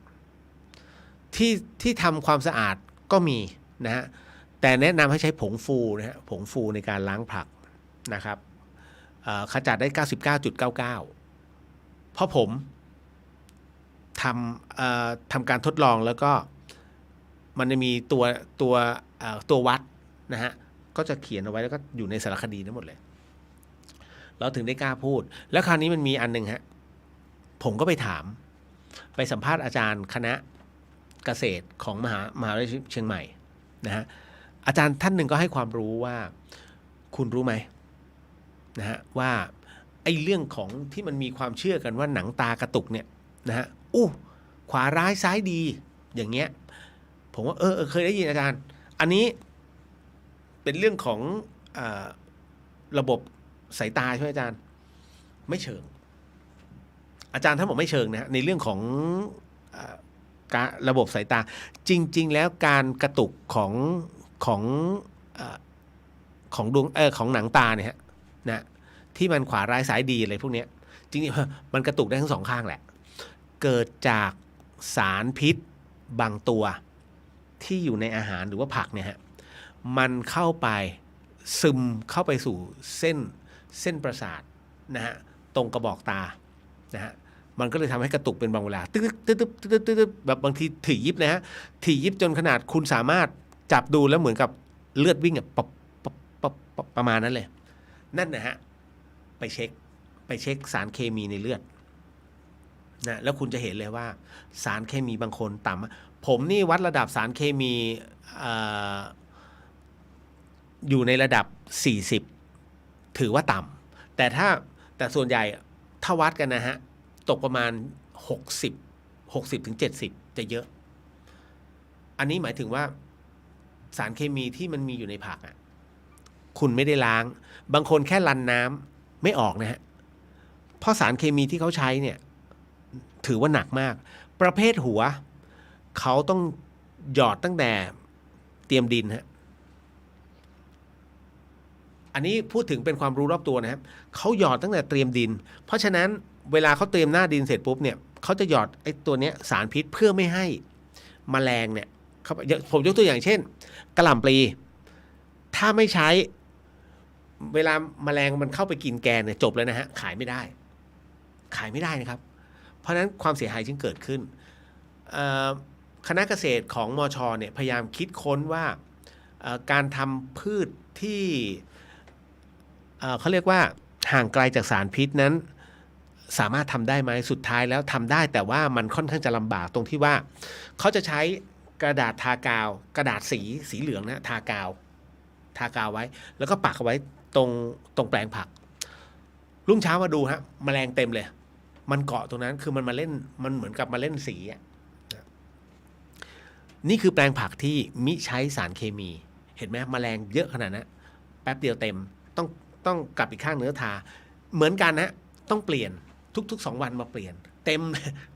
ที่ทำความสะอาดก็มีนะฮะแต่แนะนำให้ใช้ผงฟูนะฮะผงฟูในการล้างผักนะครับขจัดได้ 99.99 เพราะผมทำการทดลองแล้วก็มันจะมีตัววัดนะฮะก็จะเขียนเอาไว้แล้วก็อยู่ในสารคดีทั้งหมดเลยเราถึงได้กล้าพูดแล้วคราวนี้มันมีอันนึงฮะผมก็ไปสัมภาษณ์อาจารย์คณะเกษตรของมหาวิทยาลัยเชียงใหม่นะฮะอาจารย์ท่านหนึ่งก็ให้ความรู้ว่าคุณรู้ไหมนะฮะว่าไอ้เรื่องของที่มันมีความเชื่อกันว่าหนังตากระตุกเนี่ยนะฮะขวาร้ายซ้ายดีอย่างเงี้ยผมว่าเคยได้ยินอาจารย์อันนี้เป็นเรื่องของระบบสายตาใช่ไหมอาจารย์ไม่เชิง อาจารย์ท่านบอกไม่เชิงนะในเรื่องของการระบบสายตาจริงๆแล้วการกระตุกของเอ่อของดวงของหนังตาเนี่ยฮะนะที่มันขวาร้ายซ้ายดีอะไรพวกเนี้ยจริงๆมันกระตุกได้ทั้งสองข้างแหละเกิดจากสารพิษบางตัวที่อยู่ในอาหารหรือว่าผักเนี่ยฮะมันเข้าไปซึมเข้าไปสู่เส้นประสาทนะฮะตรงกระบอกตานะฮะมันก็เลยทำให้กระตุกเป็นบางเวลาตึ๊ดตึ๊ดตึ๊ดตึ๊ดตึ๊ดแบบบางทีถี่ยิบนะฮะถี่ยิบจนขนาดคุณสามารถจับดูแล้วเหมือนกับเลือดวิ่งแบบประมาณนั้นเลยนั่นนะฮะไปเช็คสารเคมีในเลือดนะแล้วคุณจะเห็นเลยว่าสารเคมีบางคนต่ำผมนี่วัดระดับสารเคมีอยู่ในระดับ40ถือว่าต่ำแต่ส่วนใหญ่ถ้าวัดกันนะฮะตกประมาณ60ถึง70จะเยอะอันนี้หมายถึงว่าสารเคมีที่มันมีอยู่ในผักอ่ะคุณไม่ได้ล้างบางคนแค่รันน้ำไม่ออกนะฮะเพราะสารเคมีที่เขาใช้เนี่ยถือว่าหนักมากประเภทหัวเขาต้องหยอดตั้งแต่เตรียมดินฮะอันนี้พูดถึงเป็นความรู้รอบตัวนะครับเขาหยอดตั้งแต่เตรียมดินเพราะฉะนั้นเวลาเขาเตรียมหน้าดินเสร็จปุ๊บเนี่ยเขาจะหยอดไอ้ตัวเนี้ยสารพิษเพื่อไม่ให้แมลงเนี่ยผมยกตัวอย่างเช่นกะหล่ำปลีถ้าไม่ใช้เวลาแมลงมันเข้าไปกินแกนเนี่ยจบเลยนะฮะขายไม่ได้นะครับเพราะฉะนั้นความเสียหายจึงเกิดขึ้นคณะเกษตรของมช.เนี่ยพยายามคิดค้นว่าการทำพืชที่เขาเรียกว่าห่างไกลจากสารพิษนั้นสามารถทำได้ไหมสุดท้ายแล้วทำได้แต่ว่ามันค่อนข้างจะลำบากตรงที่ว่าเขาจะใช้กระดาษทากาวกระดาษสีเหลืองนะทากาวไว้แล้วก็ปักเอาไว้ตรงแปลงผักรุ่งเช้ามาดูฮะแมลงเต็มเลยมันเกาะตรงนั้นคือมันมาเล่นมันเหมือนกับมาเล่นสีอ่ะนี่คือแปลงผักที่มิใช้สารเคมีเห็นไหมแมลงเยอะขนาดนั้นแป๊บเดียวเต็มต้องกลับอีกข้างเนื้อทาเหมือนกันนะต้องเปลี่ยนทุก2 วันมาเปลี่ยนเต็ม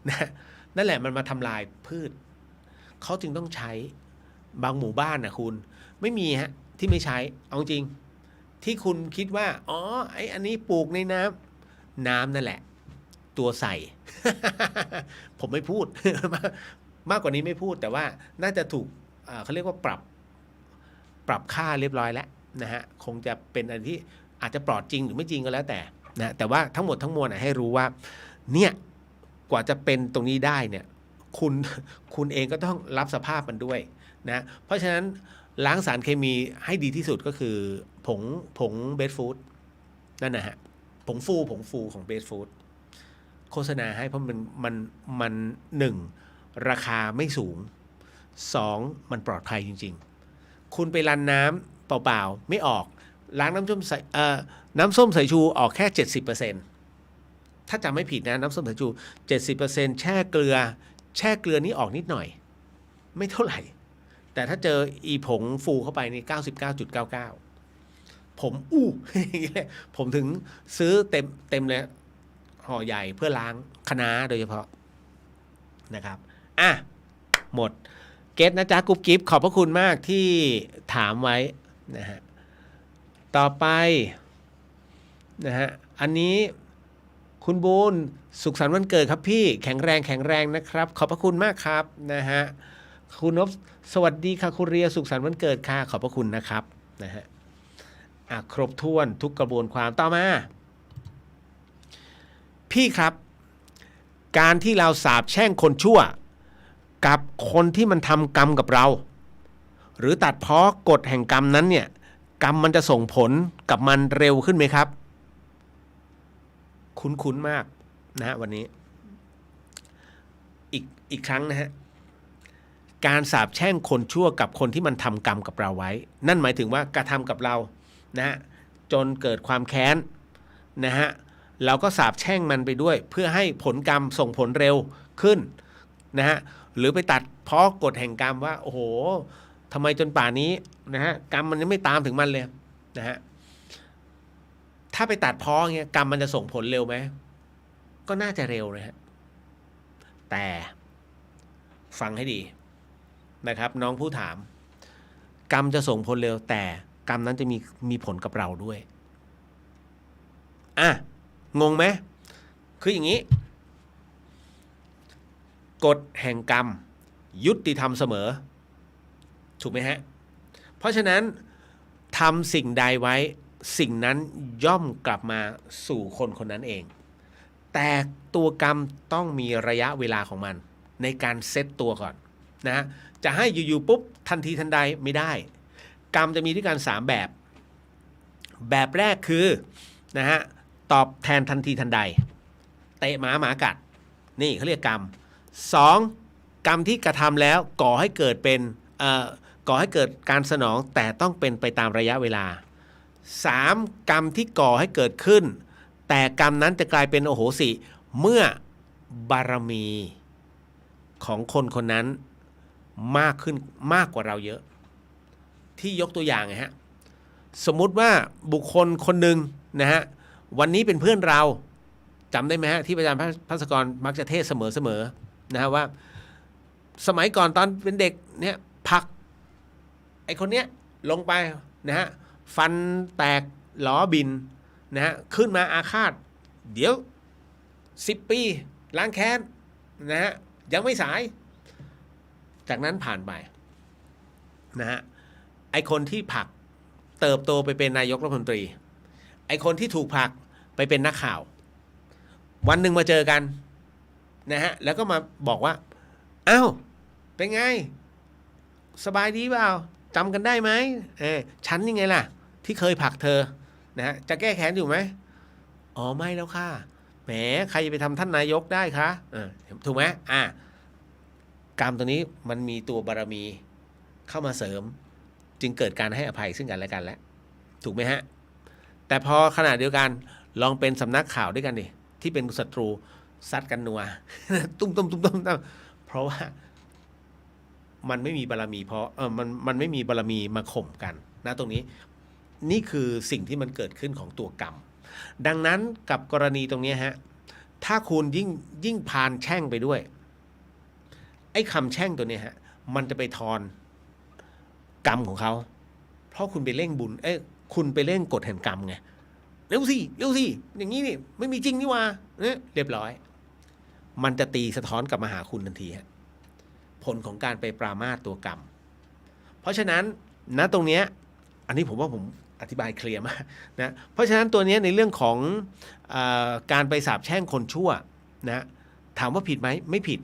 นะนั่นแหละมันมาทำลายพืชเขาจึงต้องใช้บางหมู่บ้านนะคุณไม่มีฮะที่ไม่ใช้เอาจริงที่คุณคิดว่าอ๋ออันนี้ปลูกในน้ำนั่นแหละตัวใส่ ผมไม่พูด มากกว่านี้ไม่พูดแต่ว่าน่าจะถูกเขาเรียกว่าปรับค่าเรียบร้อยแล้วนะฮะคงจะเป็นอะไรที่อาจจะปลอดจริงหรือไม่จริงก็แล้วแต่นะแต่ว่าทั้งหมดทั้งมวลให้รู้ว่าเนี่ยกว่าจะเป็นตรงนี้ได้เนี่ยคุณเองก็ต้องรับสภาพมันด้วยนะเพราะฉะนั้นล้างสารเคมีให้ดีที่สุดก็คือผงเบสฟู้ดนั่นนะฮะผงฟูของเบสฟู้ดโฆษณาให้เพราะมัน1ราคาไม่สูง2มันปลอดภัยจริงๆคุณไปรันน้ำเปล่าๆไม่ออกล้างน้ำส้มสายชูออกแค่ 70%ถ้าจำไม่ผิดนะน้ำส้มสายชู 70% แช่เกลือนี่ออกนิดหน่อยไม่เท่าไหร่แต่ถ้าเจออีผงฟูเข้าไปนี่ 99.99 ผมผมถึงซื้อเต็มเลยห่อใหญ่เพื่อล้างคะน้าโดยเฉพาะนะครับหมดเกตนะจ๊ะกุ๊บกิ๊บขอบพระคุณมากที่ถามไว้นะฮะต่อไปนะฮะอันนี้คุณบูนสุขสันต์วันเกิดครับพี่แข็งแรงนะครับขอบพระคุณมากครับนะฮะคุณนพสวัสดีค่ะคุณเรียสุขสันต์วันเกิดค่ะขอบพระคุณนะครับนะฮะครบถ้วนทุกกระบวนความต่อมาพี่ครับการที่เราสาปแช่งคนชั่วกับคนที่มันทำกรรมกับเราหรือตัดพ้อกฎแห่งกรรมนั้นเนี่ยกรรมมันจะส่งผลกับมันเร็วขึ้นไหมครับคุ้นมากนะฮะวันนี้อีกครั้งนะฮะการสาปแช่งคนชั่วกับคนที่มันทำกรรมกับเราไว้นั่นหมายถึงว่ากระทำกับเรานะฮะจนเกิดความแค้นนะฮะเราก็สาปแช่งมันไปด้วยเพื่อให้ผลกรรมส่งผลเร็วขึ้นนะฮะหรือไปตัดพ้อกฎแห่งกรรมว่าโอ้โหทำไมจนป่านนี้นะฮะกรรมมันยังไม่ตามถึงมันเลยนะฮะถ้าไปตัดพ้อเงี้ยกรรมมันจะส่งผลเร็วไหม ก็น่าจะเร็วนะฮะแต่ฟังให้ดีนะครับน้องผู้ถามกรรมจะส่งผลเร็วแต่กรรมนั้นจะมีผลกับเราด้วยงงไหมคืออย่างนี้กฎแห่งกรรมยุติธรรมเสมอถูกไหมฮะเพราะฉะนั้นทำสิ่งใดไว้สิ่งนั้นย่อมกลับมาสู่คนคนนั้นเองแต่ตัวกรรมต้องมีระยะเวลาของมันในการเซตตัวก่อนนะจะให้อยู่ๆปุ๊บทันทีทันใดไม่ได้กรรมจะมีด้วยกัน3แบบแรกคือนะฮะตอบแทนทันทีทันใดเตะหมากัดนี่เขาเรียกกรรม2กรรมที่กระทำแล้วก่อให้เกิดการสนองแต่ต้องเป็นไปตามระยะเวลา3กรรมที่ก่อให้เกิดขึ้นแต่กรรมนั้นจะกลายเป็นโอโหสิเมื่อบารมีของคนคนนั้นมากขึ้นมากกว่าเราเยอะที่ยกตัวอย่างไงฮะสมมุติว่าบุคคลคนหนึ่งนะฮะวันนี้เป็นเพื่อนเราจำได้ไหมฮะที่อาจารย์ภัสกรมักจะเทศเสมอนะฮะว่าสมัยก่อนตอนเป็นเด็กเนี่ยพักไอ้คนเนี้ยลงไปนะฮะฟันแตกหลอบินนะฮะขึ้นมาอาฆาตเดี๋ยว10 ปีล้างแค้นนะฮะยังไม่สายจากนั้นผ่านไปนะฮะไอคนที่ผลักเติบโตไปเป็นนายกรัฐมนตรีไอคนที่ถูกผลักไปเป็นนักข่าววันหนึ่งมาเจอกันนะฮะแล้วก็มาบอกว่าอ้าวเป็นไงสบายดีเปล่าจำกันได้ไหมฉันยังไงล่ะที่เคยผลักเธอนะฮะจะแก้แค้นอยู่ไหมอ๋อไม่แล้วค่ะแหมใครจะไปทำท่านนายกได้คะถูกไหมกรรมตัวนี้มันมีตัวบารมีเข้ามาเสริมจึงเกิดการให้อภัยซึ่งกันและกันแล้วถูกไหมฮะแต่พอขณะเดียวกันลองเป็นสำนักข่าวด้วยกันดิที่เป็นศัตรูซัดกันนัว ตุ้มเพราะว่ามันไม่มีบารมีเพราะมันไม่มีบารมีมาข่มกันนะตรงนี้นี่คือสิ่งที่มันเกิดขึ้นของตัวกรรมดังนั้นกับกรณีตรงนี้ฮะถ้าคุณยิ่งพานแช่งไปด้วยไอ้คำแช่งตัวนี้ฮะมันจะไปทอนกรรมของเขาเพราะคุณไปเร่งบุญคุณไปเร่งกฎแห่งกรรมไงเร็วสิอย่างนี้นี่ไม่มีจริงนี่ว่าเรียบร้อยมันจะตีสะท้อนกลับมาหาคุณทันทีฮะผลของการไปปรามาสตัวกรรมเพราะฉะนั้นณตรงเนี้ยอันนี้ผมว่าผมอธิบายเคลียร์มากนะเพราะฉะนั้นตัวนี้ในเรื่องของการไปสาปแช่งคนชั่วนะถามว่าผิดไหมไม่ผิด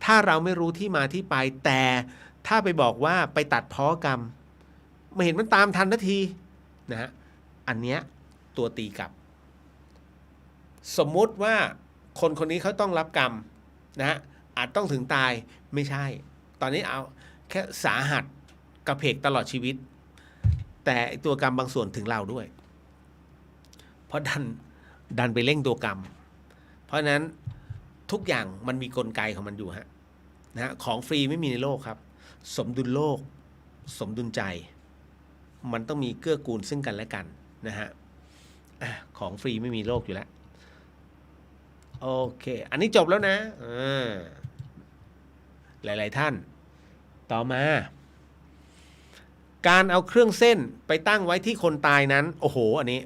ถ้าเราไม่รู้ที่มาที่ไปแต่ถ้าไปบอกว่าไปตัดพ้อกรรมไม่เห็นมันตามทันนาทีนะฮะอันเนี้ยตัวตีกลับสมมุติว่าคนคนนี้เขาต้องรับกรรมนะฮะอาจต้องถึงตายไม่ใช่ตอนนี้เอาแค่สาหัสกระเพกตลอดชีวิตแต่ตัวกรรมบางส่วนถึงเราด้วยเพราะดันไปเร่งตัวกรรมเพราะนั้นทุกอย่างมันมีกลไกของมันอยู่ฮะนะฮะของฟรีไม่มีในโลกครับสมดุลโลกสมดุลใจมันต้องมีเกื้อกูลซึ่งกันและกันนะฮะของฟรีไม่มีโลกอยู่แล้วโอเคอันนี้จบแล้วนะหลายๆท่านต่อมาการเอาเครื่องเส้นไปตั้งไว้ที่คนตายนั้นโอ้โหอันนี้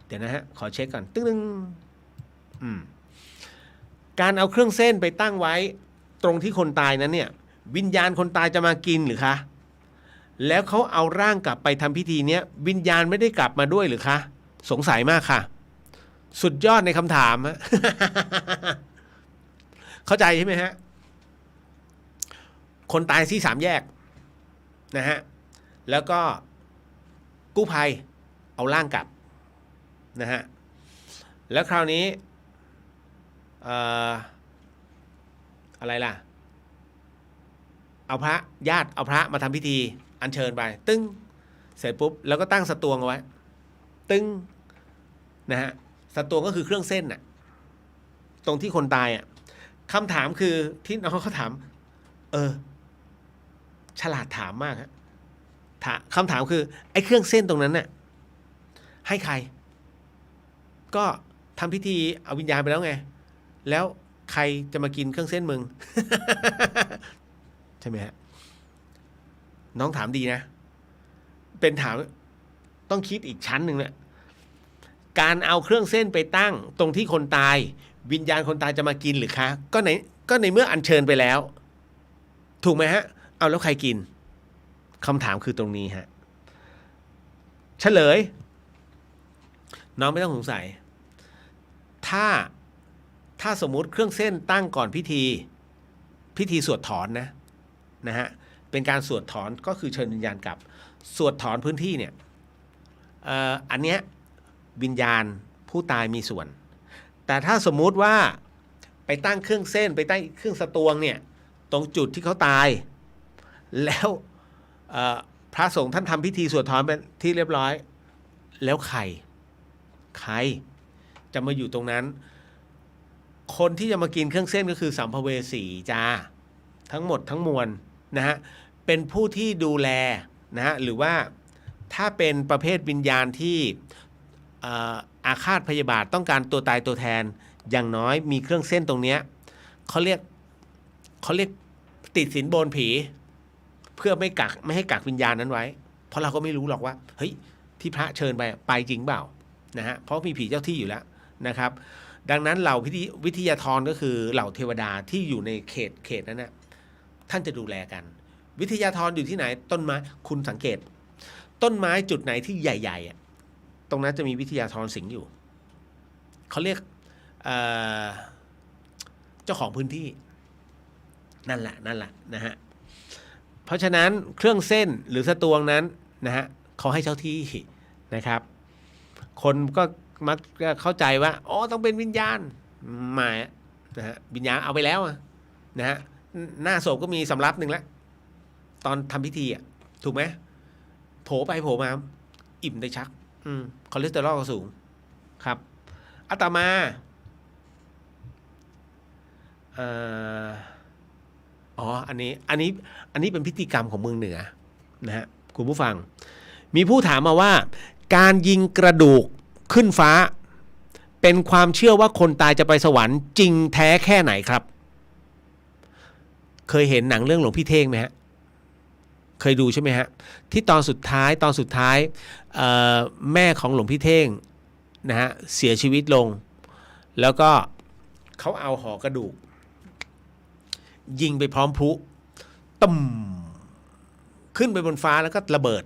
เดี๋ยวนะฮะขอเช็คก่อนตึ้งการเอาเครื่องเส้นไปตั้งไว้ตรงที่คนตายนั้นเนี่ยวิญญาณคนตายจะมากินหรือคะแล้วเขาเอาร่างกลับไปทำพิธีเนี้ยวิญญาณไม่ได้กลับมาด้วยหรือคะสงสัยมากค่ะสุดยอดในคำถามฮะ เข้าใจใช่ไหมฮะคนตายที่3 แยกนะฮะแล้วก็กู้ภัยเอาร่างกลับนะฮะแล้วคราวนี้อะไรล่ะเอาพระญาติเอาพระมาทำพิธีอัญเชิญไปตึ้งเสร็จปุ๊บแล้วก็ตั้งสตวงเอาไว้ตึ้งนะฮะสตวงก็คือเครื่องเส้นน่ะตรงที่คนตายอ่ะคำถามคือที่น้องเขาถามฉลาดถามมากฮะคำถามคือไอ้เครื่องเส้นตรงนั้นน่ะให้ใครก็ ทำพิธีเอาวิญญาณไปแล้วไงแล้วใครจะมากินเครื่องเส้นมึง ใช่ไหมฮะน้องถามดีนะเป็นถามต้องคิดอีกชั้นหนึ่งเนี่ยการเอาเครื่องเส้นไปตั้งตรงที่คนตายวิญญาณคนตายจะมากินหรือคะก็ในเมื่ออัญเชิญไปแล้วถูกไหมฮะเอาแล้วใครกินคำถามคือตรงนี้ฮะเฉลยน้องไม่ต้องสงสัยถ้าสมมุติเครื่องเส้นตั้งก่อนพิธีสวดถอนนะฮะเป็นการสวดถอนก็คือเชิญวิญญาณกลับสวดถอนพื้นที่เนี่ยอันเนี้ยวิญญาณผู้ตายมีส่วนแต่ถ้าสมมุติว่าไปตั้งเครื่องเส้นไปตั้งเครื่องสตวงเนี่ยตรงจุดที่เขาตายแล้วพระสงฆ์ท่านทำพิธีสวดถอนเป็นที่เรียบร้อยแล้วใครจะมาอยู่ตรงนั้นคนที่จะมากินเครื่องเส้นก็คือสัมภเวสีจ้าทั้งหมดทั้งมวลนะฮะเป็นผู้ที่ดูแลนะฮะหรือว่าถ้าเป็นประเภทวิญญาณที่อาฆาตพยาบาทต้องการตัวตายตัวแทนอย่างน้อยมีเครื่องเส้นตรงเนี้ยเขาเรียกติดสินบนผีเพื่อไม่ให้กักวิญญาณนั้นไว้เพราะเราก็ไม่รู้หรอกว่าเฮ้ยที่พระเชิญไปจริงเปล่านะฮะเพราะมีผีเจ้าที่อยู่แล้วนะครับดังนั้นเหล่าวิทยาธรก็คือเหล่าเทวดาที่อยู่ในเขตนั้นนะท่านจะดูแลกันวิทยาธรอยู่ที่ไหนต้นไม้คุณสังเกตต้นไม้จุดไหนที่ใหญ่ๆตรงนั้นจะมีวิทยาธรสิงอยู่เขาเรียกเจ้าของพื้นที่นั่นแหละนะฮะเพราะฉะนั้นเครื่องเส้นหรือสตวงนั้นนะฮะเขาให้เจ้าที่นะครับคนก็มักจะเข้าใจว่าอ๋อต้องเป็นวิญญาณไม่นะฮะวิญญาณเอาไปแล้วนะฮะหน้าศพก็มีสำรับหนึ่งแล้วตอนทำพิธีถูกไหมโผล่ไปโผล่มาอิ่มได้ชักคอเลสเตอรอลก็สูงครับอาตมาอันนี้เป็นพิธีกรรมของเมืองเหนือนะฮะคุณผู้ฟังมีผู้ถามมาว่าการยิงกระดูกขึ้นฟ้าเป็นความเชื่อว่าคนตายจะไปสวรรค์จริงแท้แค่ไหนครับเคยเห็นหนังเรื่องหลวงพี่เท่งไหมฮะเคยดูใช่ไหมฮะที่ตอนสุดท้ายแม่ของหลวงพี่เท่งนะฮะเสียชีวิตลงแล้วก็เขาเอาห่อกระดูกยิงไปพร้อมพลุตุ่มขึ้นไปบนฟ้าแล้วก็ระเบิด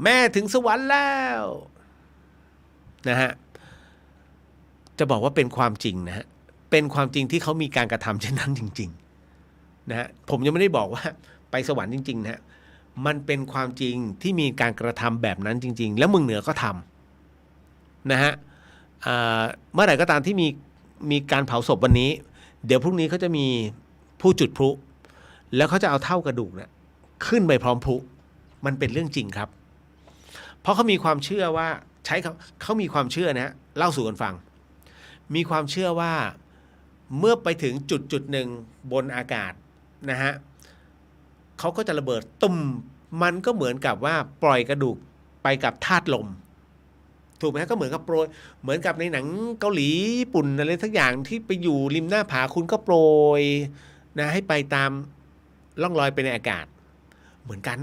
แม่ถึงสวรรค์แล้วนะฮะจะบอกว่าเป็นความจริงนะฮะเป็นความจริงที่เขามีการกระทำเช่นนั้นจริงๆนะฮะผมยังไม่ได้บอกว่าไปสวรรค์จริงๆนะฮะมันเป็นความจริงที่มีการกระทำแบบนั้นจริงๆแล้วเมืองเหนือก็ทำนะฮะเมื่อไหร่ก็ตามที่มีการเผาศพวันนี้เดี๋ยวพรุ่งนี้เขาจะมีผู้จุดพลุแล้วเขาจะเอาเท่ากระดูกเนี่ยขึ้นไปพร้อมพลุมันเป็นเรื่องจริงครับเพราะเขามีความเชื่อว่าเขามีความเชื่อนะฮะเล่าสู่กันฟังมีความเชื่อว่าเมื่อไปถึงจุดหนึ่งบนอากาศนะฮะเขาก็จะระเบิดตุ่มมันก็เหมือนกับว่าปล่อยกระดูกไปกับธาตุลมถูกไหมก็เหมือนกับโปรยเหมือนกับในหนังเกาหลีญี่ปุ่นอะไรสักอย่างที่ไปอยู่ริมหน้าผาคุณก็โปรยนะให้ไปตามล่องลอยไปในอากาศเหมือนกัน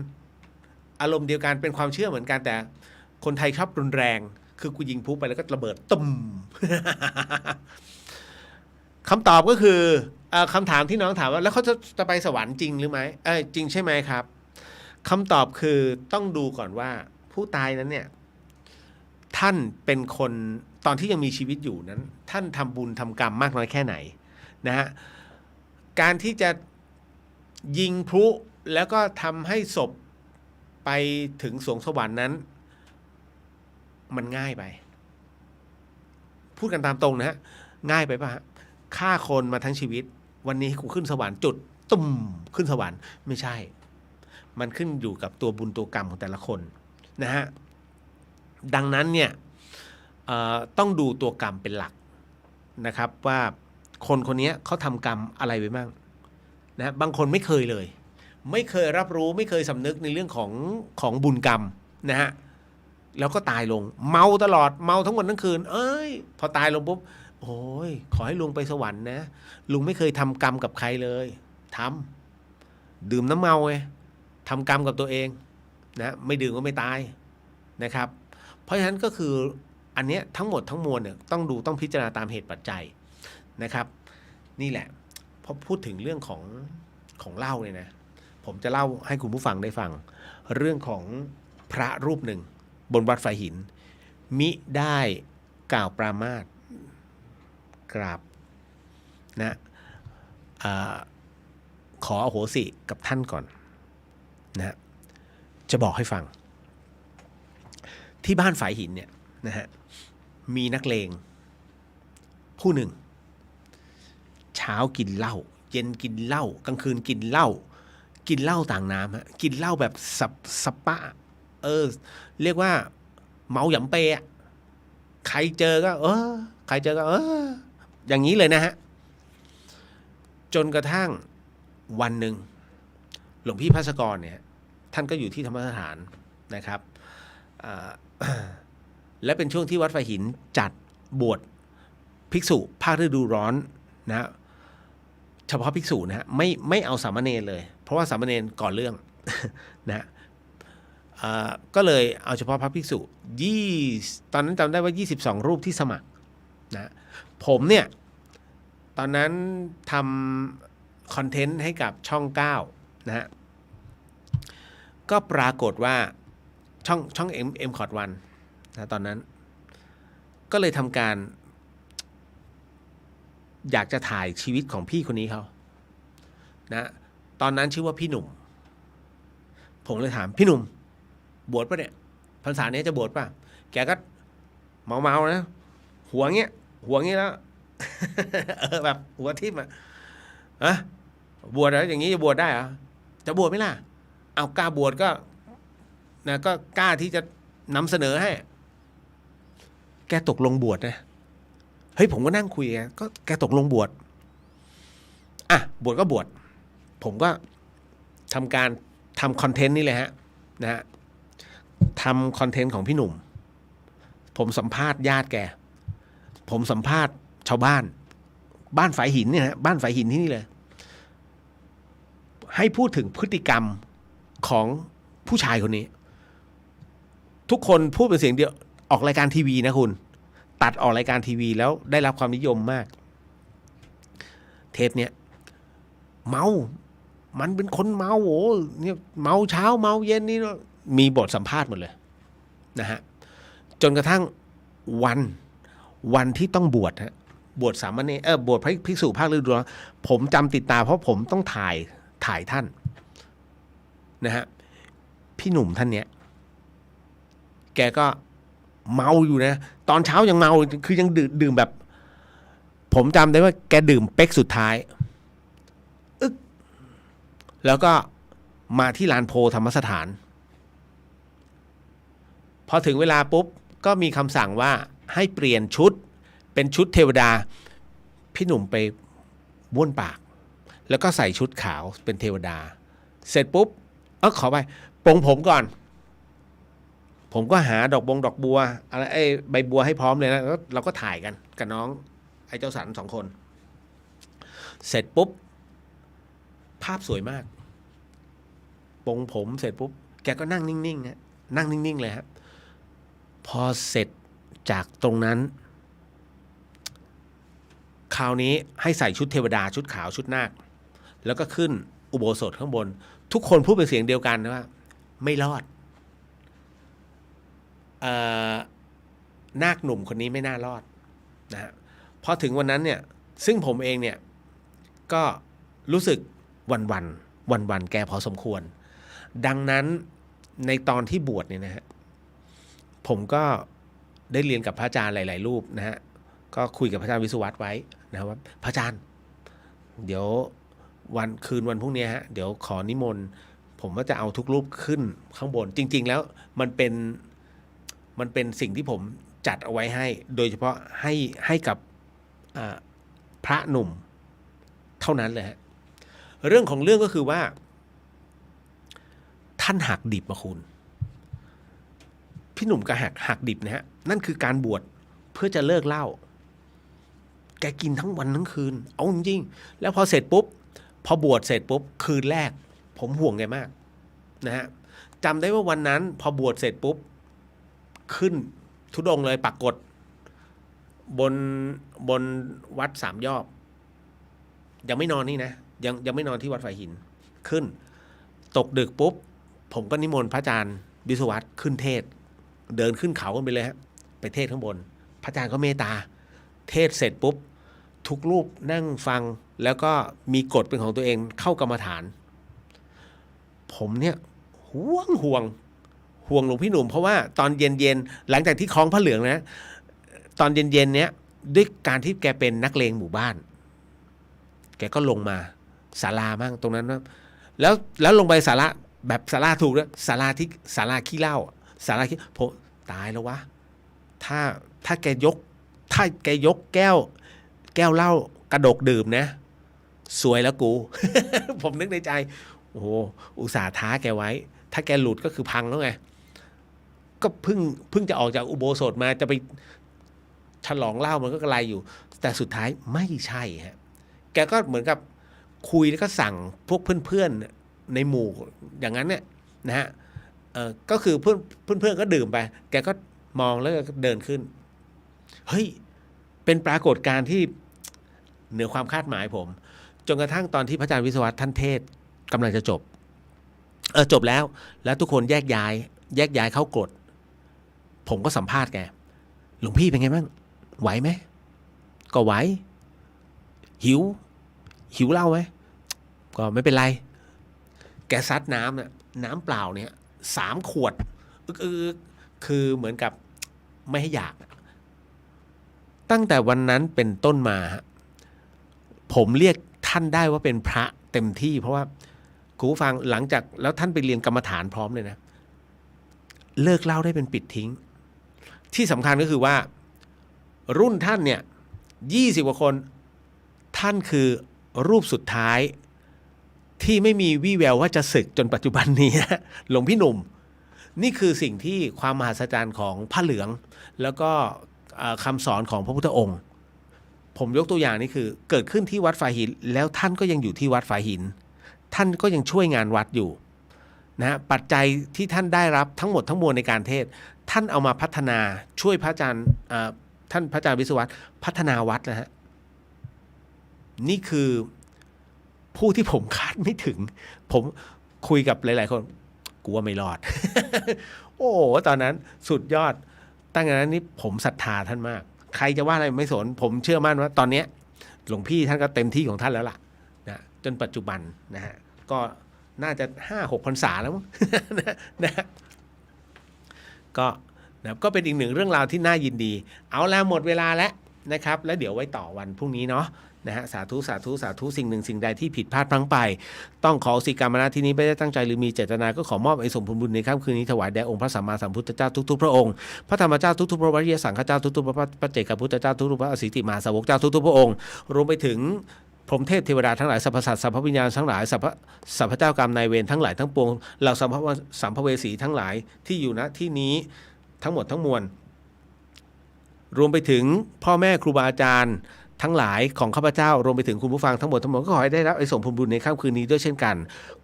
อารมณ์เดียวกันเป็นความเชื่อเหมือนกันแต่คนไทยชอบรุนแรงคือกูยิงพลุไปแล้วก็ระเบิดตุ่ม คำตอบก็คือคำถามที่น้องถามว่าแล้วเขาจะไปสวรรค์จริงหรือไม่จริงใช่ไหมครับคำตอบคือต้องดูก่อนว่าผู้ตายนั้นเนี่ยท่านเป็นคนตอนที่ยังมีชีวิตอยู่นั้นท่านทำบุญทำกรรมมากน้อยแค่ไหนนะฮะการที่จะยิงพลุแล้วก็ทำให้ศพไปถึงสวงสวรรค์นั้นมันง่ายไปพูดกันตามตรงนะฮะง่ายไปป่ะฮะฆ่าคนมาทั้งชีวิตวันนี้กูขึ้นสวรรค์จุดตุ่มขึ้นสวรรค์ไม่ใช่มันขึ้นอยู่กับตัวบุญตัวกรรมของแต่ละคนนะฮะดังนั้นเนี่ยต้องดูตัวกรรมเป็นหลักนะครับว่าคนนี้เขาทำกรรมอะไรไว้บ้างนะบางคนไม่เคยเลยไม่เคยรับรู้ไม่เคยสำนึกในเรื่องของบุญกรรมนะฮะ แล้วก็ตายลงเมาตลอดเมาทั้งวันทั้งคืนพอตายลงปุ๊บโอ้ยขอให้ลุงไปสวรรค์นะลุงไม่เคยทำกรรมกับใครเลยทำดื่มน้ำเมาไงทำกรรมกับตัวเองนะไม่ดื่มก็ไม่ตายนะครับเพราะฉะนั้นก็คืออันเนี้ยทั้งหมดทั้งมวลเนี่ยต้องพิจารณาตามเหตุปัจจัยนะครับนี่แหละพอพูดถึงเรื่องของเหล้าเนี่ยนะผมจะเล่าให้คุณผู้ฟังได้ฟังเรื่องของพระรูปหนึ่งบนวัดไฟหินมิได้กล่าวปรามาสกราบนะขออโหสิกับท่านก่อนนะจะบอกให้ฟังที่บ้านฝายหินเนี่ยนะฮะมีนักเลงผู้หนึ่งเช้ากินเหล้าเย็นกินเหล้ากลางคืนกินเหล้าต่างน้ำฮะกินเหล้าแบบสปะเรียกว่าเมาหยำเปะใครเจอก็อย่างนี้เลยนะฮะจนกระทั่งวันหนึ่งหลวงพี่ภัสกรเนี่ยท่านก็อยู่ที่ธรรมสถานนะครับและเป็นช่วงที่วัดไฟหินจัดบวชภิกษุภาคฤดูร้อนนะเฉพาะภิกษุนะฮะไม่เอาสามเณรเลยเพราะว่าสามเณรก่อเรื่อง นะก็เลยเอาเฉพาะพระภิกษุตอนนั้นจำได้ว่า22รูปที่สมัครนะผมเนี่ยตอนนั้นทำคอนเทนต์ให้กับช่อง9นะฮะก็ปรากฏว่าช่อง M-COT1 นะตอนนั้นก็เลยทำการอยากจะถ่ายชีวิตของพี่คนนี้เขานะตอนนั้นชื่อว่าพี่หนุ่มผมเลยถามพี่หนุ่มบวชป่ะเนี่ยพรรษานี้จะบวชป่ะแกก็เมาๆนะหัวเงี้ยแล้ว แบบหัวทิ่มบวชแล้วอย่างนี้จะบวชได้เหรอจะบวชไหมล่ะเอากล้าบวชก็นะก็กล้าที่จะนำเสนอให้แกตกลงบวชนะเฮ้ยผมก็นั่งคุยก็แกตกลงบวชบวชก็บวชผมก็ทำการทำคอนเทนต์นี่เลยฮะนะฮะทำคอนเทนต์ของพี่หนุ่มผมสัมภาษณ์ญาติแกผมสัมภาษณ์ชาวบ้านฝายหินเนี่ยนะบ้านฝายหินที่นี่เลยให้พูดถึงพฤติกรรมของผู้ชายคนนี้ทุกคนพูดเป็นเสียงเดียวออกรายการทีวีนะคุณตัดออกรายการทีวีแล้วได้รับความนิยมมากเทปเนี้ยมันเป็นคนเมาโอ้เนี่ยเมาเช้าเมาเย็นนี่มีบทสัมภาษณ์หมดเลยนะฮะจนกระทั่งวันที่ต้องบวชฮะบวชสามเณรบวชพระภิกษุภาคฤดูร้อนผมจำติดตาเพราะผมต้องถ่ายท่านนะฮะพี่หนุ่มท่านเนี้ยแกก็เมาอยู่นะตอนเช้ายังเมาคือยังดื่มแบบผมจำได้ว่าแกดื่มเป๊กสุดท้ายแล้วก็มาที่ลานโพธรรมสถานพอถึงเวลาปุ๊บก็มีคำสั่งว่าให้เปลี่ยนชุดเป็นชุดเทวดาพี่หนุ่มไปบ้วนปากแล้วก็ใส่ชุดขาวเป็นเทวดาเสร็จปุ๊บขอไปปรงผมก่อนผมก็หาดอกบัวอะไรใบบัวให้พร้อมเลยนะแล้วเราก็ถ่ายกันกับน้องไอ้เจ้าสัน2 คนเสร็จปุ๊บภาพสวยมากปรงผมเสร็จปุ๊บแกก็นั่งนิ่งๆฮะนั่งนิ่งๆเลยครับพอเสร็จจากตรงนั้นคราวนี้ให้ใส่ชุดเทวดาชุดขาวชุดนาคแล้วก็ขึ้นอุโบสถข้างบนทุกคนพูดเป็นเสียงเดียวกันว่าไม่รอดนาคหนุ่มคนนี้ไม่น่ารอดนะฮะพอถึงวันนั้นเนี่ยซึ่งผมเองเนี่ยก็รู้สึกวันแกพอสมควรดังนั้นในตอนที่บวชเนี่ยนะฮะผมก็ได้เรียนกับพระอาจารย์หลายๆรูปนะฮะก็คุยกับพระอาจารย์วิศวัตไว้นะว่าพระอาจารย์เดี๋ยวคืนวันพรุ่งนี้ฮะเดี๋ยวขอนิมนต์ผมว่าจะเอาทุกรูปขึ้นข้างบนจริงๆแล้วมันเป็นสิ่งที่ผมจัดเอาไว้ให้โดยเฉพาะให้กับพระหนุ่มเท่านั้นเลยฮะเรื่องของเรื่องก็คือว่าท่านหักดิบมาคุณพ พี่หนุ่มก็หักดิบนะฮะนั่นคือการบวชเพื่อจะเลิกเหล้าแกกินทั้งวันทั้งคืนเอาจริงๆแล้วพอเสร็จปุ๊บพอบวชเสร็จปุ๊บคืนแรกผมห่วงแกมากนะฮะจำได้ว่าวันนั้นพอบวชเสร็จปุ๊บขึ้นธุดงค์เลยปักกฎบนวัดสามยอดยังไม่นอนนี่นะยังไม่นอนที่วัดฝายหินขึ้นตกดึกปุ๊บผมก็นิมนต์พระอาจารย์วิศวัตขึ้นเทศเดินขึ้นเขากันไปเลยฮะไปเทศข้างบนพระอาจารย์ก็เมตตาเทศเสร็จปุ๊บทุกรูปนั่งฟังแล้วก็มีกฎเป็นของตัวเองเข้ากรรมฐานผมเนี่ยห่วงหลวงพี่หนุ่มเพราะว่าตอนเย็นหลังจากที่คล้องพระเหลืองนะตอนเย็นเนี้ยด้วยการที่แกเป็นนักเลงหมู่บ้านแกก็ลงมาศาลามั่งตรงนั้นนะแล้วลงไปศาลาแบบศาลาถูกแล้วศาลาขี้เหล้าศาลาขี้ผมตายแล้ววะถ้าแกยกแก้วเหล้ากระดกดื่มนะสวยแล้วกู ผมนึกในใจโอ้โหอุตส่าห์ท้าแกไว้ถ้าแกหลุดก็คือพังแล้วไงก็เพิ่งจะออกจากอุโบสถมาจะไปฉลองเหล้ามันก็กระไรอยู่แต่สุดท้ายไม่ใช่ฮะแกก็เหมือนกับคุยแล้วก็สั่งพวกเพื่อนๆในหมู่อย่างนั้นเนี่ยนะฮะก็คือเพื่อนก็ดื่มไปแกก็มองแล้วก็เดินขึ้นเฮ้ยเป็นปรากฏการณ์ที่เหนือความคาดหมายผมจนกระทั่งตอนที่พระอาจารย์วิศวัตท่านเทศกำลังจะจบแล้วทุกคนแยกย้ายเข้ากรดผมก็สัมภาษณ์แกหลวงพี่เป็นไงบ้างไหวไหมก็ไหวหิวเหล้าไหมก็ไม่เป็นไรแกซัดน้ำเปล่าเนี่ย3 ขวดคือเหมือนกับไม่ให้อยากตั้งแต่วันนั้นเป็นต้นมาผมเรียกท่านได้ว่าเป็นพระเต็มที่เพราะว่าคุณผู้ฟังหลังจากแล้วท่านไปเรียนกรรมฐานพร้อมเลยนะเลิกเหล้าได้เป็นปิดทิ้งที่สำคัญก็คือว่ารุ่นท่านเนี่ย20 กว่าคนท่านคือรูปสุดท้ายที่ไม่มีวี่แววว่าจะสึกจนปัจจุบันนี้หลวงพี่หนุ่มนี่คือสิ่งที่ความมหัศจรรย์ของผ้าเหลืองแล้วก็คำสอนของพระพุทธองค์ผมยกตัวอย่างนี่คือเกิดขึ้นที่วัดฝายหินแล้วท่านก็ยังอยู่ที่วัดฝายหินท่านก็ยังช่วยงานวัดอยู่นะปัจจัยที่ท่านได้รับทั้งหมดทั้งมวลในการเทศท่านเอามาพัฒนาช่วยพระอาจารย์ท่านพระอาจารย์วิศวัตพัฒนาวัดนะฮะนี่คือผู้ที่ผมคาดไม่ถึงผมคุยกับหลายๆคนกูว่าไม่รอด โอ้ตอนนั้นสุดยอดตั้งแต่นั้นนี่ผมศรัทธาท่านมากใครจะว่าอะไรไม่สนผมเชื่อมั่นว่าตอนนี้หลวงพี่ท่านก็เต็มที่ของท่านแล้วล่ะนะจนปัจจุบันนะฮะก็น่าจะ 5-6 พรรษาแล้วมั้ง นะก็เป็นอีกหนึ่งเรื่องราวที่น่ายินดีเอาแล้วหมดเวลาแล้วนะครับแล้วเดี๋ยวไว้ต่อวันพรุ่งนี้เนาะนะฮะสาธุสิ่งหนึ่งสิ่งใดที่ผิดพลาดพลั้งไปต้องขอสิกรรมนะที่นี้ไม่ได้ตั้งใจหรือมีเจตนาก็ขอมอบไอ้สมผลบุญในค่ำคืนนี้ถวายแด่องค์พระสัมมาสัมพุทธเจ้าทุกๆพระองค์พระธรรมเจ้าทุกๆพระวริยสังฆเจ้าทุกๆพระปัจเจกพุทธเจ้าทุกๆพระอสิติมหาสาวกเจ้าทุกๆพระองค์รวมไปถึงพรหมเทพเทวดาทั้งหลายสรรพสัตว์สรรพวิญญาณทั้งหลายสรรพเจ้ากรรมนายเวรทั้งหลายทั้งปวงเหล่าสัมภเวสีทั้งหลายที่อยู่ณที่นี้ทั้งหมดทั้งมวลรวมไปถึงพ่อแม่ครูบาอาจารย์ทั้งหลายของข้าพเจ้ารวมไปถึงคุณผู้ฟังทั้งหมดก็ขอให้ได้รับไอ้ส่งผลบุญในค่ำคืนนี้ด้วยเช่นกัน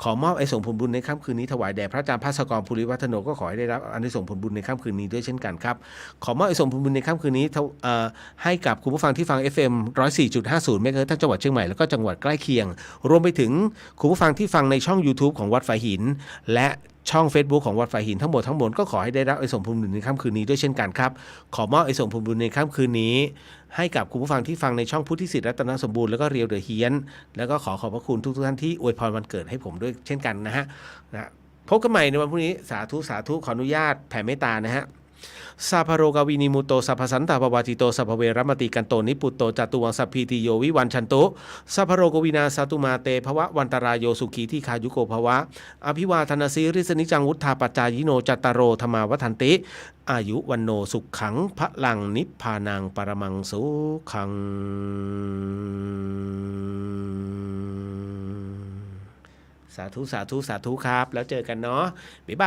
ขอมอบไอ้ส่งผลบุญในค่ำคืนนี้ถวายแด่พระอาจารย์ภาสกรภูริวัฒโนก็ขอให้ได้รับอานิสงส์ผลบุญในค่ำคืนนี้ด้วยเช่นกันครับขอมอบไอ้ส่งผลบุญในค่ำคืนนี้ให้กับคุณผู้ฟังที่ฟัง FM 104.50 เมกะเฮิรตซ์ทั้งจังหวัดเชียงใหม่แล้วก็จังหวัดใกล้เคียงรวมไปถึงคุณผู้ฟังที่ฟังในช่อง YouTube ของวัดฝายหินและช่อง Facebook ของวัดฝายหินทั้งหมดก็ขอให้ได้รับไอ้ส่งผลบุญในค่ำคืนนี้ด้วยเช่นกันครับขอมอบไอ้ส่งผลบุญในค่ำคืนนี้ให้กับคุณผู้ฟังที่ฟังในช่องพุทธิสิทธิ์รัตนสมบูรณ์แล้วก็เรียวเดอะเฮียนแล้วก็ขอบพระคุณทุกท่านที่อวยพรวันเกิดให้ผมด้วยเช่นกันนะฮะพบกันใหม่ในวันพรุ่งนี้สาธุขออนุญาตแผ่เมตตานะฮะสัพพโรกวินิมุตโตสัพพสันตาปวาจิโตสัพพเวรมติกันโตนิปุตโตจตุวังสัพพีติโยวิวันชันโตสัพพโรกวินาสตุมาเตภวะวันตรายโยสุขีที่คายุโกภวะอภิวาทนาสีริสนิจังวุฒาปัจจายิโนจัตตโรธรรมาวัฏันติอายุวันโนสุขขังพระลังนิพพานังปรมังสุขังสาธุครับแล้วเจอกันเนาะบ๊ายบาย